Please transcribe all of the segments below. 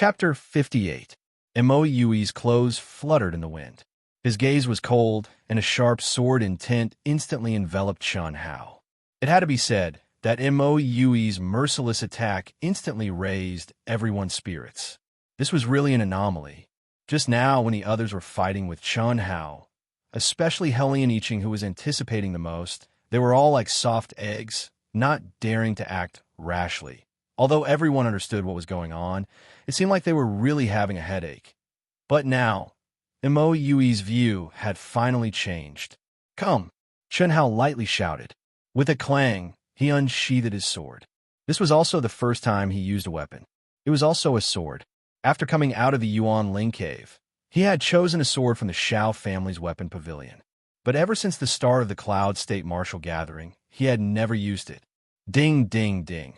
Chapter 58. Mo Yui's clothes fluttered in the wind. His gaze was cold, and a sharp sword intent instantly enveloped Chun Hao. It had to be said that Mo Yui's merciless attack instantly raised everyone's spirits. This was really an anomaly. Just now, when the others were fighting with Chun Hao, especially Hellion Iching, who was anticipating the most, they were all like soft eggs, not daring to act rashly. Although everyone understood what was going on, it seemed like they were really having a headache. But now, Mo Yui's view had finally changed. "Come," Chun Hao lightly shouted. With a clang, he unsheathed his sword. This was also the first time he used a weapon. It was also a sword. After coming out of the Yuan Ling cave, he had chosen a sword from the Shao family's weapon pavilion. But ever since the start of the Cloud State Martial Gathering, he had never used it. Ding, ding, ding.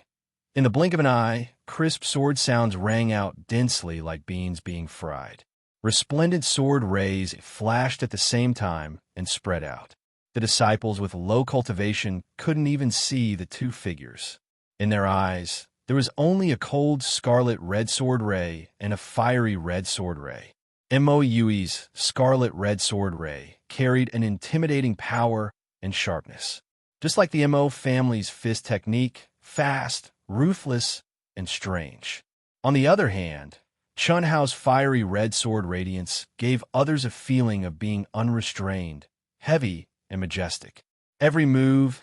In the blink of an eye, crisp sword sounds rang out densely like beans being fried. Resplendent sword rays flashed at the same time and spread out. The disciples with low cultivation couldn't even see the two figures. In their eyes, there was only a cold scarlet red sword ray and a fiery red sword ray. Mo Yui's scarlet red sword ray carried an intimidating power and sharpness. Just like the Mo family's fist technique, fast, ruthless, and strange. On the other hand, Chun Hao's fiery red sword radiance gave others a feeling of being unrestrained, heavy, and majestic. Every move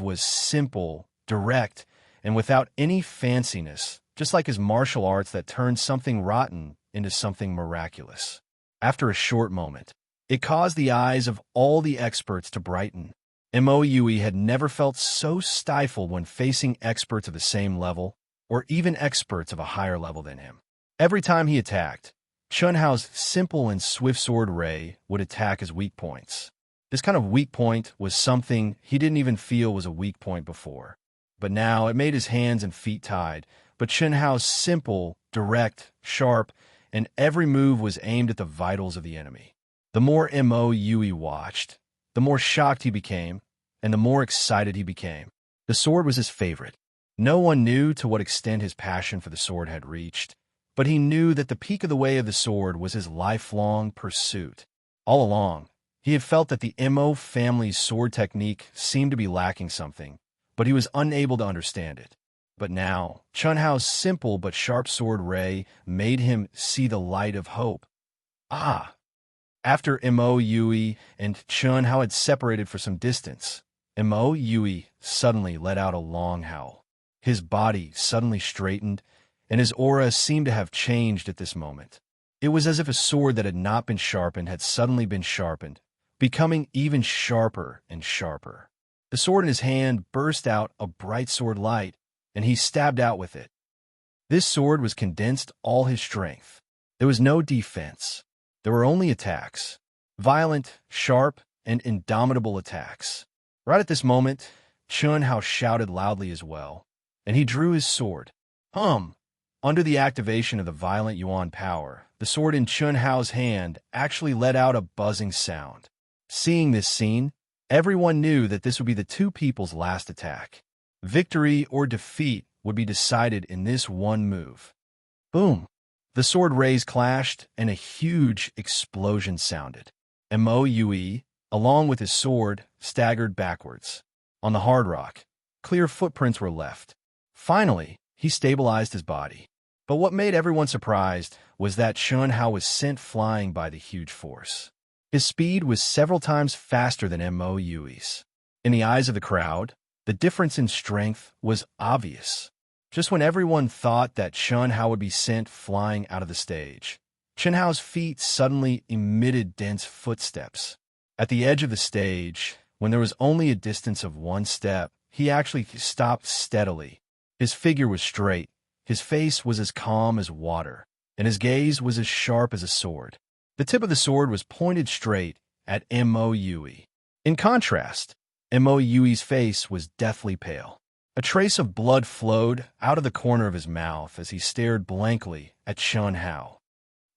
was simple, direct, and without any fanciness, just like his martial arts that turned something rotten into something miraculous. After a short moment, it caused the eyes of all the experts to brighten. Mo Yui had never felt so stifled when facing experts of the same level, or even experts of a higher level than him. Every time he attacked, Chun Hao's simple and swift sword ray would attack his weak points. This kind of weak point was something he didn't even feel was a weak point before. But now it made his hands and feet tied. But Chun Hao's simple, direct, sharp, and every move was aimed at the vitals of the enemy. The more Mo Yui watched, the more shocked he became, and the more excited he became. The sword was his favorite. No one knew to what extent his passion for the sword had reached, but he knew that the peak of the way of the sword was his lifelong pursuit. All along, he had felt that the Mo family's sword technique seemed to be lacking something, but he was unable to understand it. But now, Chun Hao's simple but sharp sword ray made him see the light of hope. Ah! After Mo Yui and Chun Hao had separated for some distance, Mo Yui suddenly let out a long howl. His body suddenly straightened, and his aura seemed to have changed at this moment. It was as if a sword that had not been sharpened had suddenly been sharpened, becoming even sharper and sharper. The sword in his hand burst out a bright sword light, and he stabbed out with it. This sword was condensed all his strength. There was no defense. There were only attacks. Violent, sharp, and indomitable attacks. Right at this moment, Chun Hao shouted loudly as well, and he drew his sword. Under the activation of the violent Yuan power, the sword in Chun Hao's hand actually let out a buzzing sound. Seeing this scene, everyone knew that this would be the two people's last attack. Victory or defeat would be decided in this one move. Boom! The sword rays clashed, and a huge explosion sounded. Mo Yui, along with his sword, staggered backwards. On the hard rock, clear footprints were left. Finally, he stabilized his body. But what made everyone surprised was that Chun Hao was sent flying by the huge force. His speed was several times faster than Mo Yui's. In the eyes of the crowd, the difference in strength was obvious. Just when everyone thought that Chun Hao would be sent flying out of the stage, Chun Hao's feet suddenly emitted dense footsteps. At the edge of the stage, when there was only a distance of one step, he actually stopped steadily. His figure was straight, his face was as calm as water, and his gaze was as sharp as a sword. The tip of the sword was pointed straight at Mo Yui. In contrast, Mo Yui's face was deathly pale. A trace of blood flowed out of the corner of his mouth as he stared blankly at Chun Hao.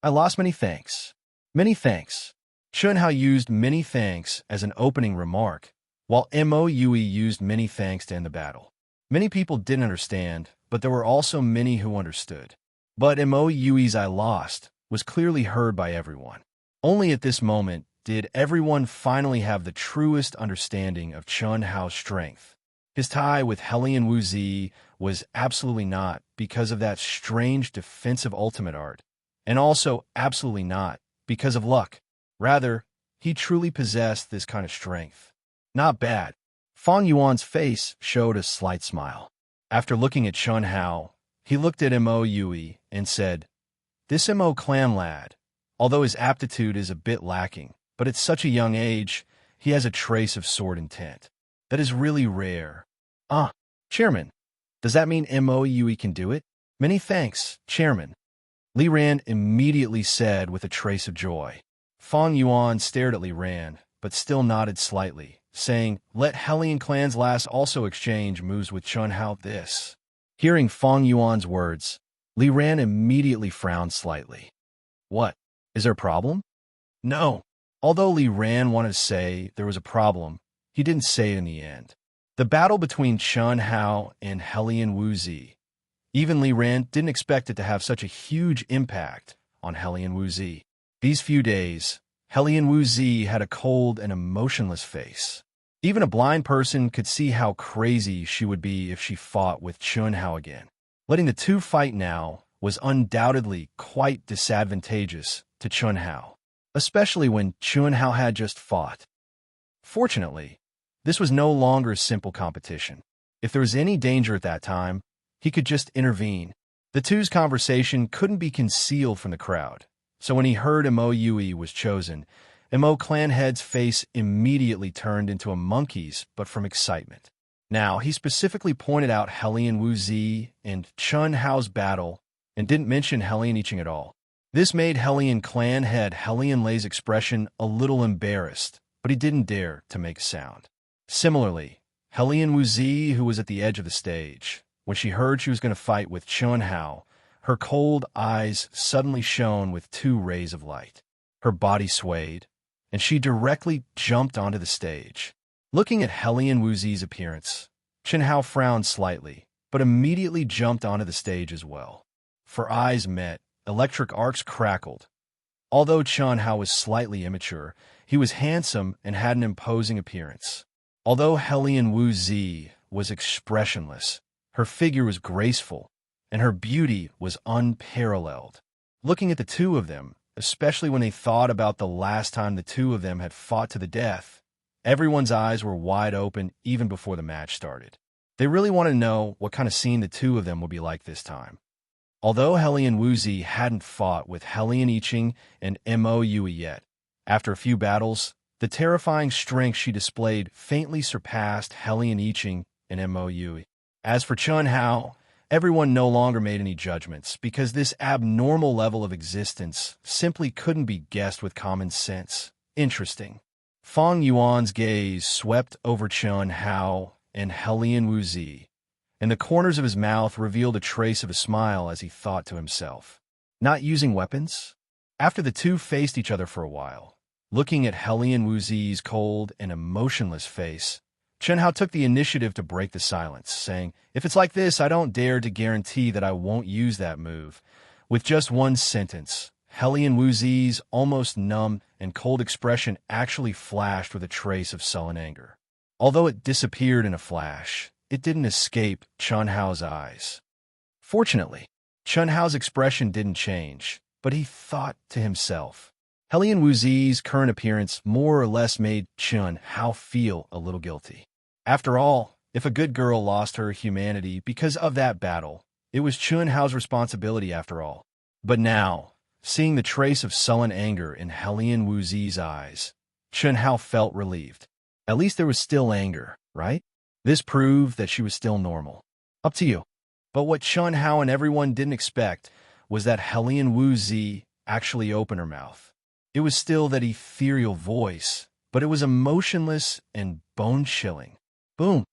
"I lost many thanks. Many thanks." Chun Hao used many thanks as an opening remark, while Mo Yui used many thanks to end the battle. Many people didn't understand, but there were also many who understood. But Mouyui's "I lost" was clearly heard by everyone. Only at this moment did everyone finally have the truest understanding of Chun Hao's strength. His tie with Hellion Wuzi was absolutely not because of that strange defensive ultimate art, and also absolutely not because of luck. Rather, he truly possessed this kind of strength. Not bad. Fang Yuan's face showed a slight smile. After looking at Chun Hao, he looked at Mo Yui and said, "This Mo clan lad, although his aptitude is a bit lacking, but at such a young age, he has a trace of sword intent. That is really rare." "Ah, Chairman, does that mean Mo Yui can do it?" "Many thanks, Chairman," Li Ran immediately said with a trace of joy. Fang Yuan stared at Li Ran, but still nodded slightly, saying, "Let Hellion clans last also exchange moves with Chun Hao this." Hearing Fang Yuan's words, Li Ran immediately frowned slightly. "What? Is there a problem?" "No." Although Li Ran wanted to say there was a problem, he didn't say it in the end. The battle between Chun Hao and Hellion Wuzi. Even Li Ran didn't expect it to have such a huge impact on Hellion Wuzi. These few days, Hellion Wuzi had a cold and emotionless face. Even a blind person could see how crazy she would be if she fought with Chun Hao again. Letting the two fight now was undoubtedly quite disadvantageous to Chun Hao, especially when Chun Hao had just fought. Fortunately, this was no longer simple competition. If there was any danger at that time, he could just intervene. The two's conversation couldn't be concealed from the crowd, so when he heard Mo Yui was chosen, Mo clan head's face immediately turned into a monkey's, but from excitement. Now, he specifically pointed out Hellion Wuzi and Chun Hao's battle and didn't mention Hellion Iching at all. This made Hellion clan head Hellion Lei's expression a little embarrassed, but he didn't dare to make a sound. Similarly, Hellion Wuzi, who was at the edge of the stage, when she heard she was going to fight with Chun Hao, her cold eyes suddenly shone with two rays of light. Her body swayed, and she directly jumped onto the stage. Looking at Hellion Wuzi's appearance, Chun Hao frowned slightly, but immediately jumped onto the stage as well. For eyes met, electric arcs crackled. Although Chun Hao was slightly immature, he was handsome and had an imposing appearance. Although Hellion Wuzi was expressionless, her figure was graceful, and her beauty was unparalleled. Looking at the two of them, especially when they thought about the last time the two of them had fought to the death, everyone's eyes were wide open even before the match started. They really wanted to know what kind of scene the two of them would be like this time. Although Hellion Wuzi hadn't fought with Hellion Iching and Mo Yui yet, after a few battles, the terrifying strength she displayed faintly surpassed Hellion Iching and Mo Yui. As for Chun Hao, everyone no longer made any judgments because this abnormal level of existence simply couldn't be guessed with common sense. Interesting. Fang Yuan's gaze swept over Chun Hao and Hellion Wuzi, and the corners of his mouth revealed a trace of a smile as he thought to himself. Not using weapons? After the two faced each other for a while, looking at Hellion Wuzi's cold and emotionless face, Chun Hao took the initiative to break the silence, saying, "If it's like this, I don't dare to guarantee that I won't use that move." With just one sentence, Hellion Wuzi's almost numb and cold expression actually flashed with a trace of sullen anger. Although it disappeared in a flash, it didn't escape Chun Hao's eyes. Fortunately, Chun Hao's expression didn't change, but he thought to himself. Hellion Wuzi's current appearance more or less made Chun Hao feel a little guilty. After all, if a good girl lost her humanity because of that battle, it was Chun Hao's responsibility after all. But now, seeing the trace of sullen anger in Hellion Wuzi's eyes, Chun Hao felt relieved. At least there was still anger, right? This proved that she was still normal. Up to you. But what Chun Hao and everyone didn't expect was that Hellion Wuzi actually opened her mouth. It was still that ethereal voice, but it was emotionless and bone-chilling. Boom!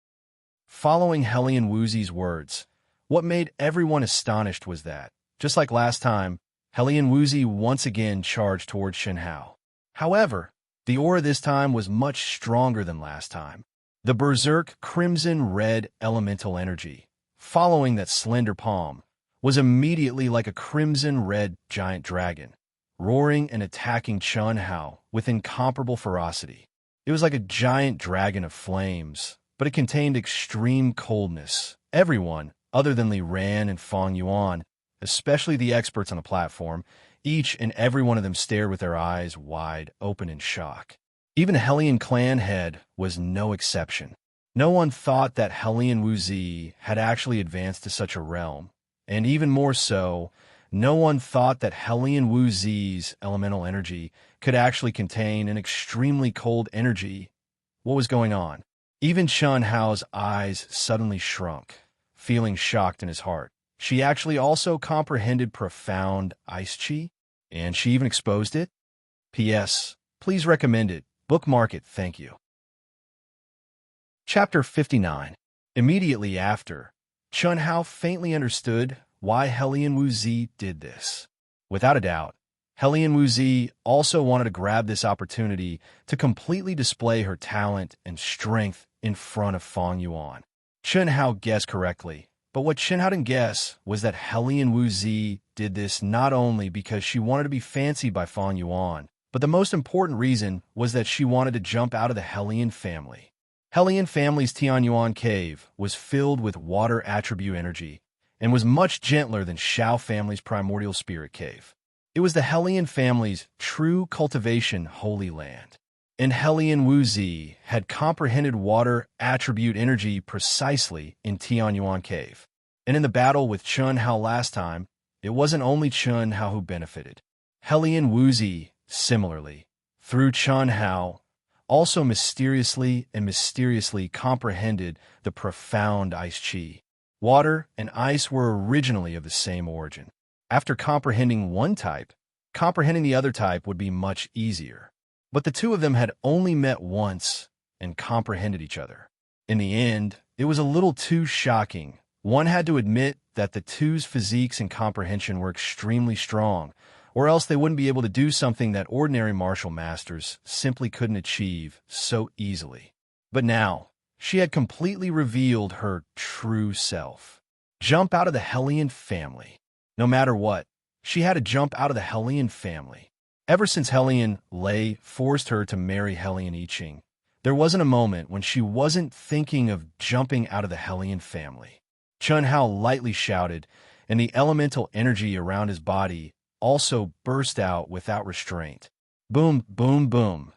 Following Hellion Wuzi's words, what made everyone astonished was that, just like last time, Hellion Wuzi once again charged towards Chun Hao. However, the aura this time was much stronger than last time. The berserk crimson-red elemental energy, following that slender palm, was immediately like a crimson-red giant dragon, roaring and attacking Chun Hao with incomparable ferocity. It was like a giant dragon of flames, but it contained extreme coldness. Everyone, other than Li Ran and Fong Yuan, especially the experts on the platform, each and every one of them stared with their eyes wide open in shock. Even Hellion clan head was no exception. No one thought that Hellion Wuzi had actually advanced to such a realm, and even more so, no one thought that Hellion Wuzi's elemental energy could actually contain an extremely cold energy. What was going on? Even Chun Hao's eyes suddenly shrunk, feeling shocked in his heart. She actually also comprehended profound ice chi, and she even exposed it. P.S. Please recommend it. Bookmark it, thank you. Chapter 59. Immediately after, Chun Hao faintly understood why Hellion Wuzi did this. Without a doubt, Hellion Wuzi also wanted to grab this opportunity to completely display her talent and strength in front of Fong Yuan. Chun Hao guessed correctly, but what Chun Hao didn't guess was that Hellion Wuzi did this not only because she wanted to be fancied by Fong Yuan, but the most important reason was that she wanted to jump out of the Hellion family. Hellion family's Tianyuan cave was filled with water attribute energy and was much gentler than Shao family's primordial spirit cave. It was the Hellion family's true cultivation holy land. And Hellion Wuzi had comprehended water attribute energy precisely in Tianyuan cave. And in the battle with Chun Hao last time, it wasn't only Chun Hao who benefited. Hellion Wuzi, similarly, through Chun Hao, also mysteriously comprehended the profound ice chi. Water and ice were originally of the same origin. After comprehending one type, comprehending the other type would be much easier. But the two of them had only met once and comprehended each other. In the end, it was a little too shocking. One had to admit that the two's physiques and comprehension were extremely strong, or else they wouldn't be able to do something that ordinary martial masters simply couldn't achieve so easily. But now, she had completely revealed her true self. Jump out of the Hellion family. No matter what, she had to jump out of the Hellion family. Ever since Hellion Lei forced her to marry Hellion I Ching, there wasn't a moment when she wasn't thinking of jumping out of the Hellion family. Chun Hao lightly shouted, and the elemental energy around his body also burst out without restraint. Boom, boom, boom.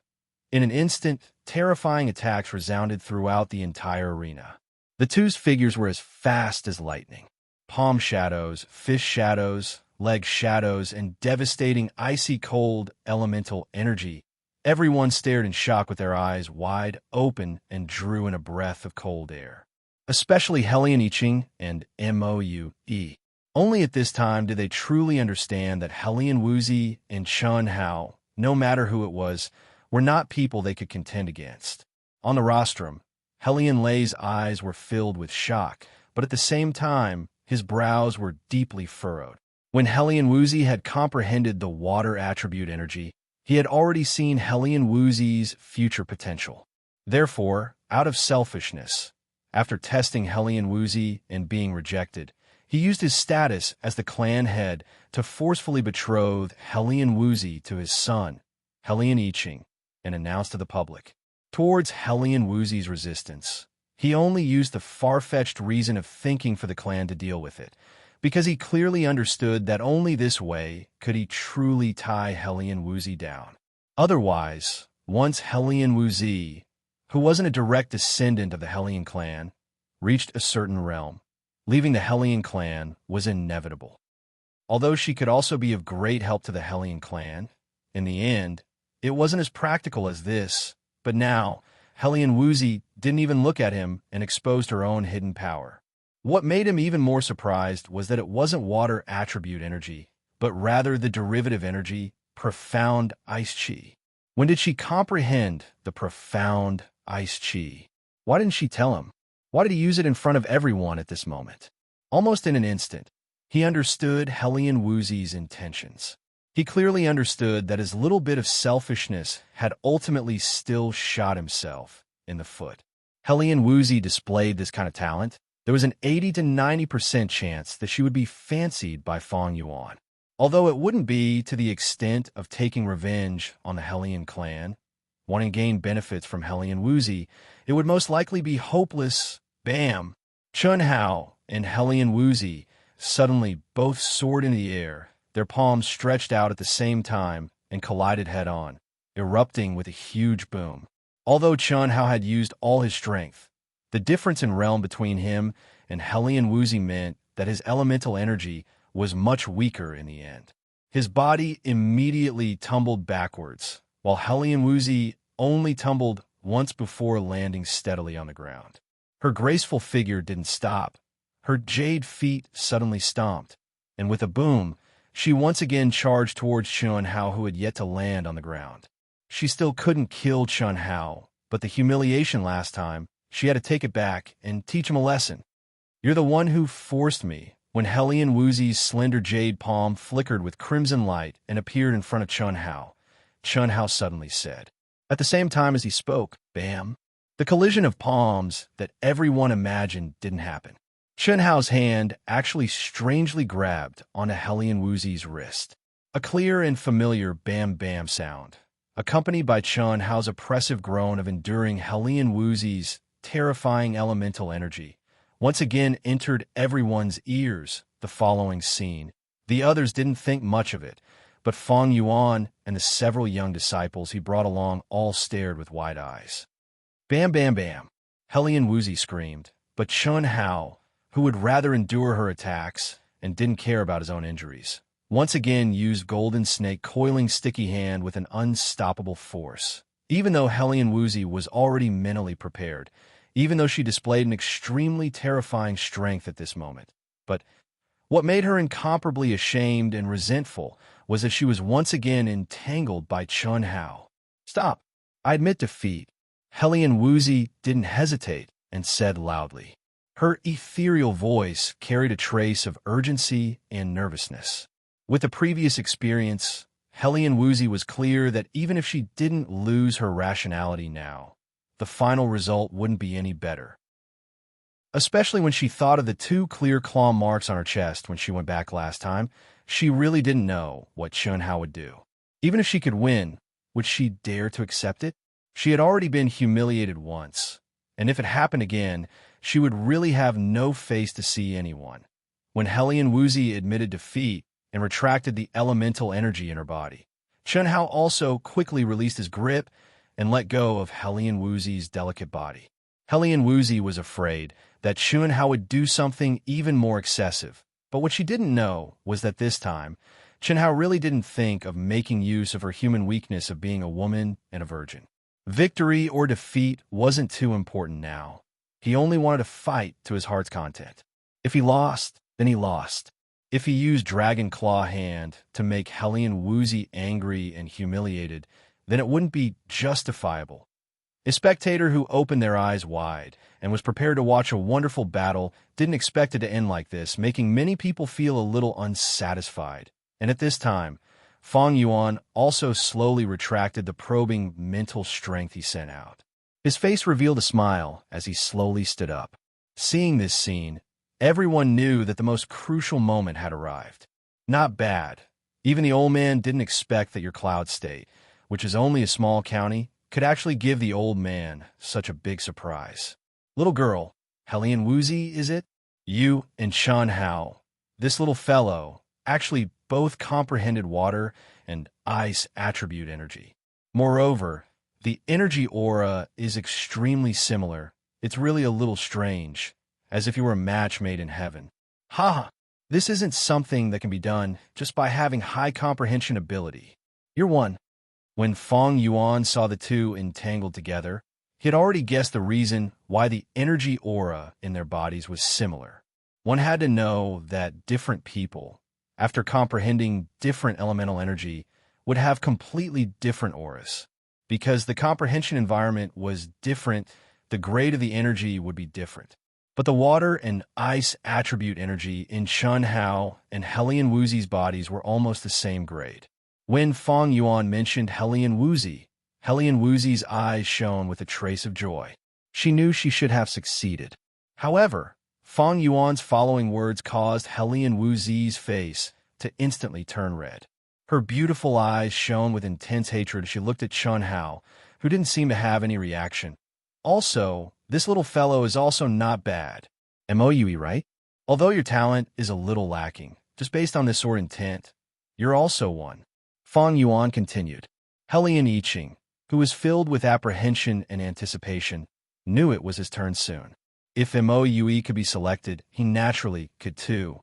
In an instant, terrifying attacks resounded throughout the entire arena. The two's figures were as fast as lightning. Palm shadows, fist shadows, leg shadows, and devastating icy cold elemental energy. Everyone stared in shock with their eyes wide open and drew in a breath of cold air. Especially Hellion I Ching and Moue. Only at this time did they truly understand that Hellion Wuzi and Chun Hao, no matter who it was, were not people they could contend against. On the rostrum, Hellion Lei's eyes were filled with shock, but at the same time, his brows were deeply furrowed. When Hellion Wuzi had comprehended the water attribute energy, he had already seen Hellion Wuzi's future potential. Therefore, out of selfishness, after testing Hellion Wuzi and being rejected, he used his status as the clan head to forcefully betroth Hellion Wuzi to his son, Hellion I Ching, and announce to the public. Towards Hellion Wuzi's resistance, he only used the far-fetched reason of thinking for the clan to deal with it, because he clearly understood that only this way could he truly tie Hellion Wuzi down. Otherwise, once Hellion Wuzi, who wasn't a direct descendant of the Hellion clan, reached a certain realm, leaving the Hellion clan was inevitable. Although she could also be of great help to the Hellion clan, in the end, it wasn't as practical as this, but now, Hellion Wuzi didn't even look at him and exposed her own hidden power. What made him even more surprised was that it wasn't water attribute energy, but rather the derivative energy, profound ice chi. When did she comprehend the profound ice chi? Why didn't she tell him? Why did he use it in front of everyone at this moment? Almost in an instant, he understood Hellion Wuzi's intentions. He clearly understood that his little bit of selfishness had ultimately still shot himself in the foot. Hellion Wuzi displayed this kind of talent. there was an 80 to 90% chance that she would be fancied by Fong Yuan. Although it wouldn't be to the extent of taking revenge on the Hellion clan, wanting to gain benefits from Hellion Woozy, it would most likely be hopeless. Bam! Chun Hao and Hellion Woozy suddenly both soared in the air, their palms stretched out at the same time and collided head-on, erupting with a huge boom. Although Chun Hao had used all his strength, the difference in realm between him and Hellion Woozy meant that his elemental energy was much weaker in the end. His body immediately tumbled backwards, while Hellion Woozy only tumbled once before landing steadily on the ground. Her graceful figure didn't stop. Her jade feet suddenly stomped, and with a boom, she once again charged towards Chun Hao, who had yet to land on the ground. She still couldn't kill Chun Hao, but the humiliation last time, she had to take it back and teach him a lesson. "You're the one who forced me." When Hellion Woozy's slender jade palm flickered with crimson light and appeared in front of Chun Hao suddenly said. At the same time as he spoke, bam! The collision of palms that everyone imagined didn't happen. Chun Hao's hand actually strangely grabbed onto Hellion Woozy's wrist. A clear and familiar bam-bam sound, accompanied by Chun Hao's oppressive groan of enduring Hellion Woozy's terrifying elemental energy, once again entered everyone's ears. The following scene. The others didn't think much of it, but Fong Yuan and the several young disciples he brought along all stared with wide eyes. Bam, bam, bam! Hellion Woozy screamed, but Chun Hao, who would rather endure her attacks and didn't care about his own injuries, once again used Golden Snake coiling sticky hand with an unstoppable force. Even though Hellion Woozy was already mentally prepared, even though she displayed an extremely terrifying strength at this moment. But what made her incomparably ashamed and resentful was that she was once again entangled by Chun Hao. "Stop! I admit defeat." Hellion Woozy didn't hesitate and said loudly. Her ethereal voice carried a trace of urgency and nervousness. With the previous experience, Hellion Woozy was clear that even if she didn't lose her rationality now, the final result wouldn't be any better. Especially when she thought of the 2 clear claw marks on her chest when she went back last time, she really didn't know what Chun Hao would do. Even if she could win, would she dare to accept it? She had already been humiliated once, and if it happened again, she would really have no face to see anyone. When Hellion Woozy admitted defeat and retracted the elemental energy in her body, Chun Hao also quickly released his grip and let go of Hellion Woozy's delicate body. Hellion Woozy was afraid that Chun Hao would do something even more excessive, but what she didn't know was that this time, Chun Hao really didn't think of making use of her human weakness of being a woman and a virgin. Victory or defeat wasn't too important now. He only wanted to fight to his heart's content. If he lost, then he lost. If he used Dragon Claw Hand to make Hellion Woozy angry and humiliated, then it wouldn't be justifiable. A spectator who opened their eyes wide and was prepared to watch a wonderful battle didn't expect it to end like this, making many people feel a little unsatisfied. And at this time, Fong Yuan also slowly retracted the probing mental strength he sent out. His face revealed a smile as he slowly stood up. Seeing this scene, everyone knew that the most crucial moment had arrived. Not bad. Even the old man didn't expect that your cloud state, which is only a small county, could actually give the old man such a big surprise. "Little girl, Hellion Woozy, is it? You and Chun Hao, this little fellow, actually both comprehended water and ice attribute energy. Moreover, the energy aura is extremely similar. It's really a little strange, as if you were a match made in heaven. Ha! This isn't something that can be done just by having high comprehension ability. You're one." When Fong Yuan saw the two entangled together, he had already guessed the reason why the energy aura in their bodies was similar. One had to know that different people, after comprehending different elemental energy, would have completely different auras. Because the comprehension environment was different, the grade of the energy would be different. But the water and ice attribute energy in Chun Hao and Hellion Woozy's bodies were almost the same grade. When Fong Yuan mentioned Hellion Woozy's eyes shone with a trace of joy. She knew she should have succeeded. However, Fang Yuan's following words caused Helian Wu Zi's face to instantly turn red. Her beautiful eyes shone with intense hatred as she looked at Chun Hao, who didn't seem to have any reaction. Also, this little fellow is also not bad. MOUE, right? Although your talent is a little lacking, just based on this sort of intent, you're also one. Fang Yuan continued. Helian Yiqing, who was filled with apprehension and anticipation, knew it was his turn soon. If MOUE could be selected, he naturally could too.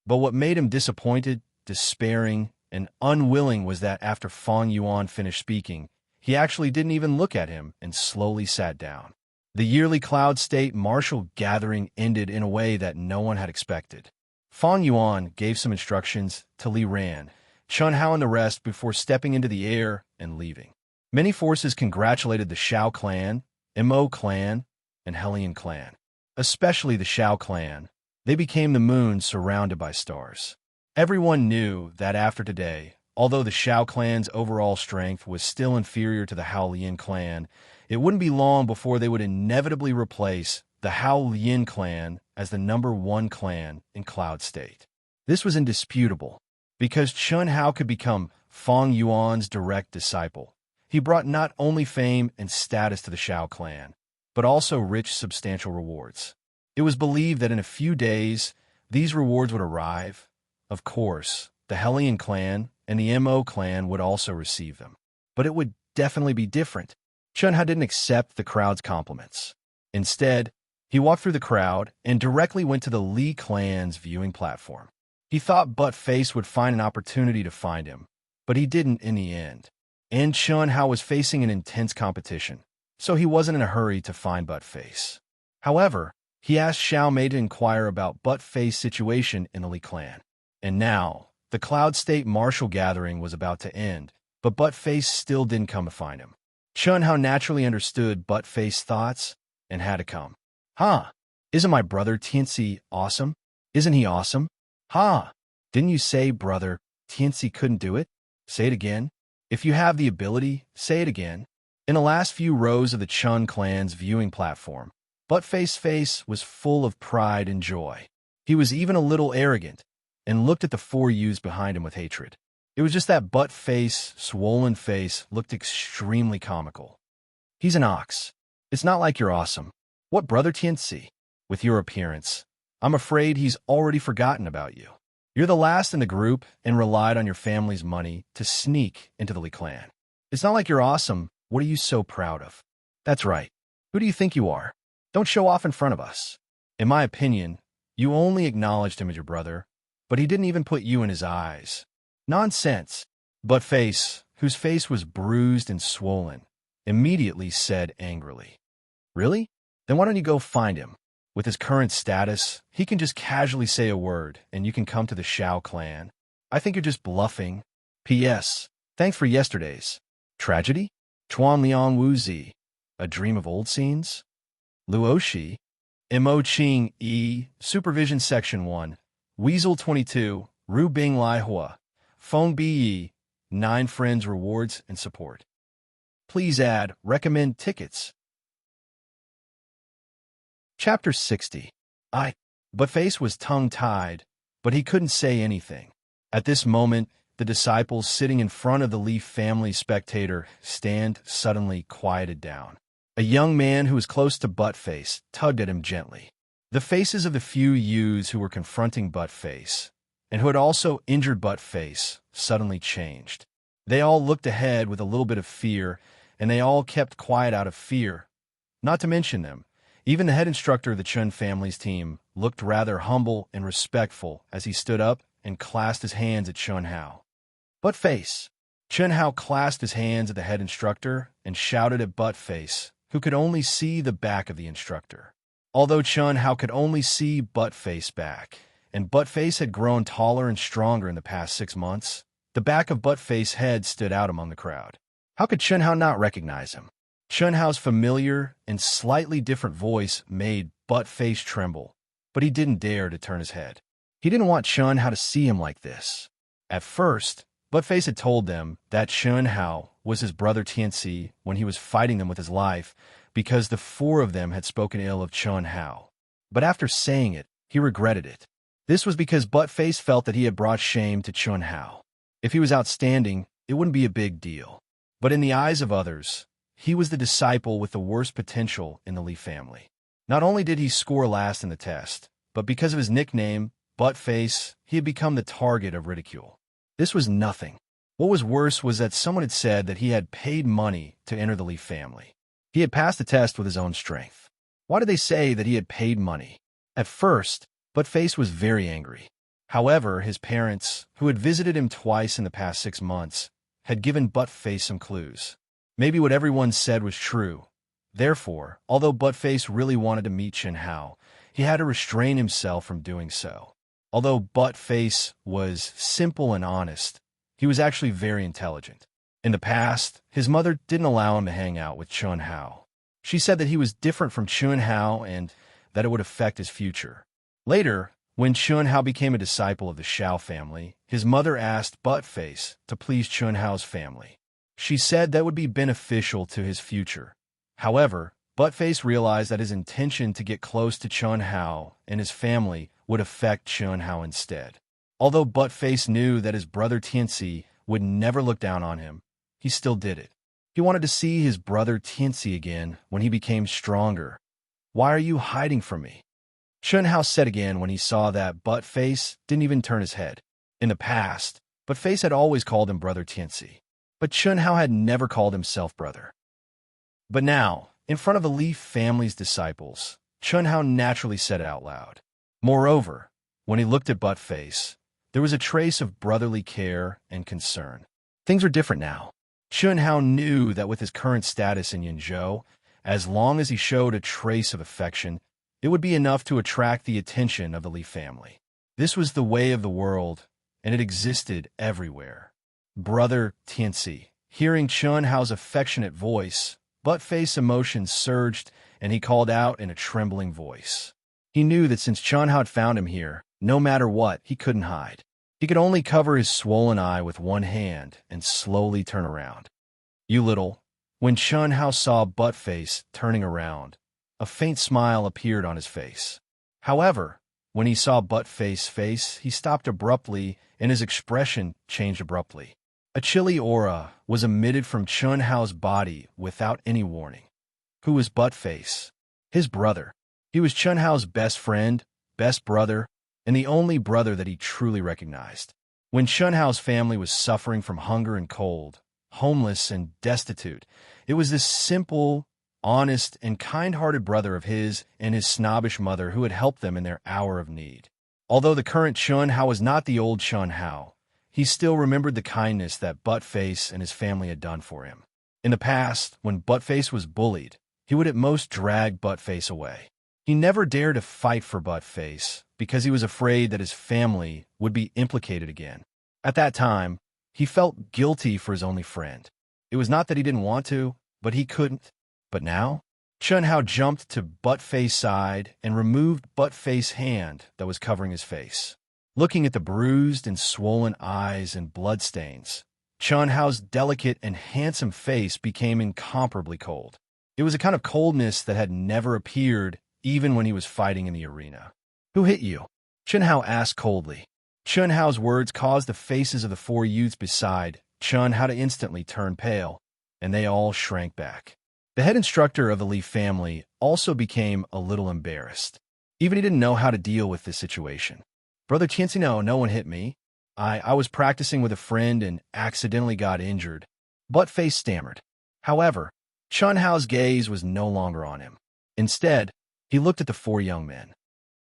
But what made him disappointed, despairing, and unwilling was that after Fang Yuan finished speaking, he actually didn't even look at him and slowly sat down. The yearly Cloud State Martial Gathering ended in a way that no one had expected. Fang Yuan gave some instructions to Li Ran, Chun Hao and the rest before stepping into the air and leaving. Many forces congratulated the Shao clan, Mo clan, and Helian clan. Especially the Shao clan. They became the moon surrounded by stars. Everyone knew that after today, although the Shao clan's overall strength was still inferior to the Haolian clan, it wouldn't be long before they would inevitably replace the Haolian clan as the #1 clan in Cloud State. This was indisputable, because Chun Hao could become Fang Yuan's direct disciple. He brought not only fame and status to the Shao clan, but also rich, substantial rewards. It was believed that in a few days, these rewards would arrive. Of course, the Helian clan and the Mo clan would also receive them. But it would definitely be different. Chun Hao didn't accept the crowd's compliments. Instead, he walked through the crowd and directly went to the Li clan's viewing platform. He thought Butt-Face would find an opportunity to find him, but he didn't in the end. And Chun Hao was facing an intense competition, so he wasn't in a hurry to find Butt-Face. However, he asked Xiao Mei to inquire about Butt-Face's situation in the Li clan. And now, the Cloud State Martial Gathering was about to end, but Butt-Face still didn't come to find him. Chun Hao naturally understood Butt-Face's thoughts and had to come. Huh? Isn't my brother Tianci awesome? Isn't he awesome? Huh? Didn't you say brother Tianci couldn't do it? Say it again. If you have the ability, say it again. In the last few rows of the Chun clan's viewing platform, Butt-Face's face was full of pride and joy. He was even a little arrogant, and looked at the 4 youths behind him with hatred. It was just that Butt-Face's swollen face looked extremely comical. He's an ox. It's not like you're awesome. What brother Tianci? With your appearance, I'm afraid he's already forgotten about you. You're the last in the group and relied on your family's money to sneak into the Li clan. It's not like you're awesome. What are you so proud of? That's right. Who do you think you are? Don't show off in front of us. In my opinion, you only acknowledged him as your brother, but he didn't even put you in his eyes. Nonsense. Butt-Face, whose face was bruised and swollen, immediately said angrily. Really? Then why don't you go find him? With his current status, he can just casually say a word, and you can come to the Shao clan. I think you're just bluffing. P.S. Thanks for yesterday's tragedy? Chuan Liang Wu Zi. A dream of old scenes? Luoshi. Mo Qing E. Supervision Section 1. Weasel 22. Ru Bing Lai Hua. Feng Bi. 9 friends, rewards, and support. Please add, recommend tickets. Chapter 60. Butt-Face was tongue-tied, but he couldn't say anything. At this moment, the disciples sitting in front of the Li family spectator stand suddenly quieted down. A young man who was close to Butt-Face tugged at him gently. The faces of the few youths who were confronting Butt-Face, and who had also injured Butt-Face, suddenly changed. They all looked ahead with a little bit of fear, and they all kept quiet out of fear. Not to mention them, even the head instructor of the Chun family's team looked rather humble and respectful as he stood up and clasped his hands at Chun Hao. Butt-Face. Chun Hao clasped his hands at the head instructor and shouted at Butt-Face, who could only see the back of the instructor. Although Chun Hao could only see Butt-Face back, and Butt-Face had grown taller and stronger in the past 6 months, the back of Butt-Face's head stood out among the crowd. How could Chun Hao not recognize him? Chun Hao's familiar and slightly different voice made Butt-Face tremble, but he didn't dare to turn his head. He didn't want Chun Hao to see him like this. At first, Butt-Face had told them that Chun Hao was his brother Tianci when he was fighting them with his life, because the 4 of them had spoken ill of Chun Hao. But after saying it, he regretted it. This was because Buttface felt that he had brought shame to Chun Hao. If he was outstanding, it wouldn't be a big deal. But in the eyes of others, he was the disciple with the worst potential in the Li family. Not only did he score last in the test, but because of his nickname, Buttface, he had become the target of ridicule. This was nothing. What was worse was that someone had said that he had paid money to enter the Li family. He had passed the test with his own strength. Why did they say that he had paid money? At first, Buttface was very angry. However, his parents, who had visited him twice in the past 6 months, had given Buttface some clues. Maybe what everyone said was true. Therefore, although Buttface really wanted to meet Chun Hao, he had to restrain himself from doing so. Although Buttface was simple and honest, he was actually very intelligent. In the past, his mother didn't allow him to hang out with Chun Hao. She said that he was different from Chun Hao and that it would affect his future. Later, when Chun Hao became a disciple of the Shao family, his mother asked Buttface to please Chun Hao's family. She said that would be beneficial to his future. However, Buttface realized that his intention to get close to Chun Hao and his family would affect Chun Hao instead. Although Buttface knew that his brother Tianci would never look down on him, he still did it. He wanted to see his brother Tianci again when he became stronger. "Why are you hiding from me?" Chun Hao said again when he saw that Buttface didn't even turn his head. In the past, Buttface had always called him Brother Tianci, but Chun Hao had never called himself brother. But now, in front of the Li family's disciples, Chun Hao naturally said it out loud. Moreover, when he looked at Buttface, there was a trace of brotherly care and concern. Things were different now. Chun Hao knew that with his current status in Yinzhou, as long as he showed a trace of affection, it would be enough to attract the attention of the Li family. This was the way of the world, and it existed everywhere. Brother Tianci. Hearing Chun Hao's affectionate voice, Buttface's emotions surged, and he called out in a trembling voice. He knew that since Chun Hao had found him here, no matter what, he couldn't hide. He could only cover his swollen eye with one hand and slowly turn around. "You little..." When Chun Hao saw Buttface turning around, a faint smile appeared on his face. However, when he saw Buttface's face, he stopped abruptly and his expression changed abruptly. A chilly aura was emitted from Chun Hao's body without any warning. Who was Buttface? His brother. He was Chun Hao's best friend, best brother, and the only brother that he truly recognized. When Chun Hao's family was suffering from hunger and cold, homeless and destitute, it was this simple, honest, and kind-hearted brother of his and his snobbish mother who had helped them in their hour of need. Although the current Chun Hao was not the old Chun Hao, he still remembered the kindness that Buttface and his family had done for him. In the past, when Buttface was bullied, he would at most drag Buttface away. He never dared to fight for Buttface because he was afraid that his family would be implicated again. At that time, he felt guilty for his only friend. It was not that he didn't want to, but he couldn't. But now, Chun Hao jumped to Buttface's side and removed Buttface's hand that was covering his face. Looking at the bruised and swollen eyes and bloodstains, Chun Hao's delicate and handsome face became incomparably cold. It was a kind of coldness that had never appeared even when he was fighting in the arena. "Who hit you?" Chun Hao asked coldly. Chun Hao's words caused the faces of the 4 youths beside Chun Hao to instantly turn pale, and they all shrank back. The head instructor of the Li family also became a little embarrassed. Even he didn't know how to deal with this situation. "Brother Tianci, no one hit me. I was practicing with a friend and accidentally got injured," Buttface stammered. However, Chun Hao's gaze was no longer on him. Instead, he looked at the 4 young men.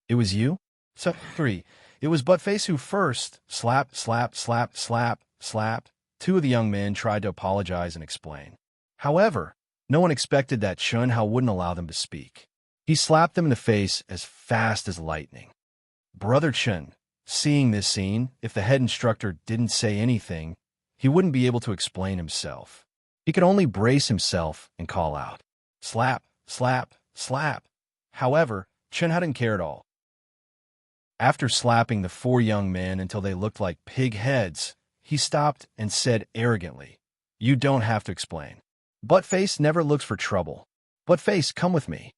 "It was you?" "Sorry, it was Buttface who first..." Slap, slap, slap, slap, slap. 2 of the young men tried to apologize and explain. However, no one expected that Chun Hao wouldn't allow them to speak. He slapped them in the face as fast as lightning. Brother Chun, seeing this scene, if the head instructor didn't say anything, he wouldn't be able to explain himself. He could only brace himself and call out, "Slap, slap, slap." However, Chun Hao didn't care at all. After slapping the 4 young men until they looked like pig heads, he stopped and said arrogantly, "You don't have to explain. Buttface never looks for trouble. Buttface, come with me."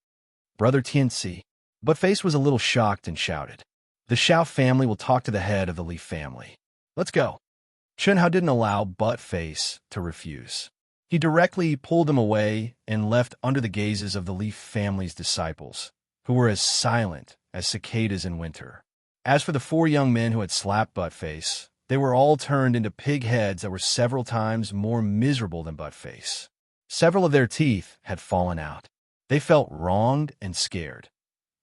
"Brother Tianci." Buttface was a little shocked and shouted, "The Xiao family will talk to the head of the Leaf family. Let's go." Chen Hao didn't allow Buttface to refuse. He directly pulled him away and left under the gazes of the Leaf family's disciples, who were as silent as cicadas in winter. As for the 4 young men who had slapped Buttface, they were all turned into pig heads that were several times more miserable than Buttface. Several of their teeth had fallen out. They felt wronged and scared.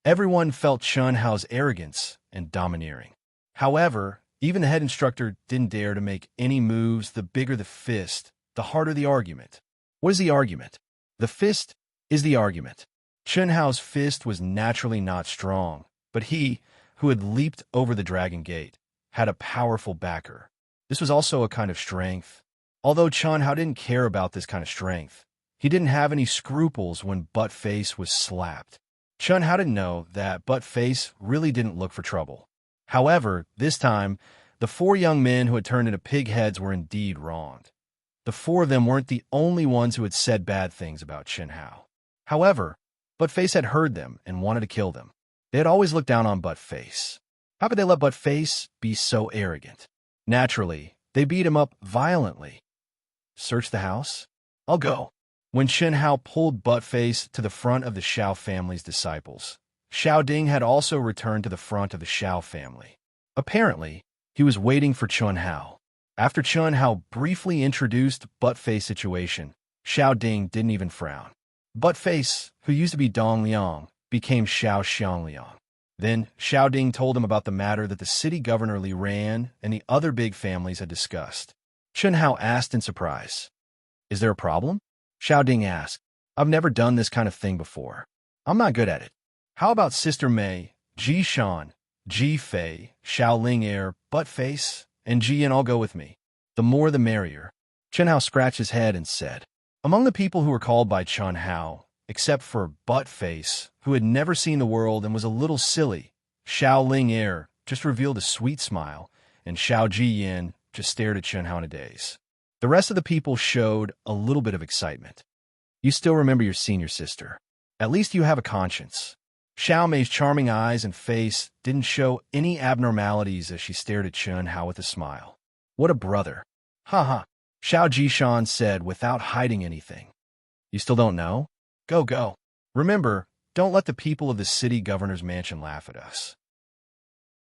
Everyone felt Chen Hao's arrogance and domineering. However, even the head instructor didn't dare to make any moves. The bigger the fist, the harder the argument. What is the argument? The fist is the argument. Chen Hao's fist was naturally not strong, but he, who had leaped over the dragon gate, had a powerful backer. This was also a kind of strength. Although Chen Hao didn't care about this kind of strength, he didn't have any scruples when Buttface was slapped. Chen Hao didn't know that Buttface really didn't look for trouble. However, this time, the 4 young men who had turned into pig heads were indeed wronged. The 4 of them weren't the only ones who had said bad things about Chen Hao. However, Buttface had heard them and wanted to kill them. They had always looked down on Buttface. How could they let Buttface be so arrogant? Naturally, they beat him up violently. Search the house? I'll go. When Chen Hao pulled Buttface to the front of the Xiao family's disciples, Xiao Ding had also returned to the front of the Xiao family. Apparently, he was waiting for Chen Hao. After Chen Hao briefly introduced Buttface's situation, Xiao Ding didn't even frown. Buttface, who used to be Dong Liang, became Xiao Xiangliang. Then Xiao Ding told him about the matter that the city governor Li Ran and the other big families had discussed. Chen Hao asked in surprise, "Is there a problem?" Xiao Ding asked, "I've never done this kind of thing before. I'm not good at it. How about Sister Mei, Ji Shan, Ji Fei, Xiao Ling Er, Buttface, and Ji Yin all go with me? The more the merrier." Chen Hao scratched his head and said, "Among the people who were called by Chen Hao, except for Buttface, who had never seen the world and was a little silly, Xiao Ling Er just revealed a sweet smile, and Xiao Ji Yin just stared at Chen Hao in a daze. The rest of the people showed a little bit of excitement. You still remember your senior sister. At least you have a conscience." Xiao Mei's charming eyes and face didn't show any abnormalities as she stared at Chen Hao with a smile. "What a brother." "Ha ha," Xiao Jishan said without hiding anything. "You still don't know? Go, go. Remember, don't let the people of the city governor's mansion laugh at us.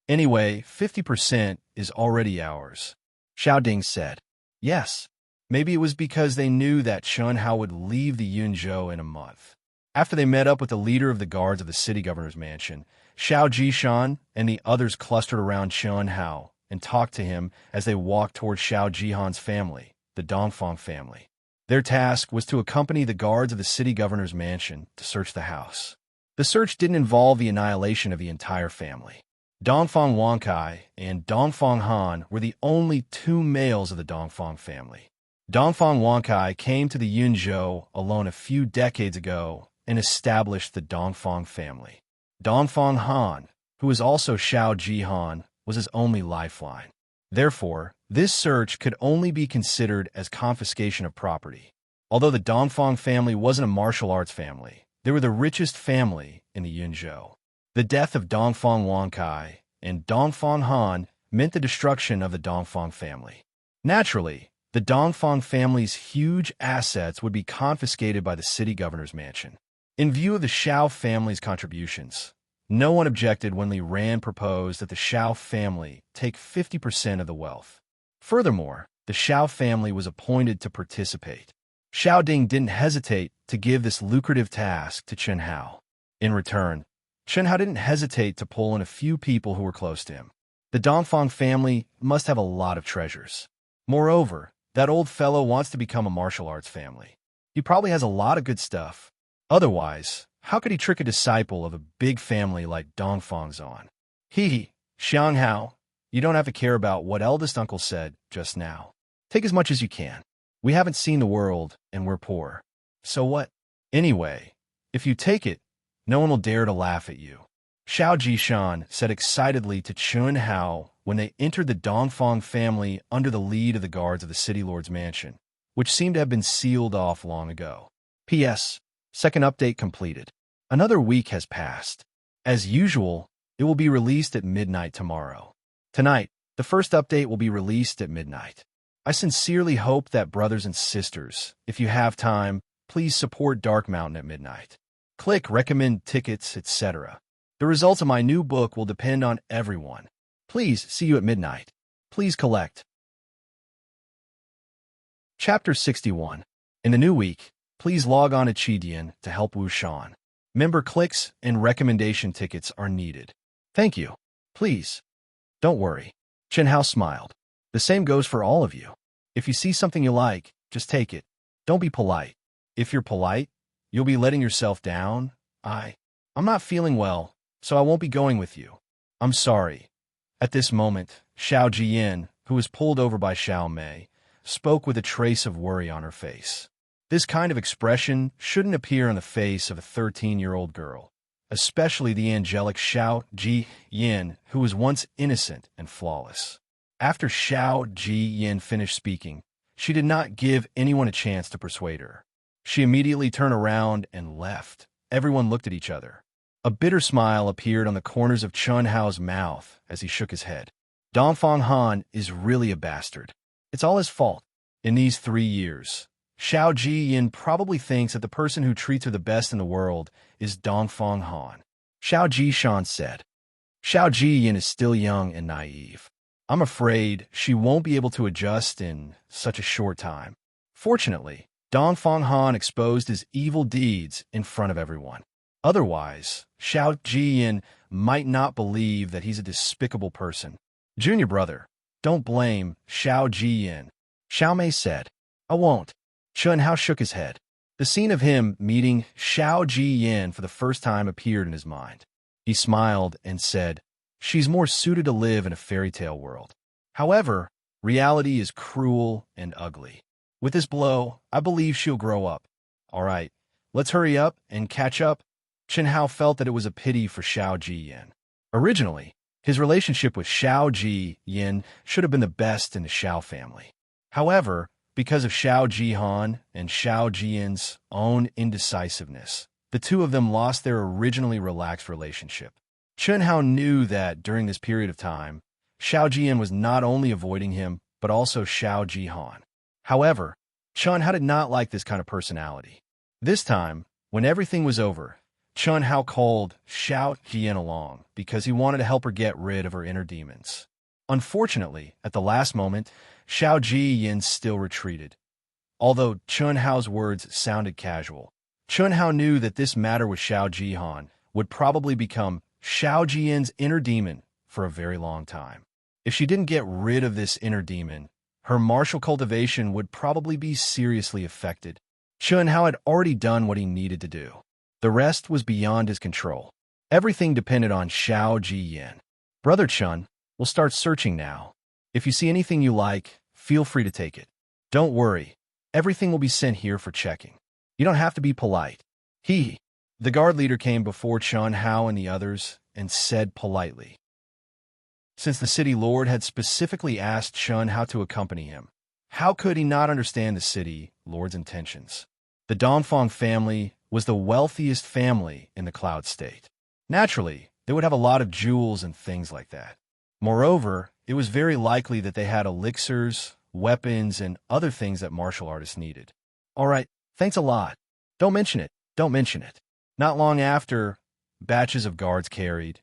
Anyway, 50% is already ours," Xiao Ding said. Yes, maybe it was because they knew that Chen Hao would leave the Yunzhou in a month. After they met up with the leader of the guards of the city governor's mansion, Xiao Jishan and the others clustered around Chen Hao and talked to him as they walked toward Xiao Jihan's family, the Dongfang family. Their task was to accompany the guards of the city governor's mansion to search the house. The search didn't involve the annihilation of the entire family. Dongfang Wankai and Dongfang Han were the only 2 males of the Dongfang family. Dongfang Wankai came to the Yunzhou alone a few decades ago and established the Dongfang family. Dongfang Han, who was also Xiao Jihan, was his only lifeline. Therefore, this search could only be considered as confiscation of property. Although the Dongfang family wasn't a martial arts family, they were the richest family in the Yunzhou. The death of Dongfang Wankai and Dongfang Han meant the destruction of the Dongfang family. Naturally, the Dongfang family's huge assets would be confiscated by the city governor's mansion. In view of the Xiao family's contributions, no one objected when Li Ran proposed that the Xiao family take 50% of the wealth. Furthermore, the Xiao family was appointed to participate. Xiao Ding didn't hesitate to give this lucrative task to Chen Hao. In return, Chen Hao didn't hesitate to pull in a few people who were close to him. The Dongfang family must have a lot of treasures. Moreover, that old fellow wants to become a martial arts family. He probably has a lot of good stuff. Otherwise, how could he trick a disciple of a big family like Dongfang's on? Hee, Xiang Hao, you don't have to care about what eldest uncle said just now. Take as much as you can. We haven't seen the world, and we're poor. So what? Anyway, if you take it, no one will dare to laugh at you. Xiao Jishan said excitedly to Chen Hao when they entered the Dongfang family under the lead of the guards of the city lord's mansion, which seemed to have been sealed off long ago. P.S. Second update completed. Another week has passed. As usual, it will be released at midnight tomorrow. Tonight, the first update will be released at midnight. I sincerely hope that brothers and sisters, if you have time, please support Dark Mountain at midnight. Click recommend tickets, etc. The results of my new book will depend on everyone. Please see you at midnight. Please collect. Chapter 61. In the new week, please log on to Chidian to help Wu Shan. Member clicks and recommendation tickets are needed. Thank you. Please. Don't worry. Chen Hao smiled. The same goes for all of you. If you see something you like, just take it. Don't be polite. If you're polite, you'll be letting yourself down. I'm not feeling well, so I won't be going with you. I'm sorry. At this moment, Xiao Jiyan, who was pulled over by Xiao Mei, spoke with a trace of worry on her face. This kind of expression shouldn't appear on the face of a 13-year-old girl, especially the angelic Xiao Jiyan, who was once innocent and flawless. After Xiao Jiyan finished speaking, she did not give anyone a chance to persuade her. She immediately turned around and left. Everyone looked at each other. A bitter smile appeared on the corners of Chun Hao's mouth as he shook his head. Dongfang Han is really a bastard. It's all his fault. In these 3 years, Xiao Jiyan probably thinks that the person who treats her the best in the world is Dongfang Han. Xiao Jishan said. Xiao Jiyan is still young and naive. I'm afraid she won't be able to adjust in such a short time. Fortunately, Dongfang Han exposed his evil deeds in front of everyone. Otherwise, Xiao Jiyan might not believe that he's a despicable person. Junior brother, don't blame Xiao Jiyan. Xiao Mei said. I won't. Chun Hao shook his head. The scene of him meeting Xiao Jiyan for the first time appeared in his mind. He smiled and said, she's more suited to live in a fairy tale world. However, reality is cruel and ugly. With this blow, I believe she'll grow up. All right, let's hurry up and catch up. Chen Hao felt that it was a pity for Xiao Jiyan. Originally, his relationship with Xiao Jiyan should have been the best in the Xiao family. However, because of Xiao Jihan and Xiao Jian's own indecisiveness, the two of them lost their originally relaxed relationship. Chen Hao knew that during this period of time, Xiao Jian was not only avoiding him, but also Xiao Jihan. However, Chun Hao did not like this kind of personality. This time, when everything was over, Chun Hao called Xiao Jian along because he wanted to help her get rid of her inner demons. Unfortunately, at the last moment, Xiao Jiyan still retreated. Although Chun Hao's words sounded casual, Chun Hao knew that this matter with Xiao Jihan would probably become Xiao Jian's inner demon for a very long time. If she didn't get rid of this inner demon, her martial cultivation would probably be seriously affected. Chun Hao had already done what he needed to do. The rest was beyond his control. Everything depended on Xiao Jiyan. Brother Chun, we'll start searching now. If you see anything you like, feel free to take it. Don't worry, everything will be sent here for checking. You don't have to be polite. The guard leader came before Chun Hao and the others and said politely. Since the city lord had specifically asked Chun Hao to accompany him, how could he not understand the city lord's intentions? The Dongfang family was the wealthiest family in the Cloud State. Naturally, they would have a lot of jewels and things like that. Moreover, it was very likely that they had elixirs, weapons, and other things that martial artists needed. All right, thanks a lot. Don't mention it. Don't mention it. Not long after, batches of guards carried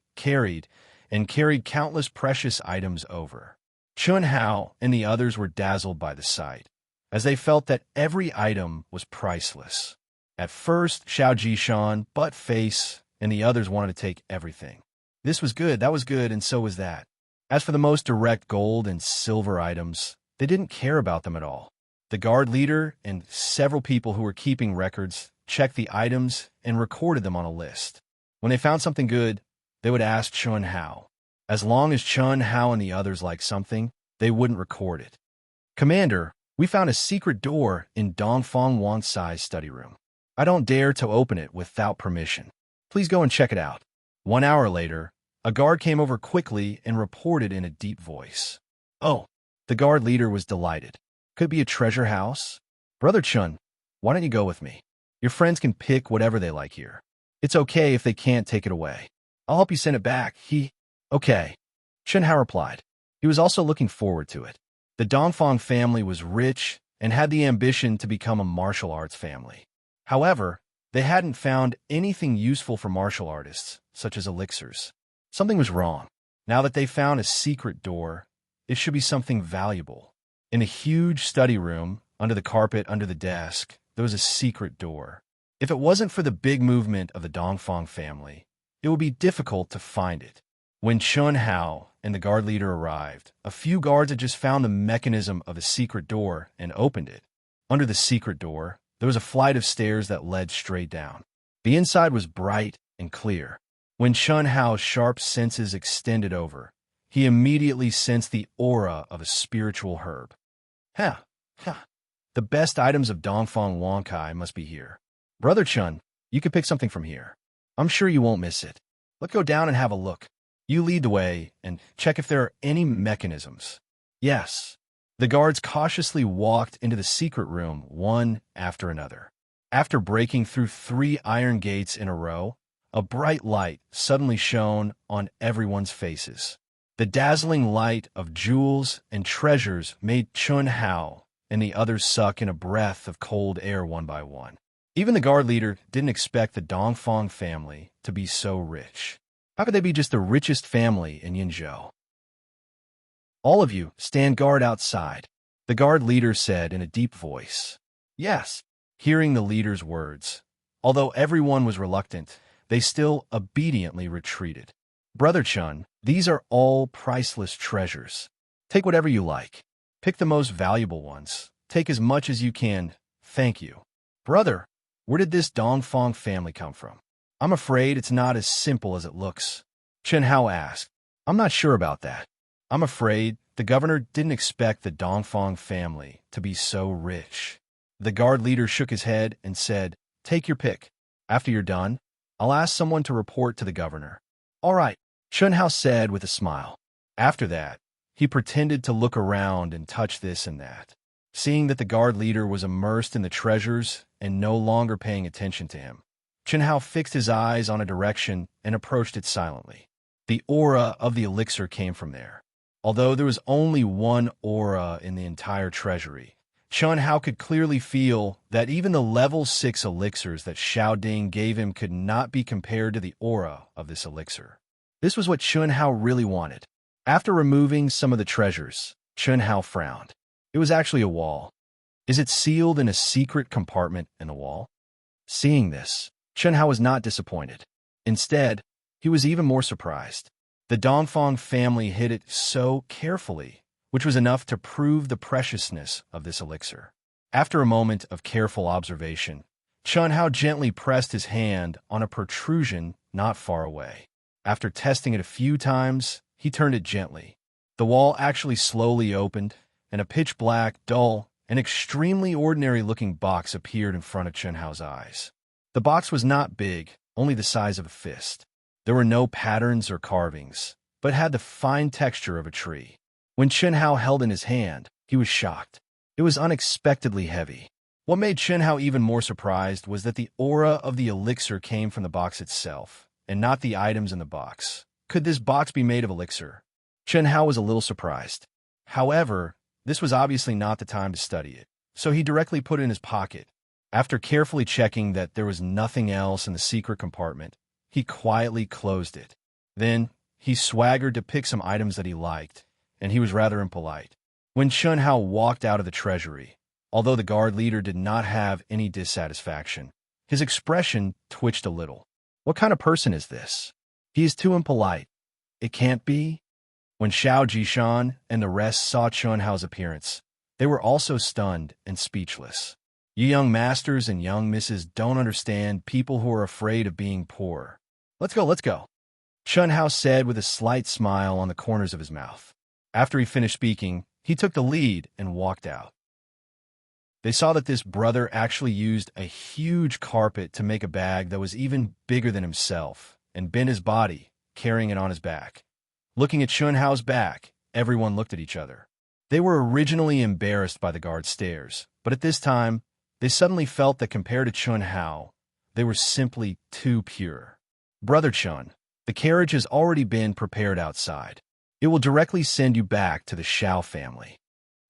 countless precious items over. Chun Hao and the others were dazzled by the sight, as they felt that every item was priceless. At first, Xiao Jishan, Butt Face, and the others wanted to take everything. This was good, that was good, and so was that. As for the most direct gold and silver items, they didn't care about them at all. The guard leader and several people who were keeping records checked the items and recorded them on a list. When they found something good, they would ask Chun Hao. As long as Chun Hao and the others liked something, they wouldn't record it. Commander, we found a secret door in Dongfang Wansai's study room. I don't dare to open it without permission. Please go and check it out. 1 hour later, a guard came over quickly and reported in a deep voice. Oh, the guard leader was delighted. Could be a treasure house? Brother Chun, why don't you go with me? Your friends can pick whatever they like here. It's okay if they can't take it away. I'll help you send it back. Okay. Chun Hao replied. He was also looking forward to it. The Dongfang family was rich and had the ambition to become a martial arts family. However, they hadn't found anything useful for martial artists, such as elixirs. Something was wrong. Now that they found a secret door, it should be something valuable. In a huge study room, under the carpet, under the desk, there was a secret door. If it wasn't for the big movement of the Dongfang family, it would be difficult to find it. When Chun Hao and the guard leader arrived, a few guards had just found the mechanism of a secret door and opened it. Under the secret door, there was a flight of stairs that led straight down. The inside was bright and clear. When Chun Hao's sharp senses extended over, he immediately sensed the aura of a spiritual herb. Ha! The best items of Dongfang Wangkai must be here. Brother Chun, you could pick something from here. I'm sure you won't miss it. Let's go down and have a look. You lead the way and check if there are any mechanisms. Yes. The guards cautiously walked into the secret room one after another. After breaking through 3 iron gates in a row, a bright light suddenly shone on everyone's faces. The dazzling light of jewels and treasures made Chun Hao and the others suck in a breath of cold air one by one. Even the guard leader didn't expect the Dongfang family to be so rich. How could they be just the richest family in Yinzhou? All of you, stand guard outside, the guard leader said in a deep voice. Yes. Hearing the leader's words, although everyone was reluctant, they still obediently retreated. Brother Chun, these are all priceless treasures. Take whatever you like. Pick the most valuable ones. Take as much as you can. Thank you. Brother, where did this Dongfang family come from? I'm afraid it's not as simple as it looks. Chun Hao asked. I'm not sure about that. I'm afraid the governor didn't expect the Dongfang family to be so rich. The guard leader shook his head and said, Take your pick. After you're done, I'll ask someone to report to the governor. All right, Chun Hao said with a smile. After that, he pretended to look around and touch this and that. Seeing that the guard leader was immersed in the treasures and no longer paying attention to him, Chun Hao fixed his eyes on a direction and approached it silently. The aura of the elixir came from there. Although there was only one aura in the entire treasury, Chun Hao could clearly feel that even the level 6 elixirs that Xiao Ding gave him could not be compared to the aura of this elixir. This was what Chun Hao really wanted. After removing some of the treasures, Chun Hao frowned. It was actually a wall. Is it sealed in a secret compartment in the wall? Seeing this, Chun Hao was not disappointed. Instead, he was even more surprised. The Dongfang family hid it so carefully, which was enough to prove the preciousness of this elixir. After a moment of careful observation, Chun Hao gently pressed his hand on a protrusion not far away. After testing it a few times, he turned it gently. The wall actually slowly opened, and a pitch-black, dull, and extremely ordinary-looking box appeared in front of Chun Hao's eyes. The box was not big, only the size of a fist. There were no patterns or carvings, but had the fine texture of a tree. When Chun Hao held in his hand, he was shocked. It was unexpectedly heavy. What made Chun Hao even more surprised was that the aura of the elixir came from the box itself, and not the items in the box. Could this box be made of elixir? Chun Hao was a little surprised. However, this was obviously not the time to study it, so he directly put it in his pocket. After carefully checking that there was nothing else in the secret compartment, he quietly closed it. Then, he swaggered to pick some items that he liked, and he was rather impolite. When Chun Hao walked out of the treasury, although the guard leader did not have any dissatisfaction, his expression twitched a little. What kind of person is this? He is too impolite. It can't be. When Xiao Jishan and the rest saw Chun Hao's appearance, they were also stunned and speechless. You young masters and young misses don't understand people who are afraid of being poor. Let's go. Chun Hao said with a slight smile on the corners of his mouth. After he finished speaking, he took the lead and walked out. They saw that this brother actually used a huge carpet to make a bag that was even bigger than himself, and bent his body, carrying it on his back. Looking at Chun Hao's back, everyone looked at each other. They were originally embarrassed by the guard's stares, but at this time, they suddenly felt that compared to Chun Hao, they were simply too pure. Brother Chun, The carriage has already been prepared outside. It will directly send you back to the Shao family.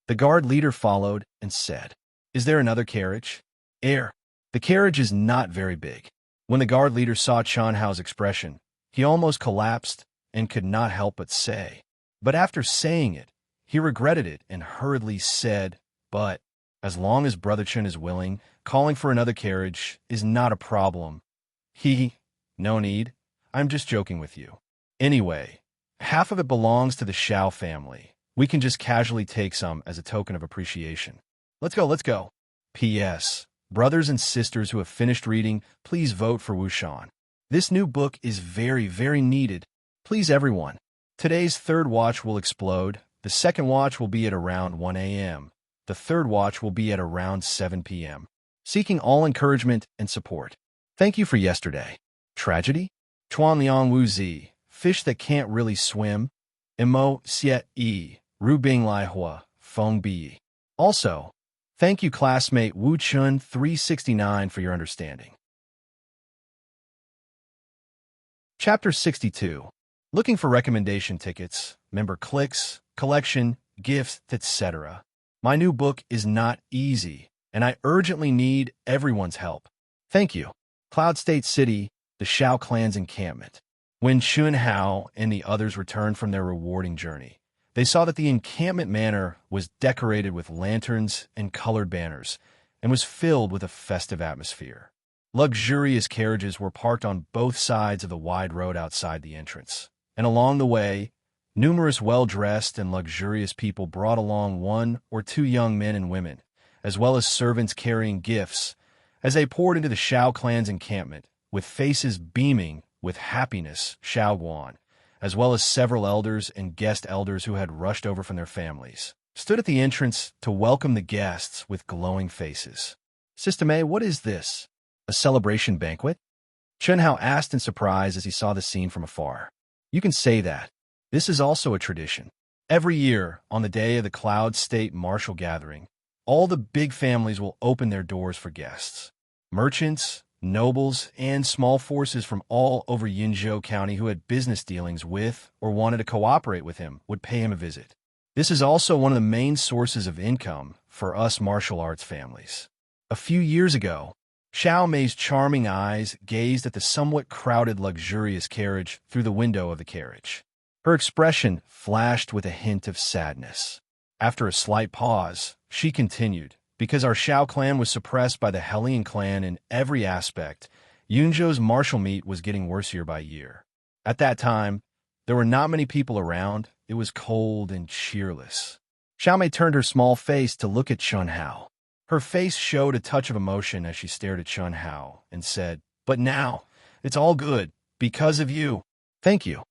The guard leader followed and said, "Is there another carriage?" The carriage is not very big. When the guard leader saw Chen Hao's expression, he almost collapsed and could not help but say. But after saying it, he regretted it and hurriedly said, "But as long as Brother Chen is willing, calling for another carriage is not a problem." No need. I'm just joking with you. Anyway, half of it belongs to the Shao family. We can just casually take some as a token of appreciation. Let's go. P.S. Brothers and sisters who have finished reading, please vote for Wushan. This new book is very, very needed. Please, everyone. Today's third watch will explode. The second watch will be at around 1 a.m. The third watch will be at around 7 p.m. Seeking all encouragement and support. Thank you for yesterday. Tragedy? Chuan Liang Wu Zi, fish that can't really swim. Mo Xie Yi, Ru Bing Lai Hua, Feng Bi. Also, thank you classmate Wu Chun 369 for your understanding. Chapter 62. Looking for recommendation tickets, member clicks, collection, gifts, etc. My new book is not easy, and I urgently need everyone's help. Thank you. Cloud State City, the Shao clan's encampment. When Chun Hao and the others returned from their rewarding journey, they saw that the encampment manor was decorated with lanterns and colored banners and was filled with a festive atmosphere. Luxurious carriages were parked on both sides of the wide road outside the entrance, and along the way, numerous well-dressed and luxurious people brought along 1 or 2 young men and women, as well as servants carrying gifts, as they poured into the Shao clan's encampment, with faces beaming with happiness. Shao Guan, as well as several elders and guest elders who had rushed over from their families, stood at the entrance to welcome the guests with glowing faces. "Sister May, what is this? A celebration banquet?" Chen Hao asked in surprise as he saw the scene from afar. "You can say that. This is also a tradition. Every year, on the day of the Cloud State Martial Gathering, all the big families will open their doors for guests. Merchants, nobles, and small forces from all over Yinzhou County who had business dealings with or wanted to cooperate with him would pay him a visit. This is also one of the main sources of income for us martial arts families." A few years ago, Xiao Mei's charming eyes gazed at the somewhat crowded luxurious carriage through the window of the carriage. Her expression flashed with a hint of sadness. After a slight pause, she continued, "Because our Shao clan was suppressed by the Hellion clan in every aspect, Yunzhou's martial meet was getting worse year by year. At that time, there were not many people around. It was cold and cheerless." Xiao Mei turned her small face to look at Chun Hao. Her face showed a touch of emotion as she stared at Chun Hao and said, "But now, it's all good, because of you. Thank you."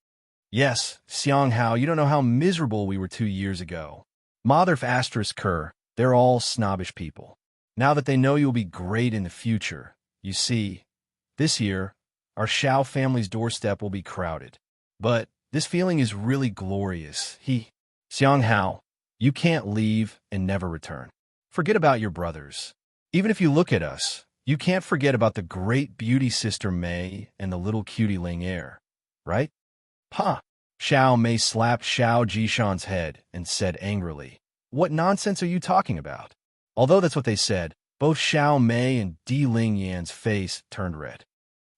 "Yes, Xiang Hao, you don't know how miserable we were 2 years ago. Mother asterisk Kerr, they're all snobbish people. Now that they know you'll be great in the future, you see, this year, our Shao family's doorstep will be crowded. But this feeling is really glorious. Xiang Hao, you can't leave and never return. Forget about your brothers. Even if you look at us, you can't forget about the great beauty sister Mei and the little cutie Ling Er, right?" "Huh." Xiao Mei slapped Xiao Jishan's head and said angrily, "What nonsense are you talking about?" Although that's what they said, both Xiao Mei and Di Ling Yan's face turned red.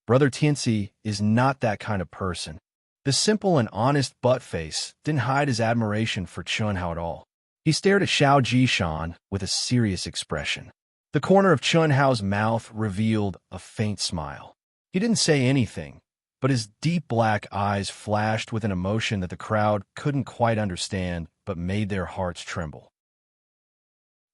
Brother Tianxi is not that kind of person. The simple and honest butt face didn't hide his admiration for Chun Hao at all. He stared at Xiao Jishan with a serious expression. The corner of Chun Hao's mouth revealed a faint smile. He didn't say anything, but his deep black eyes flashed with an emotion that the crowd couldn't quite understand but made their hearts tremble.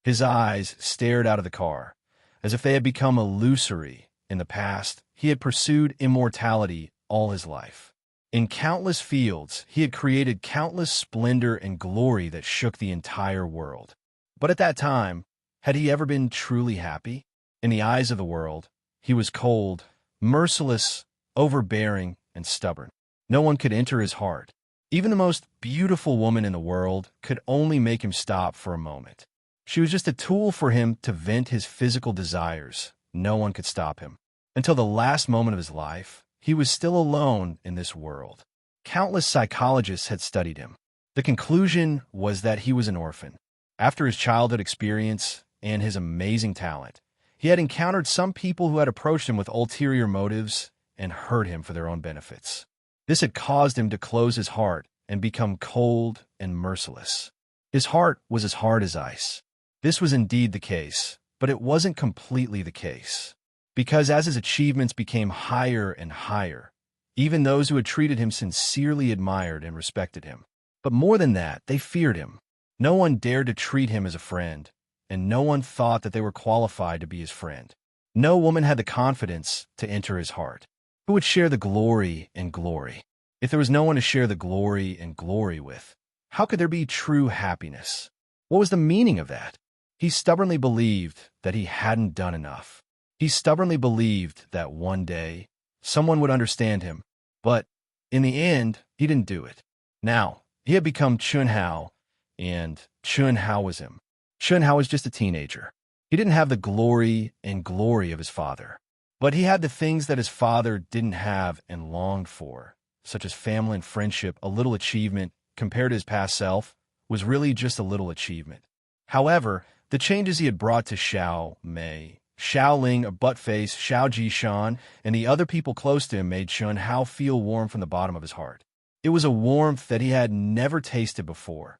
His eyes stared out of the car, as if they had become illusory. In the past, he had pursued immortality all his life. In countless fields, he had created countless splendor and glory that shook the entire world. But at that time, had he ever been truly happy? In the eyes of the world, he was cold, merciless, overbearing, and stubborn. No one could enter his heart. Even the most beautiful woman in the world could only make him stop for a moment. She was just a tool for him to vent his physical desires. No one could stop him. Until the last moment of his life, he was still alone in this world. Countless psychologists had studied him. The conclusion was that he was an orphan. After his childhood experience and his amazing talent, he had encountered some people who had approached him with ulterior motives and hurt him for their own benefits. This had caused him to close his heart and become cold and merciless. His heart was as hard as ice. This was indeed the case, but it wasn't completely the case. Because as his achievements became higher and higher, even those who had treated him sincerely admired and respected him. But more than that, they feared him. No one dared to treat him as a friend, and no one thought that they were qualified to be his friend. No woman had the confidence to enter his heart. Who would share the glory and glory? If there was no one to share the glory and glory with, how could there be true happiness? What was the meaning of that? He stubbornly believed that he hadn't done enough. He stubbornly believed that one day someone would understand him, but in the end, he didn't do it. Now, he had become Chun-Hao, and Chun-Hao was him. Chun-Hao was just a teenager. He didn't have the glory and glory of his father, but he had the things that his father didn't have and longed for, such as family and friendship. A little achievement, compared to his past self, was really just a little achievement. However, the changes he had brought to Xiao Mei, Xiao Ling, a butt-face, Xiao Jishan, and the other people close to him made Chun-Hao feel warm from the bottom of his heart. It was a warmth that he had never tasted before.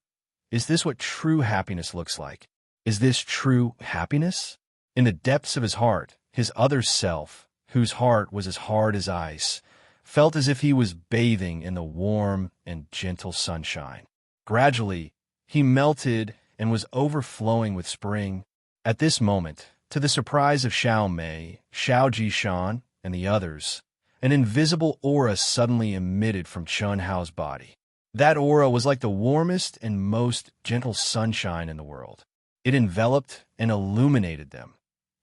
Is this what true happiness looks like? Is this true happiness? In the depths of his heart, his other self, whose heart was as hard as ice, felt as if he was bathing in the warm and gentle sunshine. Gradually, he melted and was overflowing with spring. At this moment, to the surprise of Xiao Mei, Xiao Jishan, and the others, an invisible aura suddenly emitted from Chun-Hao's body. That aura was like the warmest and most gentle sunshine in the world. It enveloped and illuminated them.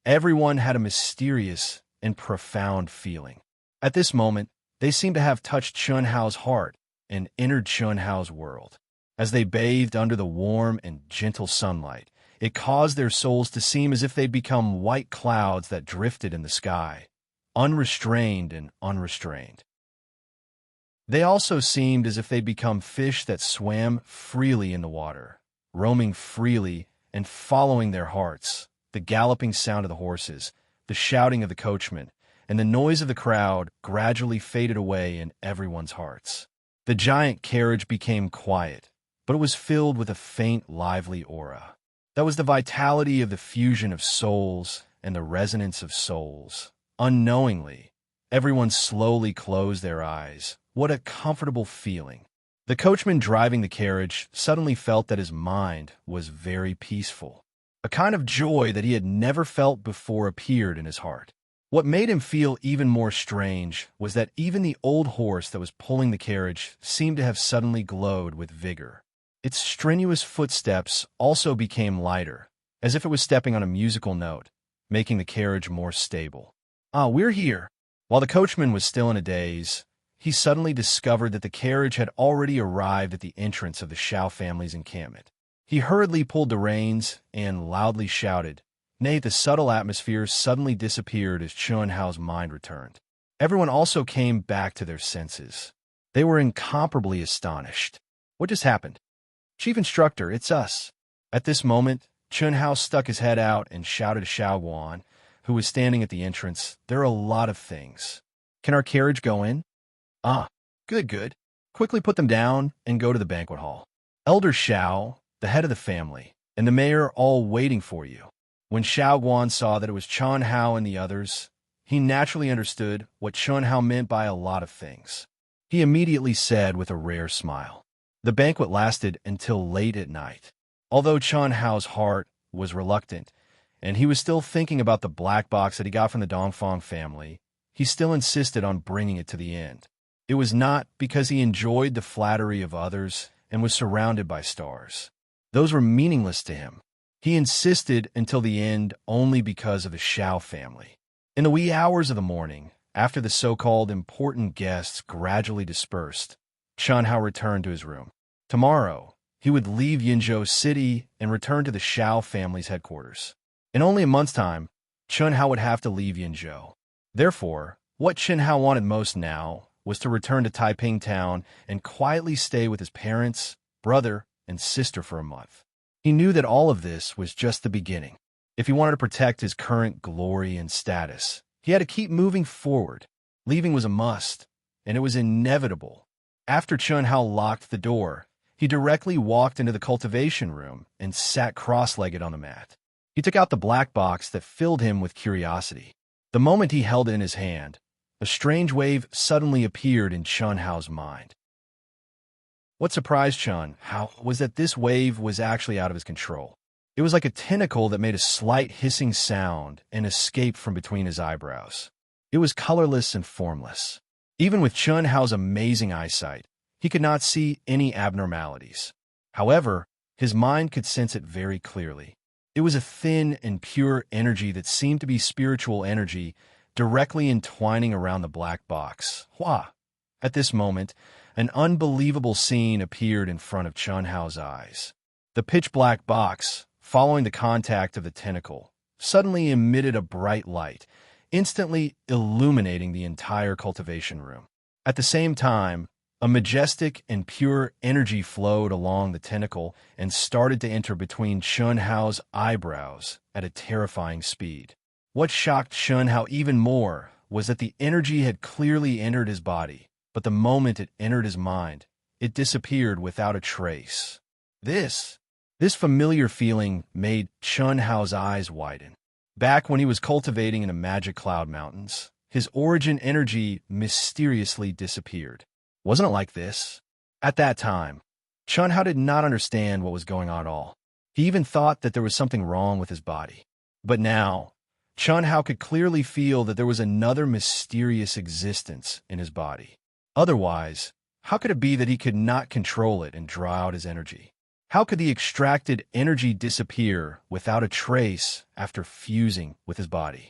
Everyone had a mysterious and profound feeling. At this moment, they seemed to have touched Chun-Hao's heart and entered Chun-Hao's world. As they bathed under the warm and gentle sunlight, it caused their souls to seem as if they'd become white clouds that drifted in the sky, unrestrained and unrestrained. They also seemed as if they'd become fish that swam freely in the water, roaming freely and following their hearts. The galloping sound of the horses, the shouting of the coachman, and the noise of the crowd gradually faded away in everyone's hearts. The giant carriage became quiet, but it was filled with a faint, lively aura. That was the vitality of the fusion of souls and the resonance of souls. Unknowingly, everyone slowly closed their eyes. What a comfortable feeling. The coachman driving the carriage suddenly felt that his mind was very peaceful. A kind of joy that he had never felt before appeared in his heart. What made him feel even more strange was that even the old horse that was pulling the carriage seemed to have suddenly glowed with vigor. Its strenuous footsteps also became lighter, as if it was stepping on a musical note, making the carriage more stable. "Ah, we're here." While the coachman was still in a daze, he suddenly discovered that the carriage had already arrived at the entrance of the Xiao family's encampment. He hurriedly pulled the reins and loudly shouted. Nay, the subtle atmosphere suddenly disappeared as Chun-Hao's mind returned. Everyone also came back to their senses. They were incomparably astonished. What just happened? "Chief Instructor, it's us." At this moment, Chun-Hao stuck his head out and shouted to Xiao Guan, who was standing at the entrance, "There are a lot of things. Can our carriage go in?" "Ah, good. Quickly put them down and go to the banquet hall. Elder Xiao, the head of the family, and the mayor are all waiting for you." When Xiao Guan saw that it was Chun-Hao and the others, he naturally understood what Chun-Hao meant by a lot of things. He immediately said with a rare smile. The banquet lasted until late at night. Although Chun-Hao's heart was reluctant, and he was still thinking about the black box that he got from the Dongfang family, he still insisted on bringing it to the end. It was not because he enjoyed the flattery of others and was surrounded by stars. Those were meaningless to him. He insisted until the end only because of the Xiao family. In the wee hours of the morning, after the so-called important guests gradually dispersed, Chun-Hao returned to his room. Tomorrow, he would leave Yinzhou City and return to the Xiao family's headquarters. In only a month's time, Chun-Hao would have to leave Yinzhou. Therefore, What Chen Hao wanted most now was to return to Taiping Town and quietly stay with his parents, brother, and sister for a month. He knew that all of this was just the beginning. If he wanted to protect his current glory and status, he had to keep moving forward. Leaving was a must, and it was inevitable. After Chen Hao locked the door, he directly walked into the cultivation room and sat cross-legged on the mat. He took out the black box that filled him with curiosity. The moment he held it in his hand, a strange wave suddenly appeared in Chen Hao's mind. What surprised Chen Hao was that this wave was actually out of his control. It was like a tentacle that made a slight hissing sound and escaped from between his eyebrows. It was colorless and formless. Even with Chen Hao's amazing eyesight, he could not see any abnormalities. However, his mind could sense it very clearly. It was a thin and pure energy that seemed to be spiritual energy directly entwining around the black box. Hua! At this moment, an unbelievable scene appeared in front of Chen Hao's eyes. The pitch-black box, following the contact of the tentacle, suddenly emitted a bright light, instantly illuminating the entire cultivation room. At the same time, a majestic and pure energy flowed along the tentacle and started to enter between Chen Hao's eyebrows at a terrifying speed. What shocked Chen Hao even more was that the energy had clearly entered his body, but the moment it entered his mind, it disappeared without a trace. This familiar feeling made Chen Hao's eyes widen. Back when he was cultivating in the Magic Cloud Mountains, his origin energy mysteriously disappeared. Wasn't it like this? At that time, Chen Hao did not understand what was going on at all. He even thought that there was something wrong with his body. But now, Chen Hao could clearly feel that there was another mysterious existence in his body. Otherwise, how could it be that he could not control it and draw out his energy? How could the extracted energy disappear without a trace after fusing with his body?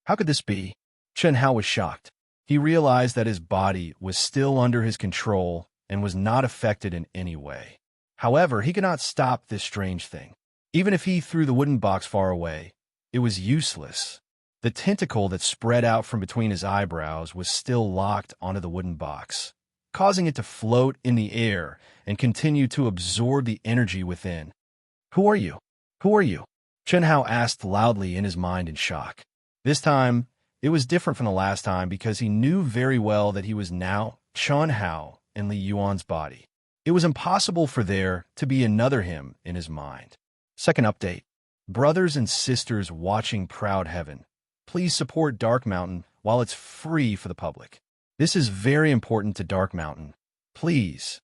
How could this be? Chen Hao was shocked. He realized that his body was still under his control and was not affected in any way. However, he could not stop this strange thing. Even if he threw the wooden box far away, it was useless. The tentacle that spread out from between his eyebrows was still locked onto the wooden box, causing it to float in the air and continue to absorb the energy within. "Who are you? Who are you?" Chen Hao asked loudly in his mind in shock. This time, it was different from the last time because he knew very well that he was now Chen Hao in Li Yuan's body. It was impossible for there to be another him in his mind. Second update. Brothers and sisters watching Proud Heaven, please support Dark Mountain while it's free for the public. This is very important to Dark Mountain. Please.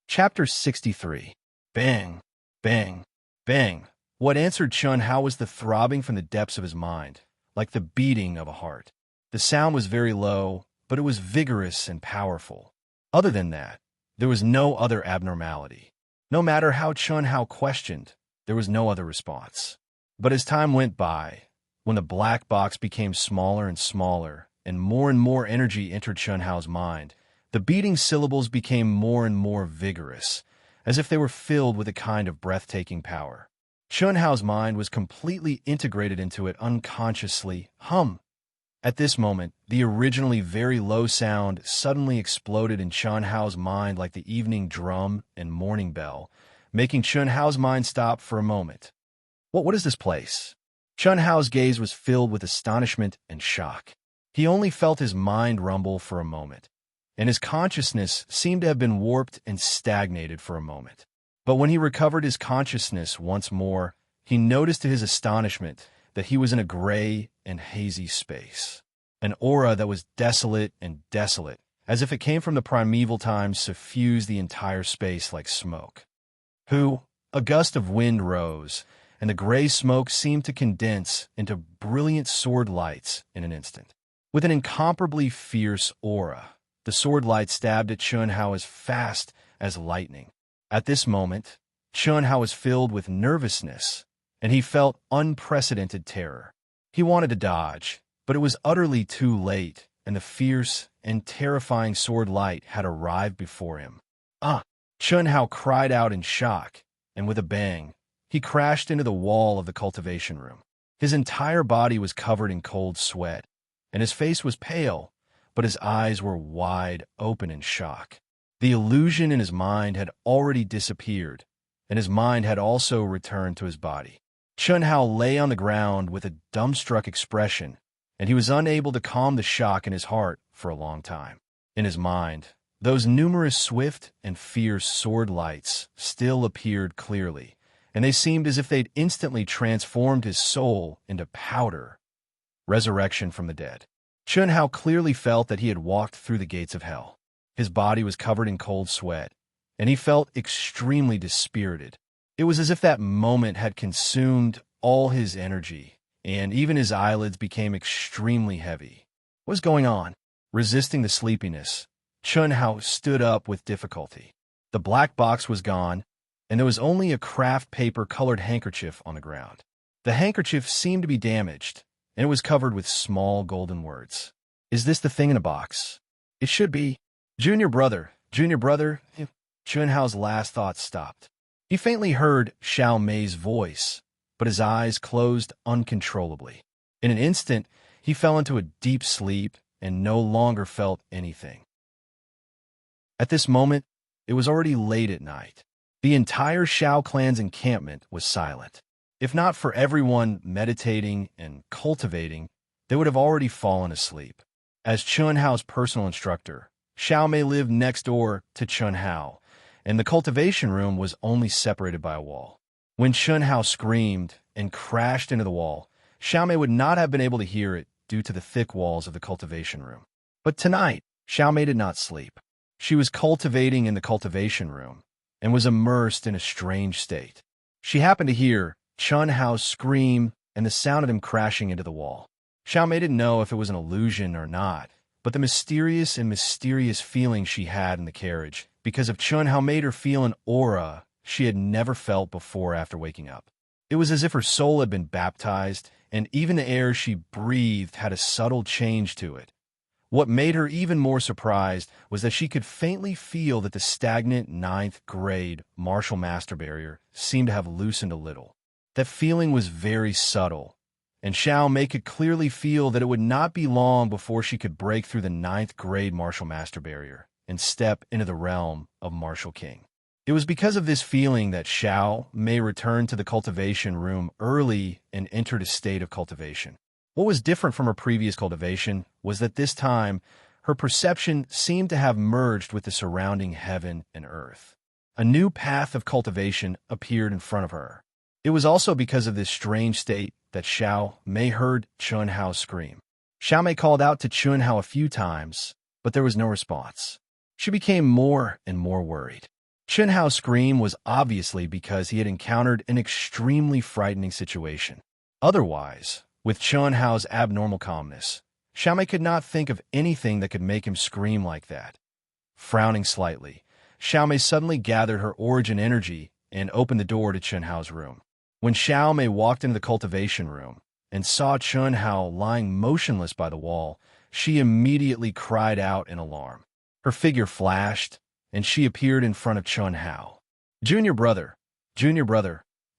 Chapter 63. Bang, bang, bang. What answered Chen Hao was the throbbing from the depths of his mind, like the beating of a heart. The sound was very low, but it was vigorous and powerful. Other than that, there was no other abnormality. No matter how Chen Hao questioned, there was no other response. But as time went by, when the black box became smaller and smaller, and more energy entered Chen Hao's mind, the beating syllables became more and more vigorous, as if they were filled with a kind of breathtaking power. Chen Hao's mind was completely integrated into it unconsciously. Hum! At this moment, the originally very low sound suddenly exploded in Chen Hao's mind like the evening drum and morning bell, making Chen Hao's mind stop for a moment. What is this place? Chen Hao's gaze was filled with astonishment and shock. He only felt his mind rumble for a moment, and his consciousness seemed to have been warped and stagnated for a moment. But when he recovered his consciousness once more, he noticed to his astonishment that he was in a gray and hazy space. An aura that was desolate, as if it came from the primeval times, suffused the entire space like smoke. A gust of wind rose, and the gray smoke seemed to condense into brilliant sword lights in an instant. With an incomparably fierce aura, the sword light stabbed at Chen Hao as fast as lightning. At this moment, Chen Hao was filled with nervousness, and he felt unprecedented terror. He wanted to dodge, but it was utterly too late, and the fierce and terrifying sword light had arrived before him. Chen Hao cried out in shock, and with a bang, he crashed into the wall of the cultivation room. His entire body was covered in cold sweat, and his face was pale, but his eyes were wide open in shock. The illusion in his mind had already disappeared, and his mind had also returned to his body. Chun Hao lay on the ground with a dumbstruck expression, and he was unable to calm the shock in his heart for a long time. In his mind, those numerous swift and fierce sword lights still appeared clearly, and they seemed as if they'd instantly transformed his soul into powder. Resurrection from the dead. Chun Hao clearly felt that he had walked through the gates of hell. His body was covered in cold sweat, and he felt extremely dispirited. It was as if that moment had consumed all his energy, and even his eyelids became extremely heavy. What was going on? Resisting the sleepiness, Chun Hao stood up with difficulty. The black box was gone, and there was only a craft paper-colored handkerchief on the ground. The handkerchief seemed to be damaged, and it was covered with small golden words. Is this the thing in a box? It should be. Junior brother. Chun Hao's last thought stopped. He faintly heard Xiao Mei's voice, but his eyes closed uncontrollably. In an instant, he fell into a deep sleep and no longer felt anything. At this moment, it was already late at night. The entire Xiao clan's encampment was silent. If not for everyone meditating and cultivating, they would have already fallen asleep. As Chun Hao's personal instructor, Xiao Mei lived next door to Chun Hao, and the cultivation room was only separated by a wall. When Chun Hao screamed and crashed into the wall, Xiao Mei would not have been able to hear it due to the thick walls of the cultivation room. But tonight, Xiao Mei did not sleep. She was cultivating in the cultivation room and was immersed in a strange state. She happened to hear Chun Hao scream and the sound of him crashing into the wall. Xiao Mei didn't know if it was an illusion or not, but the mysterious feeling she had in the carriage because of Chun Hao made her feel an aura she had never felt before after waking up. It was as if her soul had been baptized, and even the air she breathed had a subtle change to it. What made her even more surprised was that she could faintly feel that the stagnant 9th grade martial master barrier seemed to have loosened a little. That feeling was very subtle, and Xiao Mei could clearly feel that it would not be long before she could break through the 9th grade martial master barrier and step into the realm of Martial King. It was because of this feeling that Xiao Mei returned to the cultivation room early and entered a state of cultivation. What was different from her previous cultivation was that this time, her perception seemed to have merged with the surrounding heaven and earth. A new path of cultivation appeared in front of her. It was also because of this strange state that Xiao Mei heard Chun Hao scream. Xiao Mei called out to Chun Hao a few times, but there was no response. She became more and more worried. Chun Hao's scream was obviously because he had encountered an extremely frightening situation. Otherwise, with Chun Hao's abnormal calmness, Xiao Mei could not think of anything that could make him scream like that. Frowning slightly, Xiao Mei suddenly gathered her origin energy and opened the door to Chun Hao's room. When Xiao Mei walked into the cultivation room and saw Chun Hao lying motionless by the wall, she immediately cried out in alarm. Her figure flashed, and she appeared in front of Chun Hao. Junior brother,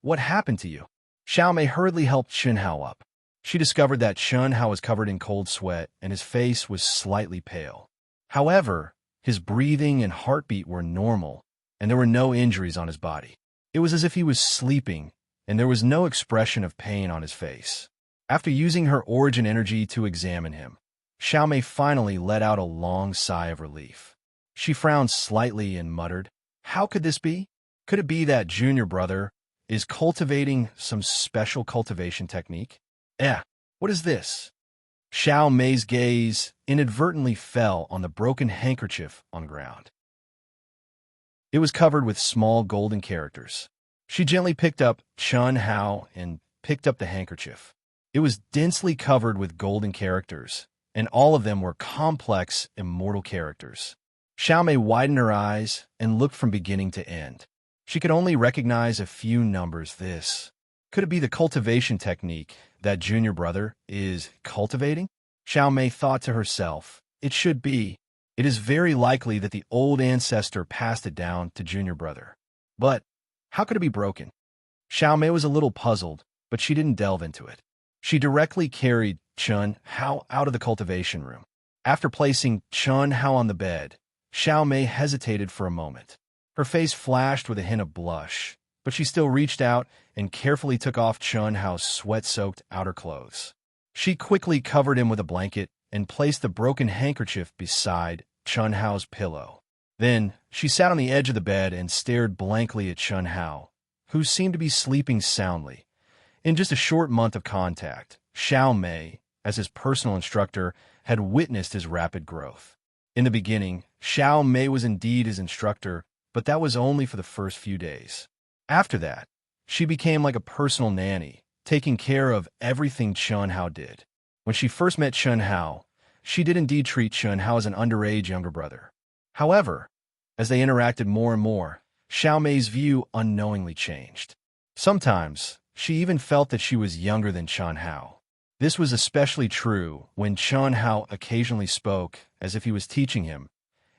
what happened to you? Xiao Mei hurriedly helped Chun Hao up. She discovered that Chun Hao was covered in cold sweat and his face was slightly pale. However, his breathing and heartbeat were normal, and there were no injuries on his body. It was as if he was sleeping, and there was no expression of pain on his face. After using her origin energy to examine him, Xiao Mei finally let out a long sigh of relief. She frowned slightly and muttered, "How could this be? Could it be that Junior brother is cultivating some special cultivation technique? What is this?" Xiao Mei's gaze inadvertently fell on the broken handkerchief on the ground. It was covered with small golden characters. She gently picked up Chun Hao and picked up the handkerchief. It was densely covered with golden characters, and all of them were complex, immortal characters. Xiao Mei widened her eyes and looked from beginning to end. She could only recognize a few numbers. Could it be the cultivation technique that Junior brother is cultivating? Xiao Mei thought to herself, it should be. It is very likely that the old ancestor passed it down to Junior brother. But how could it be broken? Xiao Mei was a little puzzled, but she didn't delve into it. She directly carried Chun Hao out of the cultivation room. After placing Chun Hao on the bed, Xiao Mei hesitated for a moment. Her face flashed with a hint of blush, but she still reached out and carefully took off Chun Hao's sweat-soaked outer clothes. She quickly covered him with a blanket and placed the broken handkerchief beside Chun Hao's pillow. Then, she sat on the edge of the bed and stared blankly at Chun Hao, who seemed to be sleeping soundly. In just a short month of contact, Xiao Mei, as his personal instructor, had witnessed his rapid growth. In the beginning, Xiao Mei was indeed his instructor, but that was only for the first few days. After that, she became like a personal nanny, taking care of everything Chun Hao did. When she first met Chun Hao, she did indeed treat Chun Hao as an underage younger brother. However, as they interacted more and more, Xiao Mei's view unknowingly changed. Sometimes, she even felt that she was younger than Chun Hao. This was especially true when Chun Hao occasionally spoke as if he was teaching him.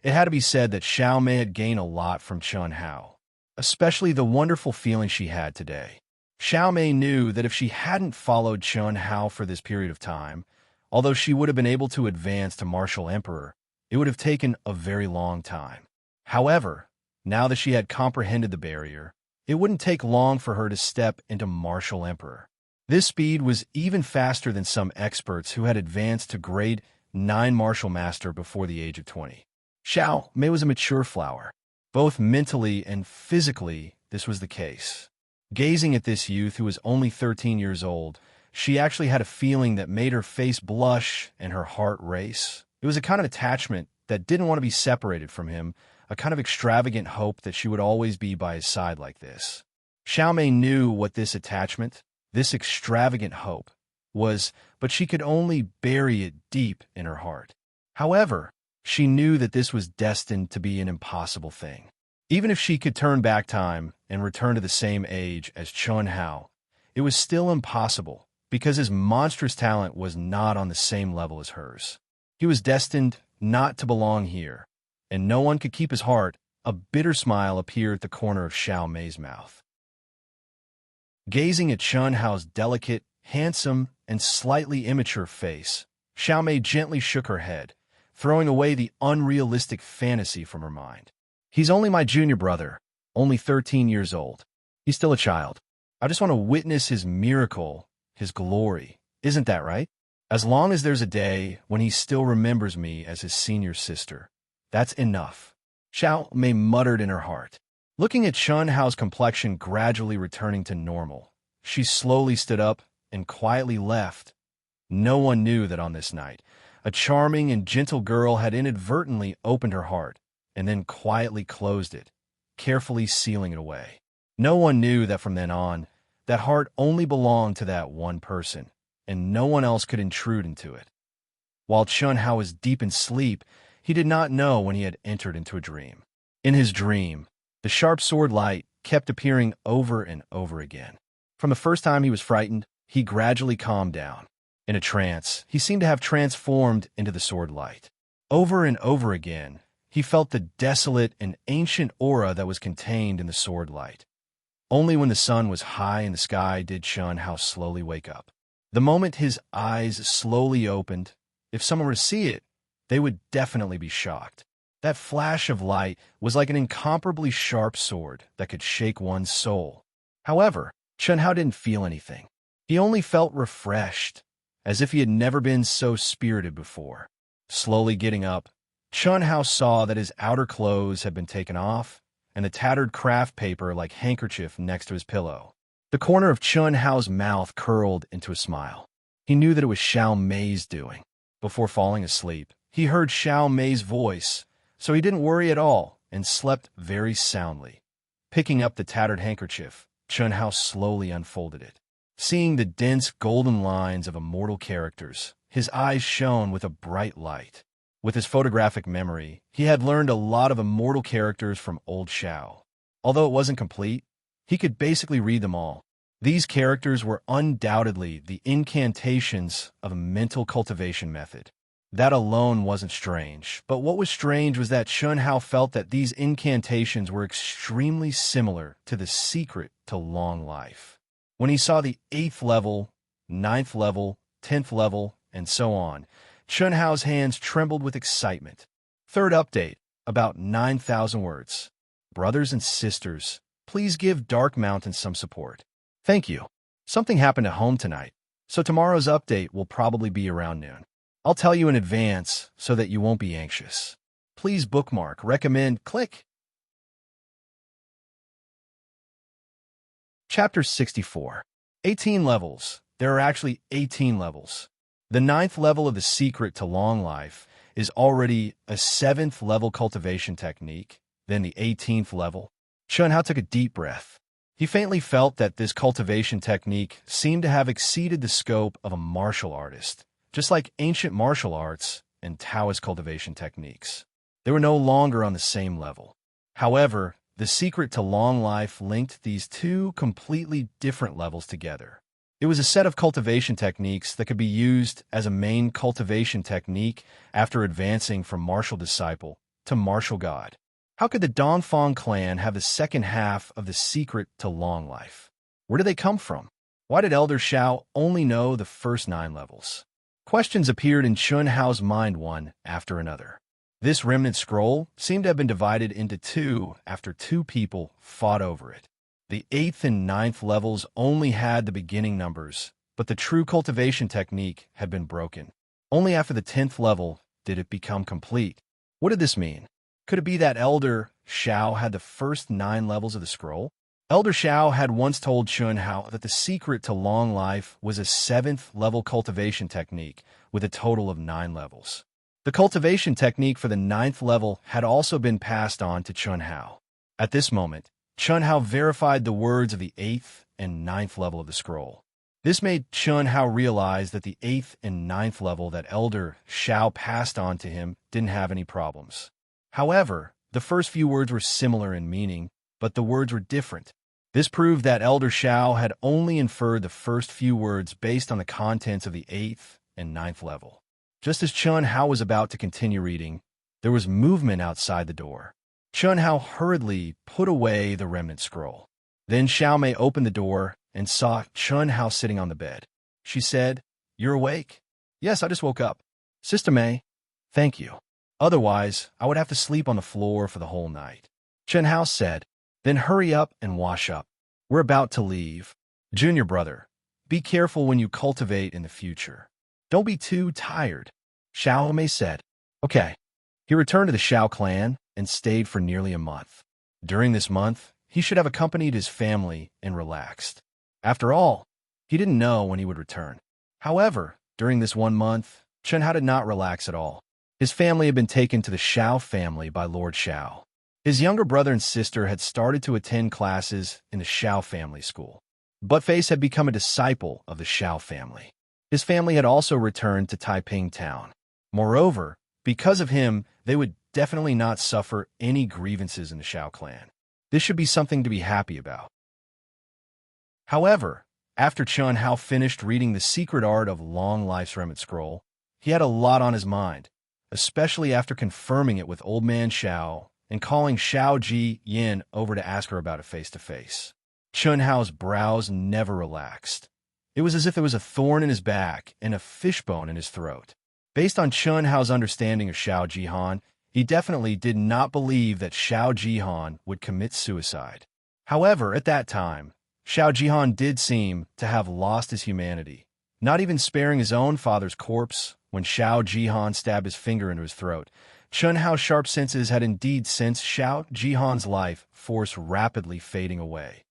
It had to be said that Xiao Mei had gained a lot from Chun Hao, especially the wonderful feeling she had today. Xiao Mei knew that if she hadn't followed Chun Hao for this period of time, although she would have been able to advance to Martial Emperor, it would have taken a very long time. However, now that she had comprehended the barrier, it wouldn't take long for her to step into Martial Emperor. This speed was even faster than some experts who had advanced to grade 9 Martial Master before the age of 20. Xiao Mei was a mature flower. Both mentally and physically, this was the case. Gazing at this youth who was only 13 years old, she actually had a feeling that made her face blush and her heart race. It was a kind of attachment that didn't want to be separated from him, a kind of extravagant hope that she would always be by his side like this. Xiao Mei knew what this attachment, this extravagant hope, was, but she could only bury it deep in her heart. However, she knew that this was destined to be an impossible thing. Even if she could turn back time and return to the same age as Chun Hao, it was still impossible because his monstrous talent was not on the same level as hers. He was destined not to belong here, and no one could keep his heart. A bitter smile appeared at the corner of Xiao Mei's mouth. Gazing at Chun Hao's delicate, handsome, and slightly immature face, Xiao Mei gently shook her head, throwing away the unrealistic fantasy from her mind. He's only my junior brother, only 13 years old. He's still a child. I just want to witness his miracle, his glory. Isn't that right? As long as there's a day when he still remembers me as his senior sister, that's enough. Xiao Mei muttered in her heart. Looking at Chun Hao's complexion gradually returning to normal, she slowly stood up and quietly left. No one knew that on this night, a charming and gentle girl had inadvertently opened her heart and then quietly closed it, carefully sealing it away. No one knew that from then on, that heart only belonged to that one person, and no one else could intrude into it. While Chun Hao was deep in sleep, he did not know when he had entered into a dream. In his dream, the sharp sword light kept appearing over and over again. From the first time he was frightened, he gradually calmed down. In a trance, he seemed to have transformed into the sword light. Over and over again, he felt the desolate and ancient aura that was contained in the sword light. Only when the sun was high in the sky did Chun Hao slowly wake up. The moment his eyes slowly opened, if someone were to see it, they would definitely be shocked. That flash of light was like an incomparably sharp sword that could shake one's soul. However, Chun Hao didn't feel anything. He only felt refreshed, as if he had never been so spirited before. Slowly getting up, Chun Hao saw that his outer clothes had been taken off, and the tattered craft paper like handkerchief next to his pillow. The corner of Chun Hao's mouth curled into a smile. He knew that it was Xiao Mei's doing. Before falling asleep, he heard Xiao Mei's voice, so he didn't worry at all and slept very soundly. Picking up the tattered handkerchief, Chun Hao slowly unfolded it. Seeing the dense golden lines of immortal characters, his eyes shone with a bright light. With his photographic memory, he had learned a lot of immortal characters from old Xiao. Although it wasn't complete, he could basically read them all. These characters were undoubtedly the incantations of a mental cultivation method. That alone wasn't strange, but what was strange was that Chun Hao felt that these incantations were extremely similar to the secret to long life. When he saw the 8th level, 9th level, 10th level, and so on. Chun Hao's hands trembled with excitement. Third update, about 9,000 words. Brothers and sisters, please give Dark Mountain some support. Thank you. Something happened at home tonight, so tomorrow's update will probably be around noon. I'll tell you in advance so that you won't be anxious. Please bookmark, recommend, click. Chapter 64. 18 levels. There are actually 18 levels. The 9th level of the secret to long life is already a 7th level cultivation technique, then the 18th level. Chun Hao took a deep breath. He faintly felt that this cultivation technique seemed to have exceeded the scope of a martial artist, just like ancient martial arts and Taoist cultivation techniques. They were no longer on the same level. However, the secret to long life linked these two completely different levels together. It was a set of cultivation techniques that could be used as a main cultivation technique after advancing from martial disciple to martial god. How could the Dongfang clan have the second half of the secret to long life? Where did they come from? Why did Elder Xiao only know the first 9 levels? Questions appeared in Chun Hao's mind one after another. This remnant scroll seemed to have been divided into two after two people fought over it. The 8th and 9th levels only had the beginning numbers, but the true cultivation technique had been broken. Only after the 10th level did it become complete. What did this mean? Could it be that Elder Xiao had the first 9 levels of the scroll? Elder Xiao had once told Chun Hao that the secret to long life was a 7th level cultivation technique with a total of 9 levels. The cultivation technique for the 9th level had also been passed on to Chun Hao. At this moment, Chun Hao verified the words of the 8th and 9th level of the scroll. This made Chun Hao realize that the 8th and 9th level that Elder Xiao passed on to him didn't have any problems. However, the first few words were similar in meaning, but the words were different. This proved that Elder Xiao had only inferred the first few words based on the contents of the 8th and 9th level. Just as Chun Hao was about to continue reading, there was movement outside the door. Chun Hao hurriedly put away the remnant scroll. Then Xiao Mei opened the door and saw Chun Hao sitting on the bed. She said, "You're awake?" "Yes, I just woke up." "Sister Mei, thank you. Otherwise, I would have to sleep on the floor for the whole night." Chun Hao said, "Then hurry up and wash up. We're about to leave. Junior brother, be careful when you cultivate in the future. Don't be too tired." Xiao Mei said, "Okay." He returned to the Xiao clan and stayed for nearly a month. During this month, he should have accompanied his family and relaxed. After all, he didn't know when he would return. However, during this 1 month, Chun Hao did not relax at all. His family had been taken to the Xiao family by Lord Xiao. His younger brother and sister had started to attend classes in the Xiao family school. Buttface had become a disciple of the Xiao family. His family had also returned to Taiping town. Moreover, because of him, they would definitely not suffer any grievances in the Xiao clan. This should be something to be happy about. However, after Chun Hao finished reading The Secret Art of Long Life's Remnant Scroll, he had a lot on his mind, especially after confirming it with Old Man Xiao and calling Xiao Ji Yin over to ask her about it face-to-face. Chun Hao's brows never relaxed. It was as if there was a thorn in his back and a fishbone in his throat. Based on Chun Hao's understanding of Xiao Jihan, he definitely did not believe that Xiao Jihan would commit suicide. However, at that time, Xiao Jihan did seem to have lost his humanity, not even sparing his own father's corpse when Xiao Jihan stabbed his finger into his throat. Chun Hao's sharp senses had indeed sensed Xiao Jihan's life force rapidly fading away.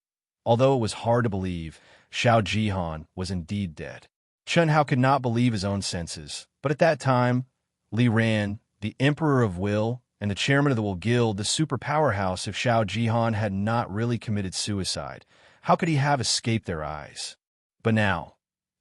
Although it was hard to believe, Xiao Jihan was indeed dead. Chun Hao could not believe his own senses, but at that time, Li Ran, the Emperor of Will, and the chairman of the Will Guild, the super powerhouse, if Xiao Jihan had not really committed suicide, how could he have escaped their eyes? But now,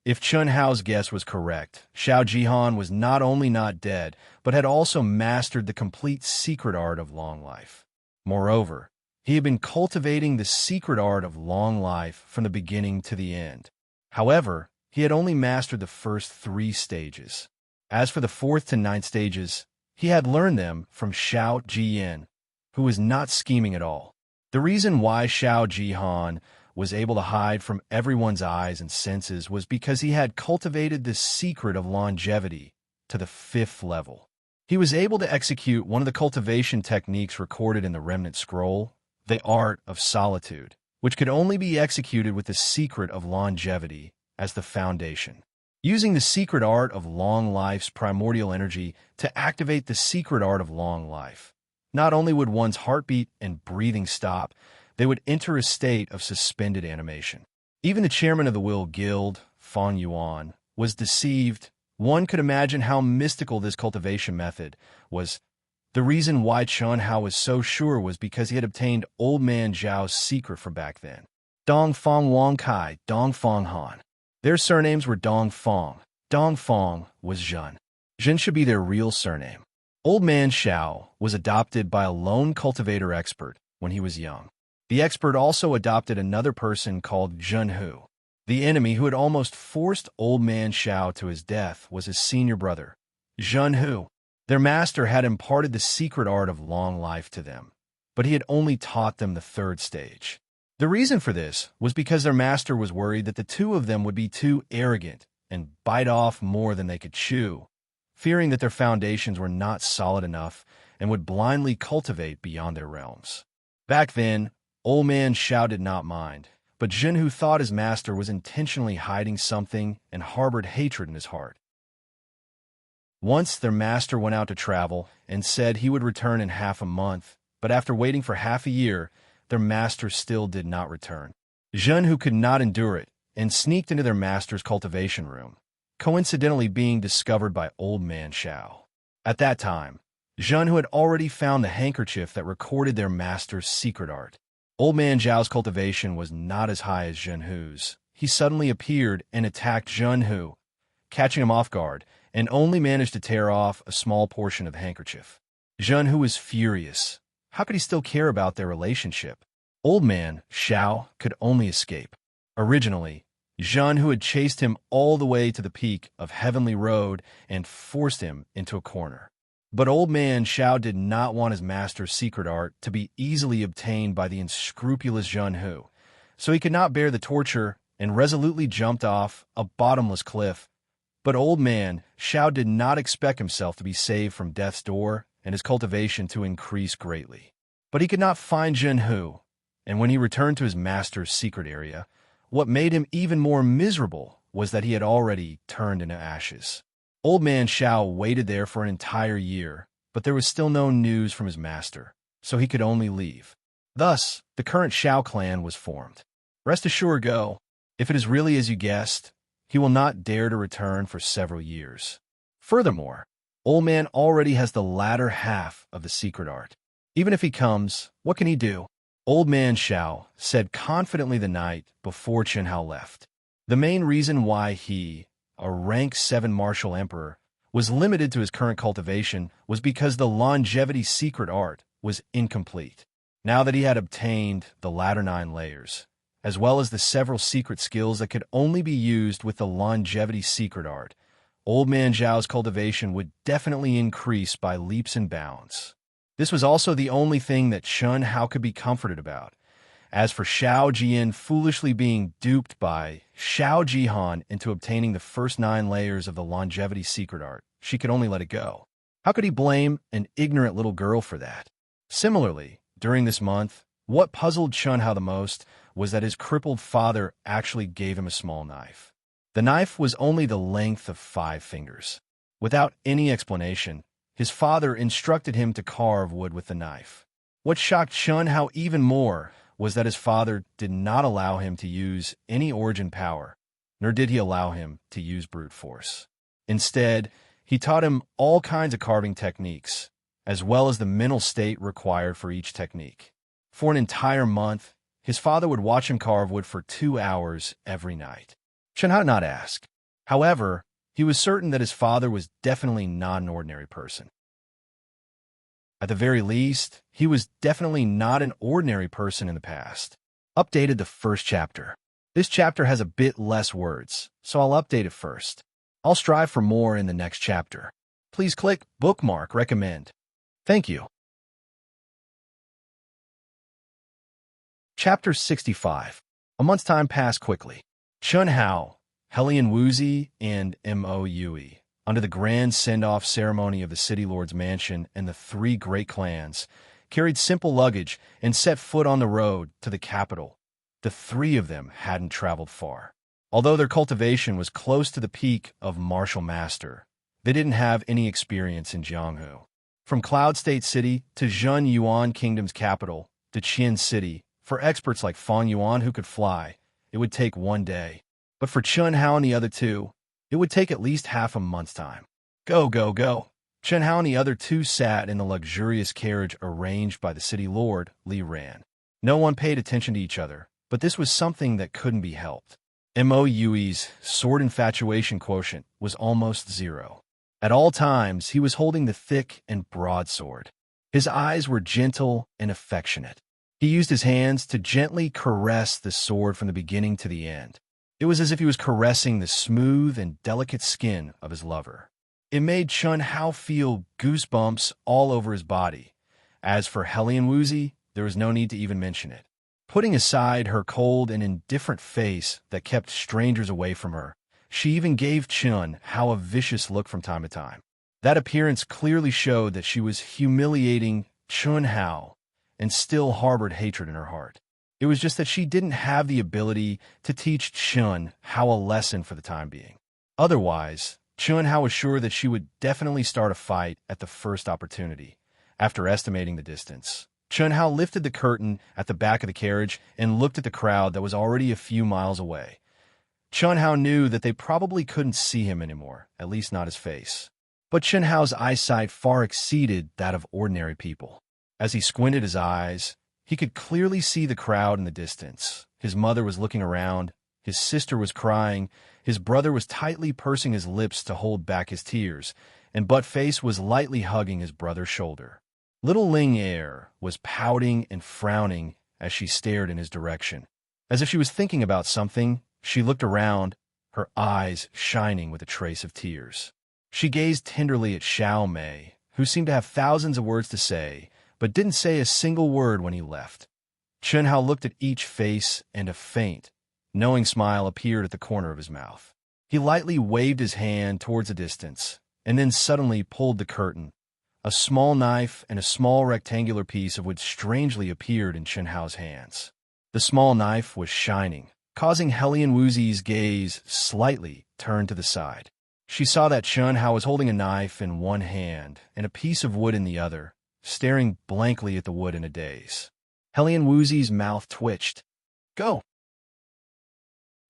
if Chun Hao's guess was correct, Xiao Jihan was not only not dead, but had also mastered the complete secret art of long life. Moreover, he had been cultivating the secret art of long life from the beginning to the end. However, he had only mastered the first 3 stages. As for the 4th to 9th stages, he had learned them from Xiao Jiyin, who was not scheming at all. The reason why Xiao Jihan was able to hide from everyone's eyes and senses was because he had cultivated this secret of longevity to the 5th level. He was able to execute one of the cultivation techniques recorded in the Remnant Scroll, the art of solitude, which could only be executed with the secret of longevity as the foundation. Using the secret art of long life's primordial energy to activate the secret art of long life, not only would one's heartbeat and breathing stop, they would enter a state of suspended animation. Even the chairman of the Will Guild, Fong Yuan, was deceived. One could imagine how mystical this cultivation method was. The reason why Chun Hao was so sure was because he had obtained Old Man Zhao's secret from back then. Dong Fong Wang Kai, Dong Fong Han. Their surnames were Dong Fong. Dong Fong was Zhen. Zhen should be their real surname. Old Man Zhao was adopted by a lone cultivator expert when he was young. The expert also adopted another person called Zhen Hu. The enemy who had almost forced Old Man Zhao to his death was his senior brother, Zhen Hu. Their master had imparted the secret art of long life to them, but he had only taught them the 3rd stage. The reason for this was because their master was worried that the two of them would be too arrogant and bite off more than they could chew, fearing that their foundations were not solid enough and would blindly cultivate beyond their realms. Back then, Old Man Zhao did not mind, but Zhen Hu thought his master was intentionally hiding something and harbored hatred in his heart. Once their master went out to travel and said he would return in half a month, but after waiting for half a year, their master still did not return. Zhen Hu could not endure it and sneaked into their master's cultivation room, coincidentally being discovered by Old Man Zhao. At that time, Zhen Hu had already found the handkerchief that recorded their master's secret art. Old Man Zhao's cultivation was not as high as Zhen Hu's. He suddenly appeared and attacked Zhen Hu, catching him off guard, and only managed to tear off a small portion of the handkerchief. Zhen Hu was furious. How could he still care about their relationship? Old Man Zhao could only escape. Originally, Zhen Hu had chased him all the way to the peak of Heavenly Road and forced him into a corner. But Old Man Zhao did not want his master's secret art to be easily obtained by the unscrupulous Zhen Hu, so he could not bear the torture and resolutely jumped off a bottomless cliff. But Old Man Zhao did not expect himself to be saved from death's door and his cultivation to increase greatly. But he could not find Zhen Hu, and when he returned to his master's secret area, what made him even more miserable was that he had already turned into ashes. Old Man Zhao waited there for an entire year, but there was still no news from his master, so he could only leave. Thus, the current Zhao clan was formed. Rest assured, Go, if it is really as you guessed, he will not dare to return for several years. Furthermore, Old Man already has the latter half of the secret art. Even if he comes, what can he do? Old Man Zhao said confidently the night before Chen Hao left. The main reason why he, a rank 7 martial emperor, was limited to his current cultivation was because the longevity secret art was incomplete. Now that he had obtained the latter 9 layers, as well as the several secret skills that could only be used with the longevity secret art, Old Man Zhao's cultivation would definitely increase by leaps and bounds. This was also the only thing that Chen Hao could be comforted about. As for Xiao Jian foolishly being duped by Xiao Jihan into obtaining the first 9 layers of the longevity secret art, she could only let it go. How could he blame an ignorant little girl for that? Similarly, during this month, what puzzled Chen Hao the most was that his crippled father actually gave him a small knife. The knife was only the length of 5 fingers. Without any explanation, his father instructed him to carve wood with the knife. What shocked Chen Hao even more was that his father did not allow him to use any origin power, nor did he allow him to use brute force. Instead, he taught him all kinds of carving techniques, as well as the mental state required for each technique. For an entire month, his father would watch him carve wood for 2 hours every night. Chen Hao did not ask. However, he was certain that his father was definitely not an ordinary person. At the very least, he was definitely not an ordinary person in the past. Updated the first chapter. This chapter has a bit less words, so I'll update it first. I'll strive for more in the next chapter. Please click bookmark recommend. Thank you. Chapter 65. A month's time passed quickly. Chun Hao, Helian Woozy, and Mo Yui, under the grand send-off ceremony of the city lord's mansion and the three great clans, carried simple luggage and set foot on the road to the capital. The three of them hadn't traveled far. Although their cultivation was close to the peak of martial master, they didn't have any experience in Jianghu. From Cloud State City to Zhun Yuan Kingdom's capital, to Qian City, for experts like Fang Yuan who could fly, it would take one day. But for Chun Hao and the other two, it would take at least half a month's time. Go, go, go. Chun Hao and the other two sat in the luxurious carriage arranged by the city lord, Li Ran. No one paid attention to each other, but this was something that couldn't be helped. Mo Yui's sword infatuation quotient was almost zero. At all times, he was holding the thick and broad sword. His eyes were gentle and affectionate. He used his hands to gently caress the sword from the beginning to the end. It was as if he was caressing the smooth and delicate skin of his lover. It made Chun Hao feel goosebumps all over his body. As for Helian Woozy, there was no need to even mention it. Putting aside her cold and indifferent face that kept strangers away from her, she even gave Chun Hao a vicious look from time to time. That appearance clearly showed that she was humiliating Chun Hao and still harbored hatred in her heart. It was just that she didn't have the ability to teach Chun Hao a lesson for the time being. Otherwise, Chun Hao was sure that she would definitely start a fight at the first opportunity. After estimating the distance, Chun Hao lifted the curtain at the back of the carriage and looked at the crowd that was already a few miles away. Chun Hao knew that they probably couldn't see him anymore, at least not his face. But Chun Hao's eyesight far exceeded that of ordinary people. As he squinted his eyes, he could clearly see the crowd in the distance. His mother was looking around, his sister was crying, his brother was tightly pursing his lips to hold back his tears, and Buttface was lightly hugging his brother's shoulder. Little Ling Er was pouting and frowning as she stared in his direction. As if she was thinking about something, she looked around, her eyes shining with a trace of tears. She gazed tenderly at Xiao Mei, who seemed to have thousands of words to say, but didn't say a single word when he left. Chun Hao looked at each face, and a faint, knowing smile appeared at the corner of his mouth. He lightly waved his hand towards a distance, and then suddenly pulled the curtain. A small knife and a small rectangular piece of wood strangely appeared in Chun Hao's hands. The small knife was shining, causing Helian Woozy's gaze slightly turn to the side. She saw that Chun Hao was holding a knife in one hand and a piece of wood in the other, staring blankly at the wood in a daze. Helian Woozy's mouth twitched. Go!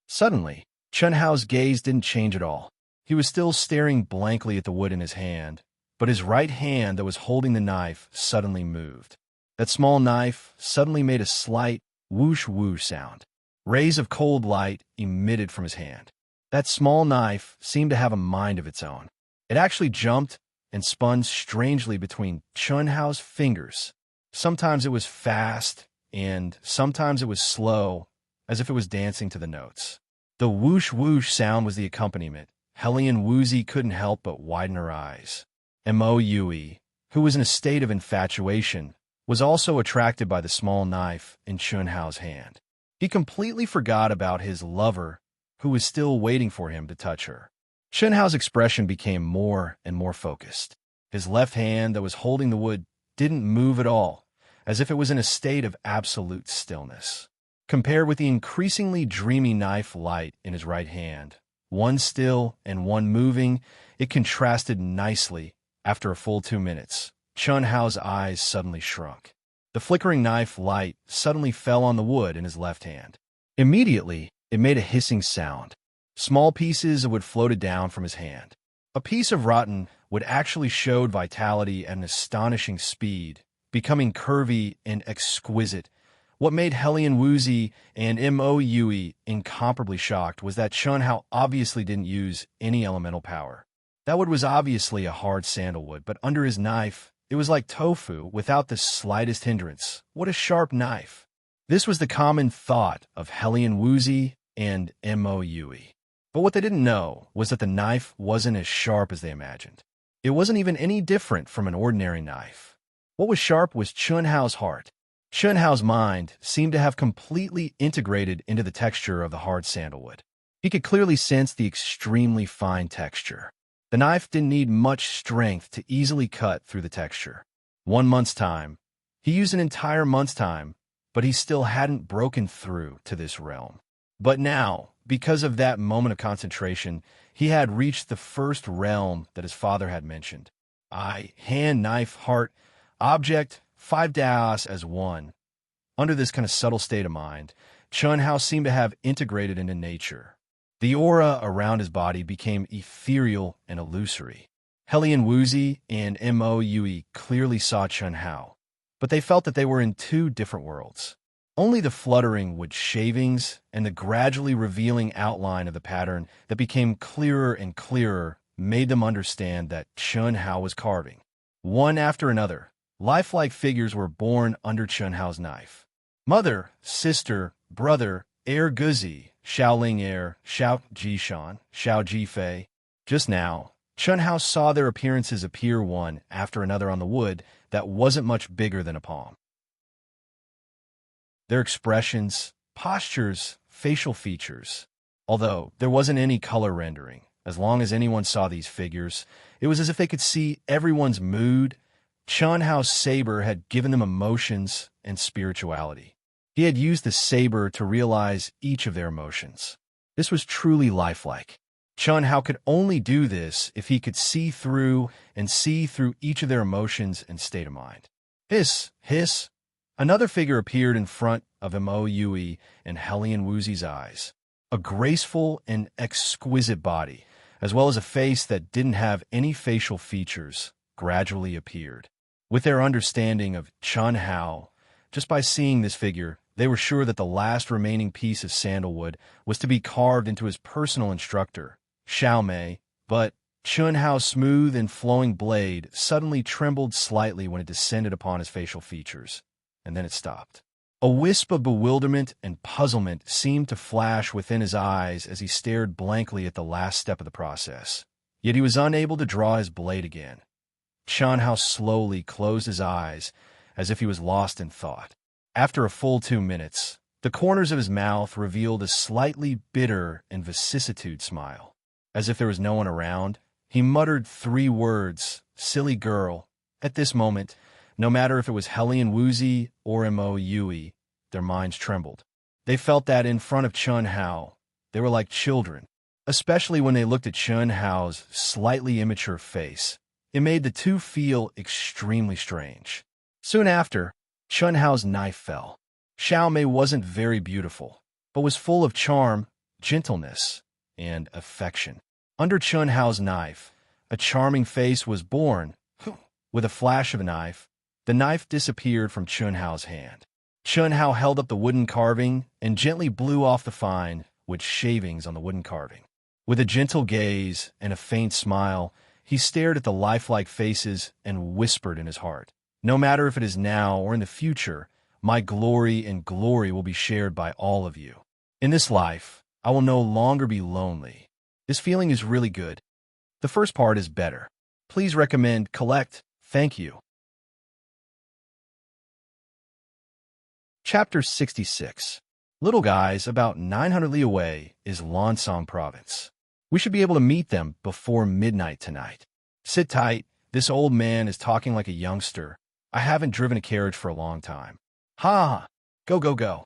Suddenly, Chun Hao's gaze didn't change at all. He was still staring blankly at the wood in his hand, but his right hand that was holding the knife suddenly moved. That small knife suddenly made a slight whoosh-whoosh sound. Rays of cold light emitted from his hand. That small knife seemed to have a mind of its own. It actually jumped and spun strangely between Chun Hao's fingers. Sometimes it was fast, and sometimes it was slow, as if it was dancing to the notes. The whoosh-whoosh sound was the accompaniment. Helian Woozy couldn't help but widen her eyes. Mo Yui, who was in a state of infatuation, was also attracted by the small knife in Chun Hao's hand. He completely forgot about his lover, who was still waiting for him to touch her. Chun Hao's expression became more and more focused. His left hand that was holding the wood didn't move at all, as if it was in a state of absolute stillness. Compared with the increasingly dreamy knife light in his right hand, one still and one moving, it contrasted nicely. After a full 2 minutes, Chun Hao's eyes suddenly shrunk. The flickering knife light suddenly fell on the wood in his left hand. Immediately, it made a hissing sound. Small pieces of wood floated down from his hand. A piece of rotten wood actually showed vitality at an astonishing speed, becoming curvy and exquisite. What made Helian Woozy and Mo Yui incomparably shocked was that Chun Hao obviously didn't use any elemental power. That wood was obviously a hard sandalwood, but under his knife, it was like tofu without the slightest hindrance. What a sharp knife! This was the common thought of Helian Woozy and Mo Yui. But what they didn't know was that the knife wasn't as sharp as they imagined. It wasn't even any different from an ordinary knife. What was sharp was Chun Hao's heart. Chun Hao's mind seemed to have completely integrated into the texture of the hard sandalwood. He could clearly sense the extremely fine texture. The knife didn't need much strength to easily cut through the texture. 1 month's time. He used an entire month's time, but he still hadn't broken through to this realm. But now, because of that moment of concentration, he had reached the first realm that his father had mentioned. Eye, hand, knife, heart, object, 5 daos as one. Under this kind of subtle state of mind, Chun Hao seemed to have integrated into nature. The aura around his body became ethereal and illusory. Helian Wuzi and Mo Yue clearly saw Chun Hao, but they felt that they were in two different worlds. Only the fluttering wood shavings and the gradually revealing outline of the pattern that became clearer and clearer made them understand that Chun Hao was carving. One after another, lifelike figures were born under Chun Hao's knife. Mother, sister, brother, heir Guzi, Xiaoling heir, Xiao Jishan, Xiao Jifei. Just now, Chun Hao saw their appearances appear one after another on the wood that wasn't much bigger than a palm. Their expressions, postures, facial features. Although there wasn't any color rendering, as long as anyone saw these figures, it was as if they could see everyone's mood. Chun Hao's saber had given them emotions and spirituality. He had used the saber to realize each of their emotions. This was truly lifelike. Chun Hao could only do this if he could see through each of their emotions and state of mind. Hiss, hiss. Another figure appeared in front of Mo Yue and Helian Wuzi's eyes. A graceful and exquisite body, as well as a face that didn't have any facial features, gradually appeared. With their understanding of Chun Hao, just by seeing this figure, they were sure that the last remaining piece of sandalwood was to be carved into his personal instructor, Xiao Mei, but Chun Hao's smooth and flowing blade suddenly trembled slightly when it descended upon his facial features, and then it stopped. A wisp of bewilderment and puzzlement seemed to flash within his eyes as he stared blankly at the last step of the process. Yet he was unable to draw his blade again. Chun Hao slowly closed his eyes as if he was lost in thought. After a full 2 minutes, the corners of his mouth revealed a slightly bitter and vicissitude smile. As if there was no one around, he muttered 3 words, "Silly girl." At this moment, no matter if it was Helian Wuzi or Mo Yue, their minds trembled. They felt that in front of Chun Hao, they were like children, especially when they looked at Chun Hao's slightly immature face. It made the two feel extremely strange. Soon after, Chun Hao's knife fell. Xiao Mei wasn't very beautiful, but was full of charm, gentleness, and affection. Under Chun Hao's knife, a charming face was born. With a flash of a knife, the knife disappeared from Chun Hao's hand. Chun Hao held up the wooden carving and gently blew off the fine wood shavings on the wooden carving. With a gentle gaze and a faint smile, he stared at the lifelike faces and whispered in his heart, "No matter if it is now or in the future, my glory and glory will be shared by all of you. In this life, I will no longer be lonely." This feeling is really good. The first part is better. Please recommend collect. Thank you. Chapter 66. Little guys about 900 li away is Lansong province. We should be able to meet them before midnight tonight. Sit tight. This old man is talking like a youngster. I haven't driven a carriage for a long time. Ha! Go, go, go.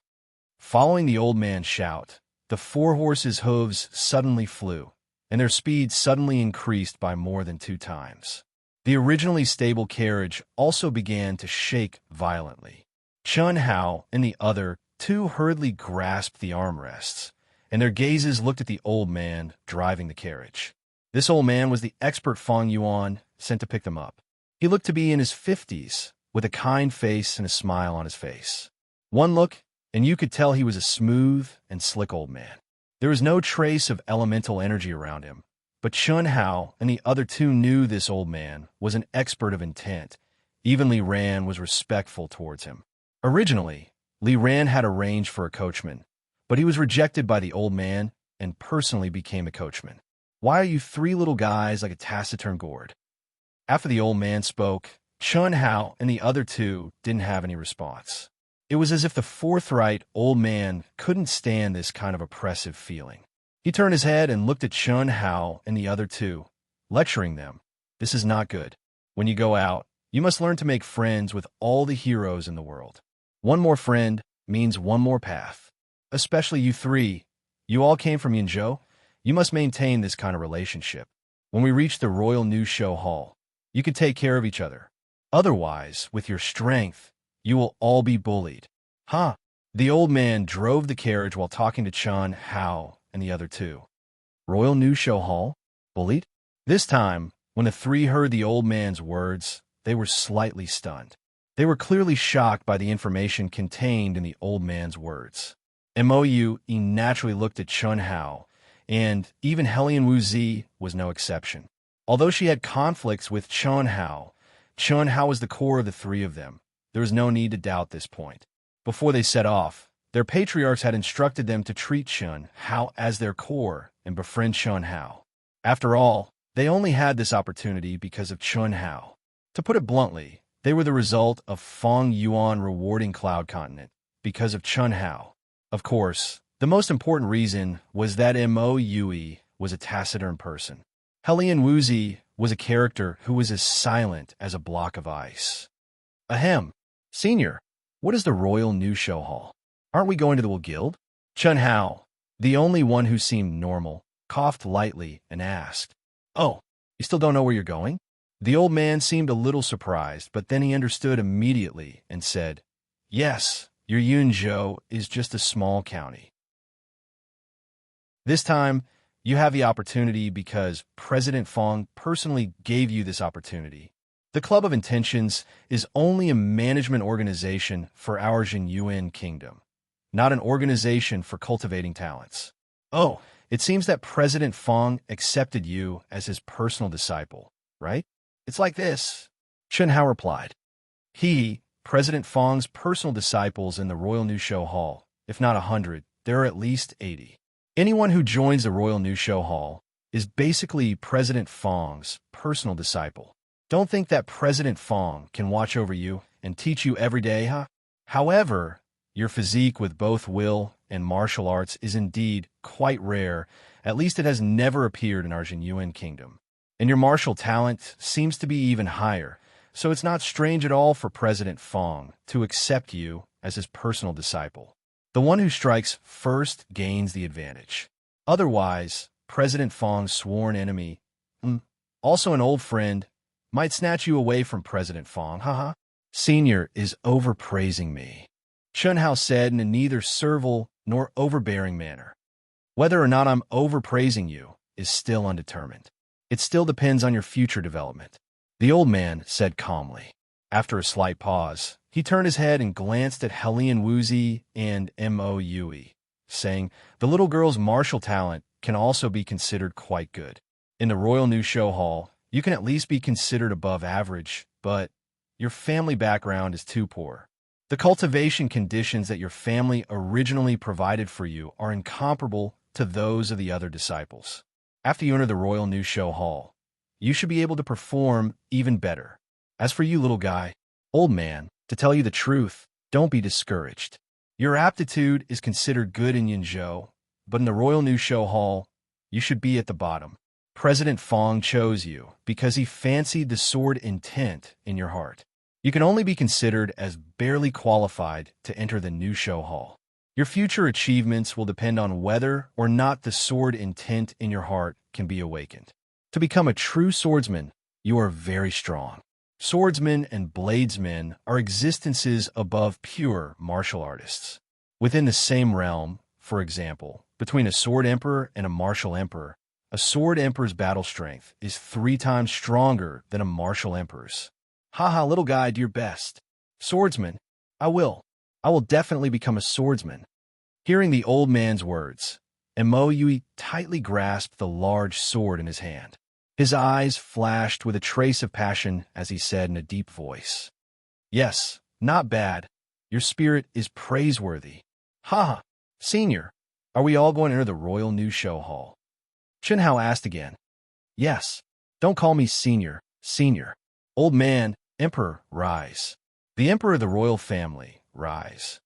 Following the old man's shout, the 4 horses' hooves suddenly flew, and their speed suddenly increased by more than 2 times. The originally stable carriage also began to shake violently. Chun Hao and the other 2 hurriedly grasped the armrests, and their gazes looked at the old man driving the carriage. This old man was the expert Feng Yuan sent to pick them up. He looked to be in his 50s, with a kind face and a smile on his face. One look, and you could tell he was a smooth and slick old man. There was no trace of elemental energy around him, but Chun Hao and the other 2 knew this old man was an expert of intent. Even Li Ran was respectful towards him. Originally, Li Ran had arranged for a coachman, but he was rejected by the old man and personally became a coachman. Why are you 3 little guys like a taciturn gourd? After the old man spoke, Chun Hao and the other 2 didn't have any response. It was as if the forthright old man couldn't stand this kind of oppressive feeling. He turned his head and looked at Chun Hao and the other two, lecturing them. This is not good. When you go out, you must learn to make friends with all the heroes in the world. One more friend means one more path. Especially you three. You all came from Yinzhou. You must maintain this kind of relationship. When we reach the Royal New Show Hall, you can take care of each other. Otherwise, with your strength, you will all be bullied. Huh? The old man drove the carriage while talking to Chun Hao and the other two. Royal New Show Hall? Bullied? This time, when the three heard the old man's words, they were slightly stunned. They were clearly shocked by the information contained in the old man's words. Moue naturally looked at Chun Hao, and even Helian Wuzi was no exception. Although she had conflicts with Chun Hao was the core of the three of them. There was no need to doubt this point. Before they set off, their patriarchs had instructed them to treat Chun Hao as their core and befriend Chun Hao. After all, they only had this opportunity because of Chun Hao. To put it bluntly, they were the result of Feng Yuan rewarding Cloud Continent because of Chun Hao. Of course, the most important reason was that Moue was a taciturn person. Helian Wuzi was a character who was as silent as a block of ice. Ahem. Senior, what is the Royal New Show Hall? Aren't we going to the Guild? Chun Hao, the only one who seemed normal, coughed lightly and asked, Oh, you still don't know where you're going? The old man seemed a little surprised, but then he understood immediately and said, Yes, your Yunzhou is just a small county. This time, you have the opportunity because President Feng personally gave you this opportunity. The Club of Intentions is only a management organization for our Jinyuan kingdom, not an organization for cultivating talents. Oh, it seems that President Feng accepted you as his personal disciple, right? It's like this. Chun Hao replied. President Feng's personal disciples in the Royal New Show Hall, if not 100, there are at least 80. Anyone who joins the Royal New Show Hall is basically President Feng's personal disciple. Don't think that President Feng can watch over you and teach you every day, huh? However, your physique with both will and martial arts is indeed quite rare. At least it has never appeared in our Jinyuan kingdom. And your martial talent seems to be even higher, so it's not strange at all for President Feng to accept you as his personal disciple. The one who strikes first gains the advantage. Otherwise, President Feng's sworn enemy, also an old friend, might snatch you away from President Feng, haha. Senior is overpraising me, Chun Hao said in a neither servile nor overbearing manner. Whether or not I'm overpraising you is still undetermined. It still depends on your future development, the old man said calmly. After a slight pause, he turned his head and glanced at Helian Wuzi and Moue, saying, The little girl's martial talent can also be considered quite good. In the Royal New Show Hall, you can at least be considered above average, but your family background is too poor. The cultivation conditions that your family originally provided for you are incomparable to those of the other disciples. After you enter the Royal New Show Hall, you should be able to perform even better. As for you, little guy, old man, to tell you the truth, don't be discouraged. Your aptitude is considered good in Yinzhou, but in the Royal New Show Hall, you should be at the bottom. President Feng chose you because he fancied the sword intent in your heart. You can only be considered as barely qualified to enter the New Show Hall. Your future achievements will depend on whether or not the sword intent in your heart can be awakened. To become a true swordsman, you are very strong. Swordsmen and bladesmen are existences above pure martial artists. Within the same realm, for example, between a sword emperor and a martial emperor, a sword emperor's battle strength is 3 times stronger than a martial emperor's. Haha, little guy, do your best. Swordsman, I will definitely become a swordsman. Hearing the old man's words, Moue tightly grasped the large sword in his hand. His eyes flashed with a trace of passion as he said in a deep voice, Yes, not bad. Your spirit is praiseworthy. Ha! Senior, are we all going to enter the Royal New Show Hall? Chun Hao asked again. Yes. Don't call me senior. Old man, Emperor, rise. The Emperor of the royal family rise.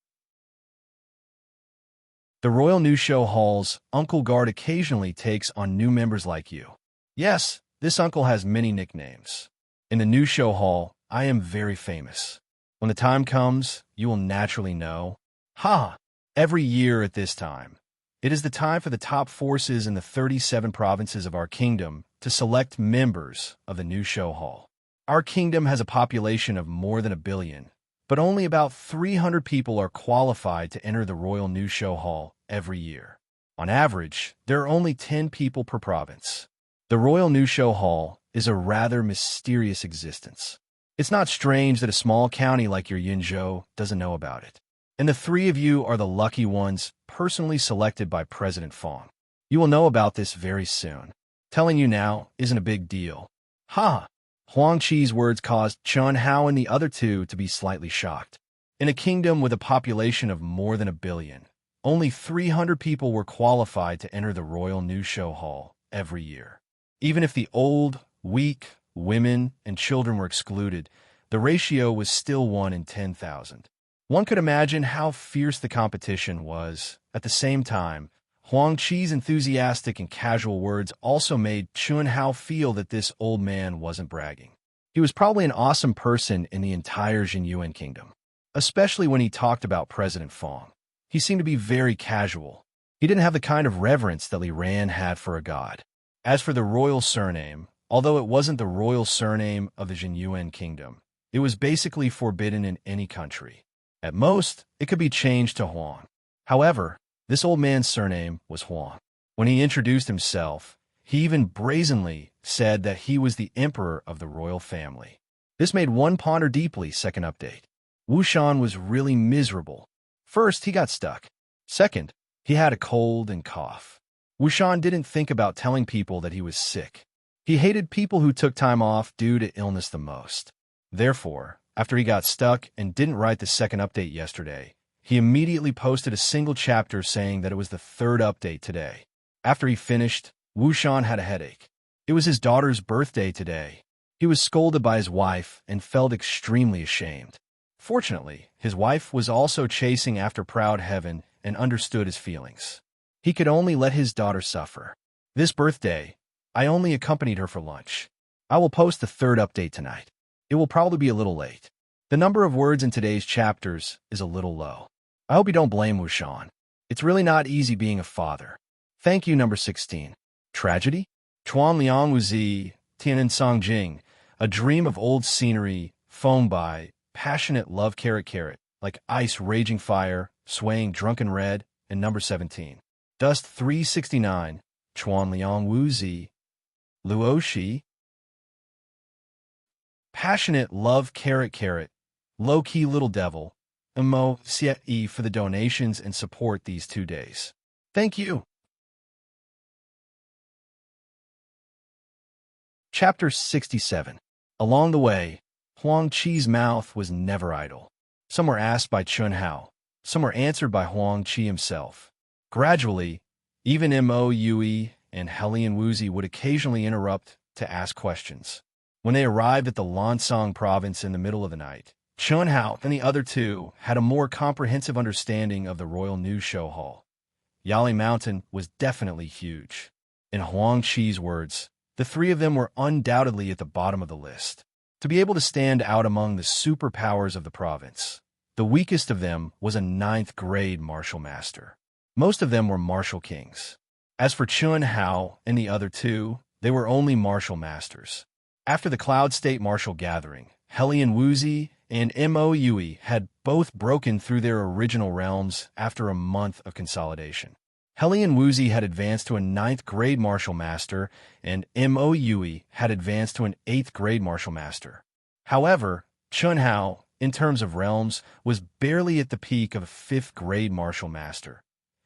The Royal New Show Hall's Uncle Guard occasionally takes on new members like you. Yes, this uncle has many nicknames. In the New Show Hall, I am very famous. When the time comes, you will naturally know. Ha! Every year at this time, it is the time for the top forces in the 37 provinces of our kingdom to select members of the New Show Hall. Our kingdom has a population of more than 1 billion, but only about 300 people are qualified to enter the Royal New Show Hall every year. On average, there are only 10 people per province. The Royal New Show Hall is a rather mysterious existence. It's not strange that a small county like your Yinzhou doesn't know about it. And the 3 of you are the lucky ones personally selected by President Fong. You will know about this very soon. Telling you now isn't a big deal. Ha! Huang Qi's words caused Chun Hao and the other 2 to be slightly shocked. In a kingdom with a population of more than 1 billion, only 300 people were qualified to enter the Royal New Show Hall every year. Even if the old, weak, women, and children were excluded, the ratio was still 1 in 10,000. One could imagine how fierce the competition was. At the same time, Huang Qi's enthusiastic and casual words also made Chun Hao feel that this old man wasn't bragging. He was probably an awesome person in the entire Jinyuan kingdom, especially when he talked about President Fong. He seemed to be very casual. He didn't have the kind of reverence that Li Ran had for a god. As for the royal surname, although it wasn't the royal surname of the Jinyuan kingdom, it was basically forbidden in any country. At most, it could be changed to Huang. However, this old man's surname was Huang. When he introduced himself, he even brazenly said that he was the emperor of the royal family. This made one ponder deeply. Second update. Wu Shan was really miserable. First, he got stuck. Second, he had a cold and cough. Wu Shan didn't think about telling people that he was sick. He hated people who took time off due to illness the most. Therefore, after he got stuck and didn't write the second update yesterday, he immediately posted a single chapter saying that it was the 3rd update today. After he finished, Wu Shan had a headache. It was his daughter's birthday today. He was scolded by his wife and felt extremely ashamed. Fortunately, his wife was also chasing after Proud Heaven and understood his feelings. He could only let his daughter suffer. This birthday, I only accompanied her for lunch. I will post the 3rd update tonight. It will probably be a little late. The number of words in today's chapters is a little low. I hope you don't blame Wu Shan. It's really not easy being a father. Thank you, number 16. Tragedy? Chuan Liang Wuzi, Tianan Songjing, a dream of old scenery, foamed by, passionate love carrot, like ice raging fire, swaying drunken red, and number 17. Dust 369, Chuan Liang Wuzi, Luoshi. Passionate love carrot, low-key little devil, Mo Xie for the donations and support these 2 days. Thank you. Chapter 67. Along the way, Huang Qi's mouth was never idle. Some were asked by Chun Hao. Some were answered by Huang Qi himself. Gradually, even Mo Yue and Helian Wuzi would occasionally interrupt to ask questions. When they arrived at the Lansong province in the middle of the night, Chun Hao and the other 2 had a more comprehensive understanding of the Royal New Show Hall. Yali Mountain was definitely huge. In Huang Qi's words, the 3 of them were undoubtedly at the bottom of the list. To be able to stand out among the superpowers of the province, the weakest of them was a 9th-grade martial master. Most of them were martial kings. As for Chun Hao and the other 2, they were only martial masters. After the Cloud State martial gathering, Helian Wuzi and Mo Yue had both broken through their original realms after a month of consolidation. Helian Wuzi had advanced to a 9th-grade martial master, and Mo Yue had advanced to an 8th-grade martial master. However, Chun Hao, in terms of realms, was barely at the peak of a 5th-grade martial master.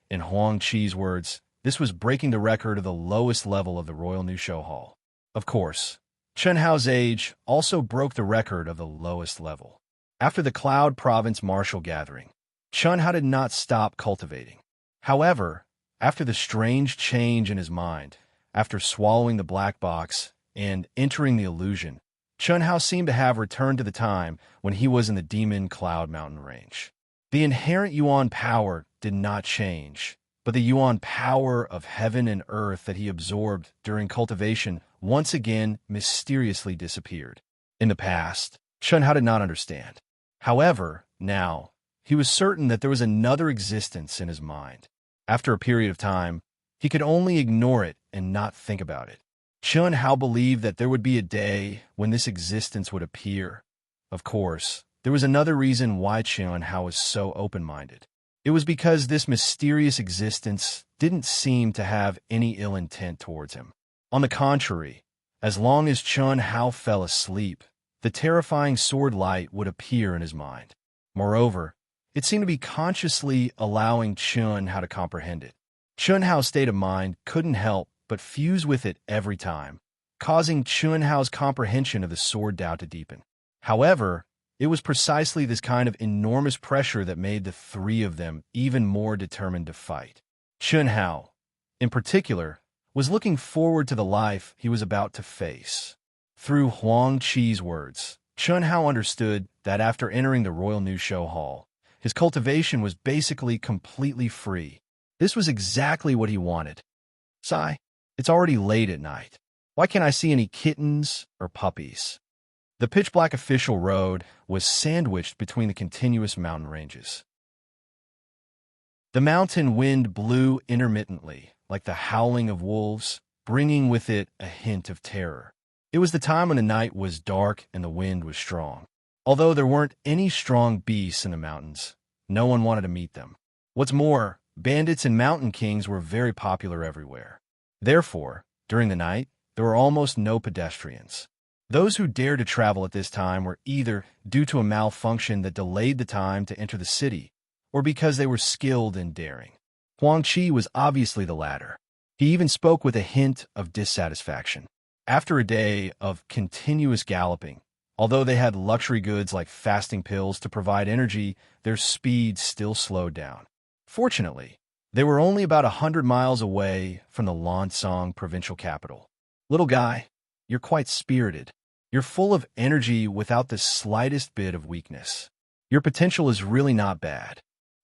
In Huang Qi's words, this was breaking the record of the lowest level of the Royal New Show Hall. Of course, Chun Hao's age also broke the record of the lowest level. After the Cloud Province martial gathering, Chun Hao did not stop cultivating. However, after the strange change in his mind, after swallowing the black box and entering the illusion, Chun Hao seemed to have returned to the time when he was in the Demon Cloud Mountain range. The inherent yuan power did not change, but the yuan power of heaven and earth that he absorbed during cultivation once again mysteriously disappeared. In the past, Chun Hao did not understand. However, now, he was certain that there was another existence in his mind. After a period of time, he could only ignore it and not think about it. Chun Hao believed that there would be a day when this existence would appear. Of course, there was another reason why Chun Hao was so open-minded. It was because this mysterious existence didn't seem to have any ill intent towards him. On the contrary, as long as Chun Hao fell asleep, the terrifying sword light would appear in his mind. Moreover, it seemed to be consciously allowing Chun Hao to comprehend it. Chun Hao's state of mind couldn't help but fuse with it every time, causing Chun Hao's comprehension of the sword Tao to deepen. However, it was precisely this kind of enormous pressure that made the three of them even more determined to fight. Chun Hao, in particular, was looking forward to the life he was about to face. Through Huang Qi's words, Chun Hao understood that after entering the Royal New Show Hall, his cultivation was basically completely free. This was exactly what he wanted. Sigh, it's already late at night. Why can't I see any kittens or puppies? The pitch-black official road was sandwiched between the continuous mountain ranges. The mountain wind blew intermittently, like the howling of wolves, bringing with it a hint of terror. It was the time when the night was dark and the wind was strong. Although there weren't any strong beasts in the mountains, no one wanted to meet them. What's more, bandits and mountain kings were very popular everywhere. Therefore, during the night, there were almost no pedestrians. Those who dared to travel at this time were either due to a malfunction that delayed the time to enter the city, or because they were skilled in daring. Huang Qi was obviously the latter. He even spoke with a hint of dissatisfaction. After a day of continuous galloping, although they had luxury goods like fasting pills to provide energy, their speed still slowed down. Fortunately, they were only about 100 miles away from the Lansong provincial capital. Little guy, you're quite spirited. You're full of energy without the slightest bit of weakness. Your potential is really not bad.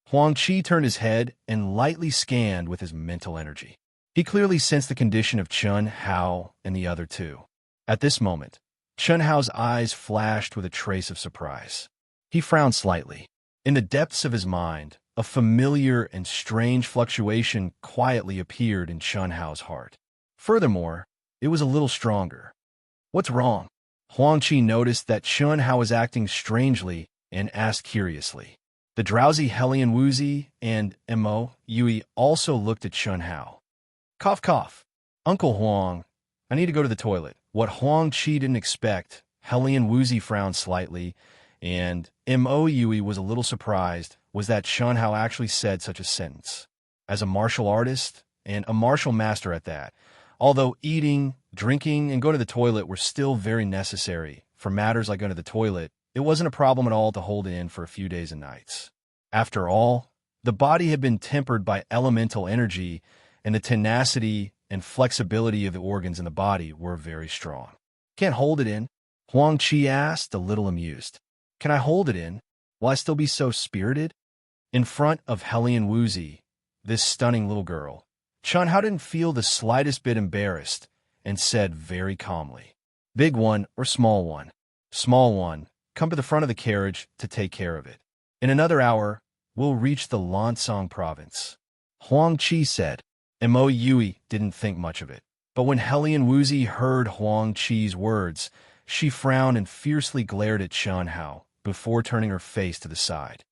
Huang Qi turned his head and lightly scanned with his mental energy. He clearly sensed the condition of Chun Hao and the other two. At this moment, Chun Hao's eyes flashed with a trace of surprise. He frowned slightly. In the depths of his mind, a familiar and strange fluctuation quietly appeared in Chun Hao's heart. Furthermore, it was a little stronger. What's wrong? Huang Qi noticed that Chun Hao was acting strangely and asked curiously. The drowsy Helian Wuzi and Mo Yui also looked at Chun Hao. Cough, cough. Uncle Huang, I need to go to the toilet. What Huang Qi didn't expect, Helian Wuzi frowned slightly, and Mo Yui was a little surprised, was that Chun Hao actually said such a sentence. As a martial artist, and a martial master at that, although eating, drinking, and going to the toilet were still very necessary for matters like going to the toilet, it wasn't a problem at all to hold it in for a few days and nights. After all, the body had been tempered by elemental energy, and the tenacity and flexibility of the organs in the body were very strong. Can't hold it in? Huang Qi asked, a little amused. Can I hold it in? Will I still be so spirited? In front of Helian Wuzi, this stunning little girl, Chun Hao didn't feel the slightest bit embarrassed and said very calmly, Big one or small one? Small one, come to the front of the carriage to take care of it. In another hour, we'll reach the Lansong province. Huang Qi said. Mo Yui didn't think much of it. But when Helian Wuzi heard Huang Qi's words, she frowned and fiercely glared at Chun Hao before turning her face to the side.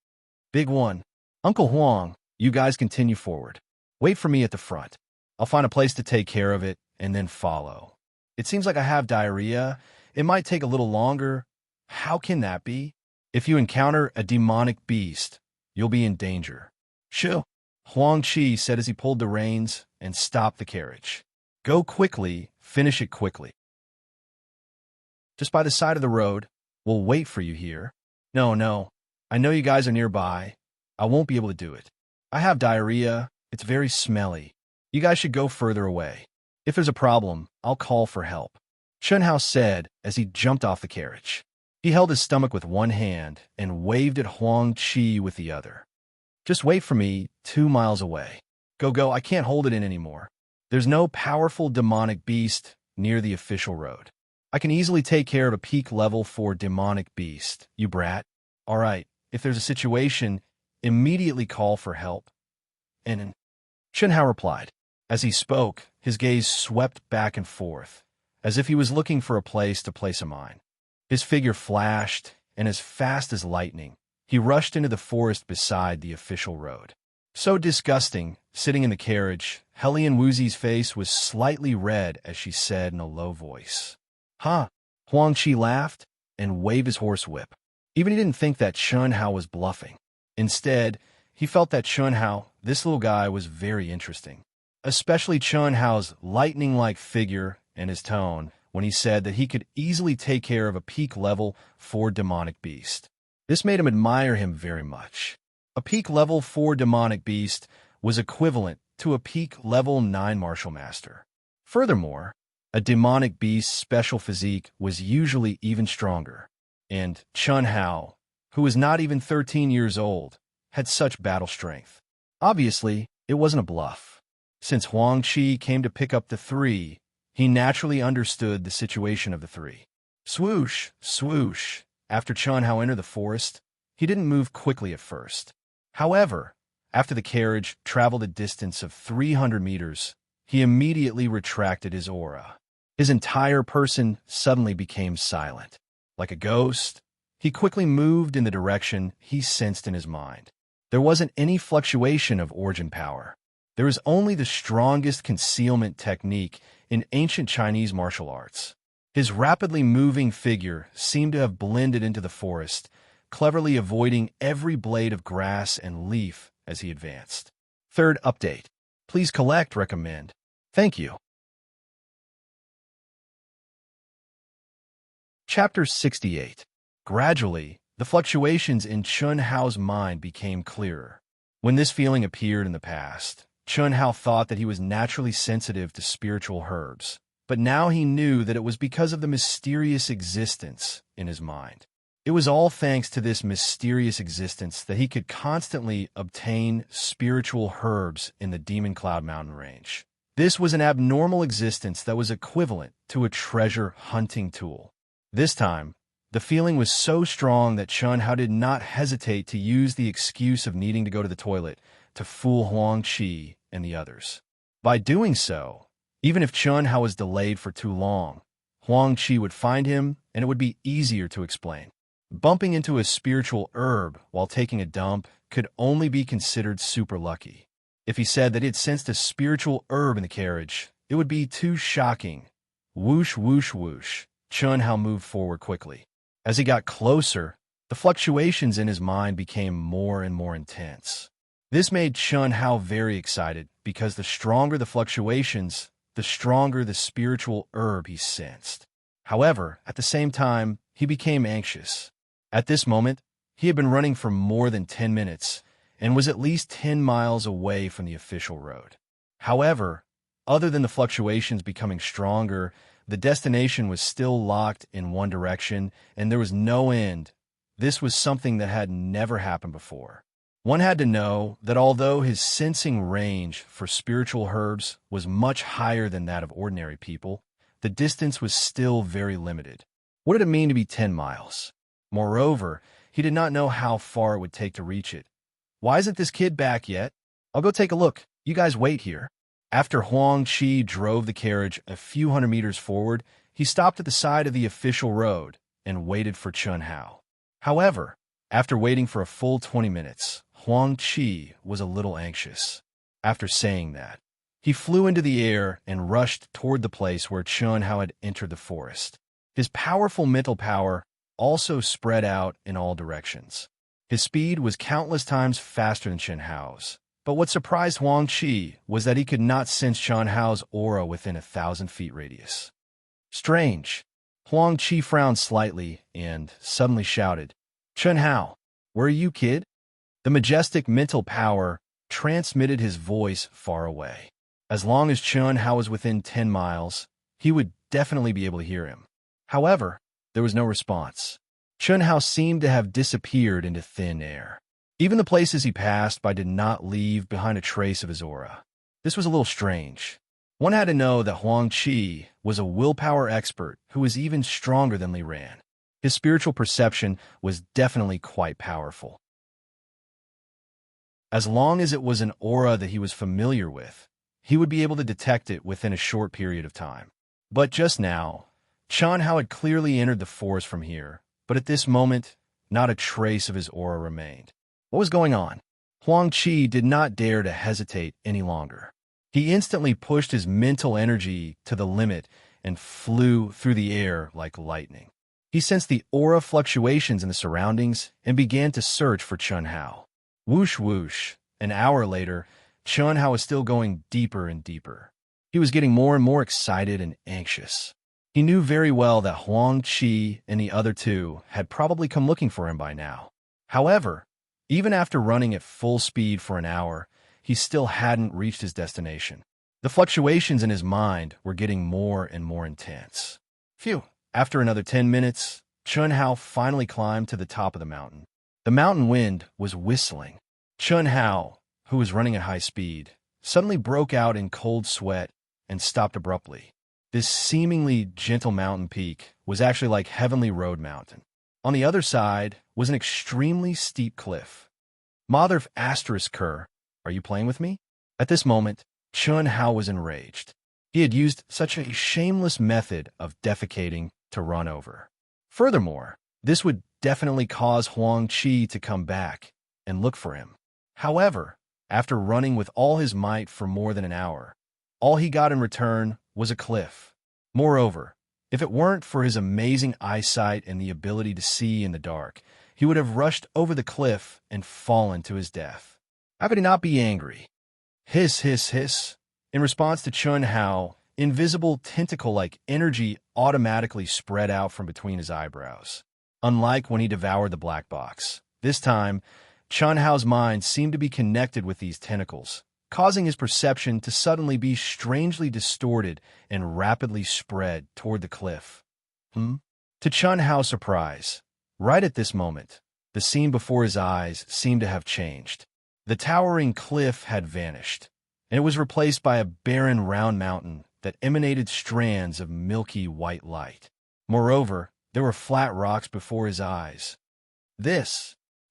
Big one, Uncle Huang, you guys continue forward. Wait for me at the front. I'll find a place to take care of it and then follow. It seems like I have diarrhea. It might take a little longer. How can that be? If you encounter a demonic beast, you'll be in danger. Shoo, Huang Qi said as he pulled the reins and stopped the carriage. Go quickly, finish it quickly. Just by the side of the road, we'll wait for you here. No, I know you guys are nearby. I won't be able to do it. I have diarrhea. It's very smelly. You guys should go further away. If there's a problem, I'll call for help. Chun Hao said as he jumped off the carriage. He held his stomach with one hand and waved at Huang Chi with the other. Just wait for me 2 miles away. Go, I can't hold it in anymore. There's no powerful demonic beast near the official road. I can easily take care of a peak level 4 demonic beast, you brat. All right, if there's a situation, immediately call for help. And Chen Hao replied. As he spoke, his gaze swept back and forth, as if he was looking for a place to place a mine. His figure flashed, and as fast as lightning, he rushed into the forest beside the official road. So disgusting, sitting in the carriage, Helian Wuzi's face was slightly red as she said in a low voice. Huh? Huang Chi laughed and waved his horse whip. Even he didn't think that Chen Hao was bluffing. Instead, he felt that Chen Hao, this little guy, was very interesting. Especially Chen Hao's lightning-like figure and his tone when he said that he could easily take care of a peak level 4 demonic beast. This made him admire him very much. A peak level 4 demonic beast was equivalent to a peak level 9 martial master. Furthermore, a demonic beast's special physique was usually even stronger, and Chen Hao, who was not even 13 years old, had such battle strength. Obviously, it wasn't a bluff. Since Huang Chi came to pick up the 3, he naturally understood the situation of the 3. Swoosh, swoosh. After Chen Hao entered the forest, he didn't move quickly at first. However, after the carriage traveled a distance of 300 meters, he immediately retracted his aura. His entire person suddenly became silent. Like a ghost, he quickly moved in the direction he sensed in his mind. There wasn't any fluctuation of origin power. There was only the strongest concealment technique in ancient Chinese martial arts. His rapidly moving figure seemed to have blended into the forest, cleverly avoiding every blade of grass and leaf as he advanced. Third update. Please collect, recommend. Thank you. Chapter 68. Gradually, the fluctuations in Chen Hao's mind became clearer. When this feeling appeared in the past, Chen Hao thought that he was naturally sensitive to spiritual herbs, but now he knew that it was because of the mysterious existence in his mind. It was all thanks to this mysterious existence that he could constantly obtain spiritual herbs in the Demon Cloud Mountain range. This was an abnormal existence that was equivalent to a treasure hunting tool. This time, the feeling was so strong that Chen Hao did not hesitate to use the excuse of needing to go to the toilet to fool Huang Chi and the others. By doing so, even if Chen Hao was delayed for too long, Huang Chi would find him and it would be easier to explain. Bumping into a spiritual herb while taking a dump could only be considered super lucky. If he said that he had sensed a spiritual herb in the carriage, it would be too shocking. Whoosh, whoosh, whoosh. Chen Hao moved forward quickly. As he got closer, the fluctuations in his mind became more and more intense. This made Chen Hao very excited because the stronger the fluctuations, the stronger the spiritual herb he sensed. However, at the same time, he became anxious. At this moment, he had been running for more than 10 minutes and was at least 10 miles away from the official road. However, other than the fluctuations becoming stronger, the destination was still locked in one direction, and there was no end. This was something that had never happened before. One had to know that although his sensing range for spiritual herbs was much higher than that of ordinary people, the distance was still very limited. What did it mean to be 10 miles? Moreover, he did not know how far it would take to reach it. Why isn't this kid back yet? I'll go take a look. You guys wait here. After Huang Chi drove the carriage a few hundred meters forward, he stopped at the side of the official road and waited for Chen Hao. However, after waiting for a full 20 minutes, Huang Chi was a little anxious. After saying that, he flew into the air and rushed toward the place where Chen Hao had entered the forest. His powerful mental power also spread out in all directions. His speed was countless times faster than Chen Hao's. But what surprised Huang Chi was that he could not sense Chen Hao's aura within 1,000 feet radius. Strange. Huang Chi frowned slightly and suddenly shouted, Chen Hao, where are you, kid? The majestic mental power transmitted his voice far away. As long as Chen Hao was within 10 miles, he would definitely be able to hear him. However, there was no response. Chun Hao seemed to have disappeared into thin air. Even the places he passed by did not leave behind a trace of his aura. This was a little strange. One had to know that Huang Qi was a willpower expert who was even stronger than Li Ran. His spiritual perception was definitely quite powerful. As long as it was an aura that he was familiar with, he would be able to detect it within a short period of time. But just now, Chun Hao had clearly entered the forest from here, but at this moment, not a trace of his aura remained. What was going on? Huang Qi did not dare to hesitate any longer. He instantly pushed his mental energy to the limit and flew through the air like lightning. He sensed the aura fluctuations in the surroundings and began to search for Chun Hao. Whoosh whoosh. An hour later, Chun Hao was still going deeper and deeper. He was getting more and more excited and anxious. He knew very well that Huang Qi and the other two had probably come looking for him by now. However, even after running at full speed for an hour, he still hadn't reached his destination. The fluctuations in his mind were getting more and more intense. Phew! After another 10 minutes, Chun Hao finally climbed to the top of the mountain. The mountain wind was whistling. Chun Hao, who was running at high speed, suddenly broke out in cold sweat and stopped abruptly. This seemingly gentle mountain peak was actually like Heavenly Road Mountain. On the other side was an extremely steep cliff. Mother of asterisk Kerr, are you playing with me? At this moment, Chun Hao was enraged. He had used such a shameless method of defecating to run over. Furthermore, this would definitely cause Huang Qi to come back and look for him. However, after running with all his might for more than an hour, all he got in return was a cliff. Moreover, if it weren't for his amazing eyesight and the ability to see in the dark, he would have rushed over the cliff and fallen to his death. How could he not be angry? Hiss, hiss, hiss. In response to Chun Hao, invisible tentacle-like energy automatically spread out from between his eyebrows. Unlike when he devoured the black box, this time, Chun Hao's mind seemed to be connected with these tentacles, causing his perception to suddenly be strangely distorted and rapidly spread toward the cliff. To Chun Hao's surprise, right at this moment, the scene before his eyes seemed to have changed. The towering cliff had vanished, and it was replaced by a barren round mountain that emanated strands of milky white light. Moreover, there were flat rocks before his eyes.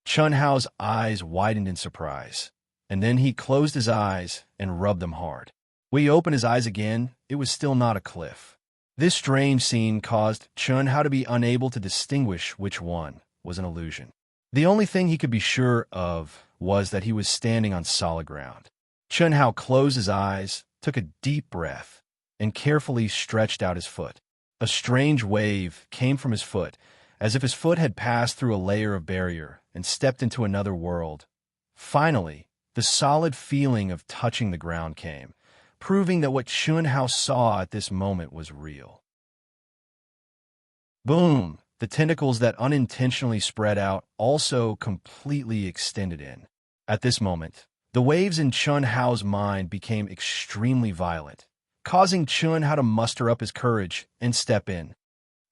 Chun Hao's eyes widened in surprise, and then he closed his eyes and rubbed them hard. When he opened his eyes again, it was still not a cliff. This strange scene caused Chun Hao to be unable to distinguish which one was an illusion. The only thing he could be sure of was that he was standing on solid ground. Chun Hao closed his eyes, took a deep breath, and carefully stretched out his foot. A strange wave came from his foot, as if his foot had passed through a layer of barrier and stepped into another world. Finally, the solid feeling of touching the ground came, proving that what Chun Hao saw at this moment was real. Boom! The tentacles that unintentionally spread out also completely extended in. At this moment, the waves in Chun Hao's mind became extremely violent, causing Chun Hao to muster up his courage and step in.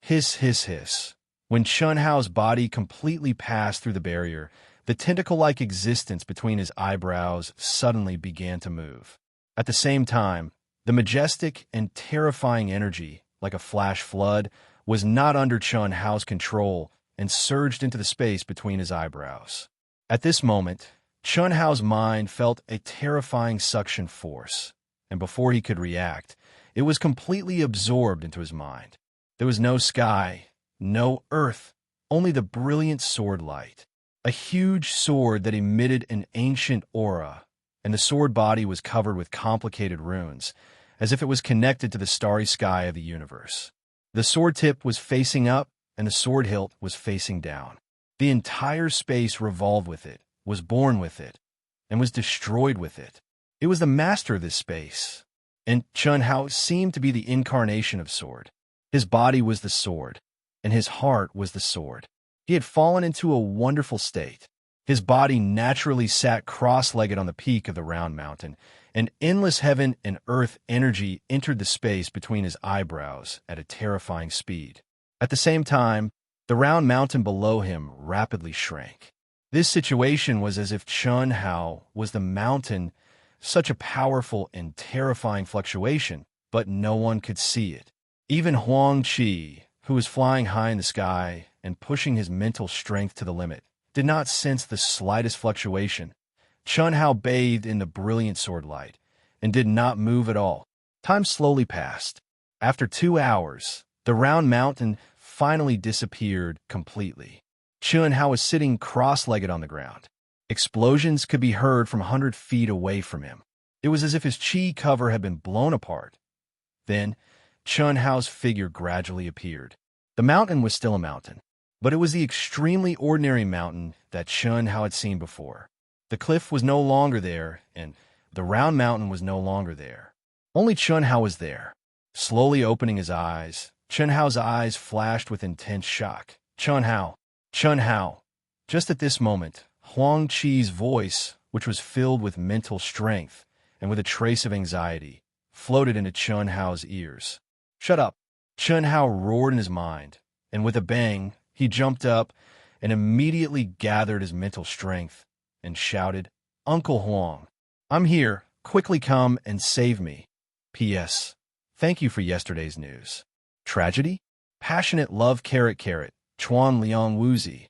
Hiss, hiss, hiss. When Chun Hao's body completely passed through the barrier, the tentacle-like existence between his eyebrows suddenly began to move. At the same time, the majestic and terrifying energy, like a flash flood, was not under Chun Hao's control and surged into the space between his eyebrows. At this moment, Chun Hao's mind felt a terrifying suction force, and before he could react, it was completely absorbed into his mind. There was no sky, no earth, only the brilliant sword light. A huge sword that emitted an ancient aura, and the sword body was covered with complicated runes, as if it was connected to the starry sky of the universe. The sword tip was facing up, and the sword hilt was facing down. The entire space revolved with it, was born with it, and was destroyed with it. It was the master of this space, and Chun Hao seemed to be the incarnation of sword. His body was the sword, and his heart was the sword. He had fallen into a wonderful state. His body naturally sat cross-legged on the peak of the round mountain, and endless heaven and earth energy entered the space between his eyebrows at a terrifying speed. At the same time, The round mountain below him rapidly shrank. This situation was as if Chun Hao was the mountain, such a powerful and terrifying fluctuation, but no one could see it. Even Huang Qi, who was flying high in the sky and pushing his mental strength to the limit, did not sense the slightest fluctuation. Chun Hao bathed in the brilliant sword light and did not move at all. Time slowly passed. After 2 hours, the round mountain finally disappeared completely. Chun Hao was sitting cross-legged on the ground. Explosions could be heard from 100 feet away from him. It was as if his chi cover had been blown apart. Then, Chun Hao's figure gradually appeared. The mountain was still a mountain, but it was the extremely ordinary mountain that Chun Hao had seen before. The cliff was no longer there, and the round mountain was no longer there. Only Chun Hao was there. Slowly opening his eyes, Chun Hao's eyes flashed with intense shock. Chun Hao! Chun Hao! Just at this moment, Huang Qi's voice, which was filled with mental strength and with a trace of anxiety, floated into Chun Hao's ears. Shut up! Chun Hao roared in his mind, and with a bang, he jumped up and immediately gathered his mental strength and shouted, Uncle Huang, I'm here. Quickly come and save me. P.S. Thank you for yesterday's news. Tragedy? Passionate love Chuan Liang Wuzi.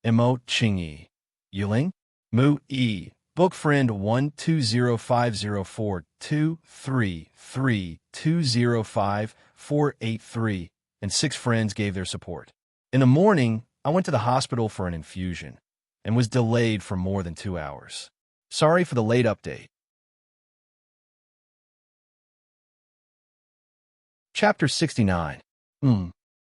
Emo Qingyi. Yuling? Mu E. Book friend 120504233205483 and 6 friends gave their support. In the morning, I went to the hospital for an infusion and was delayed for more than 2 hours. Sorry for the late update. Chapter 69.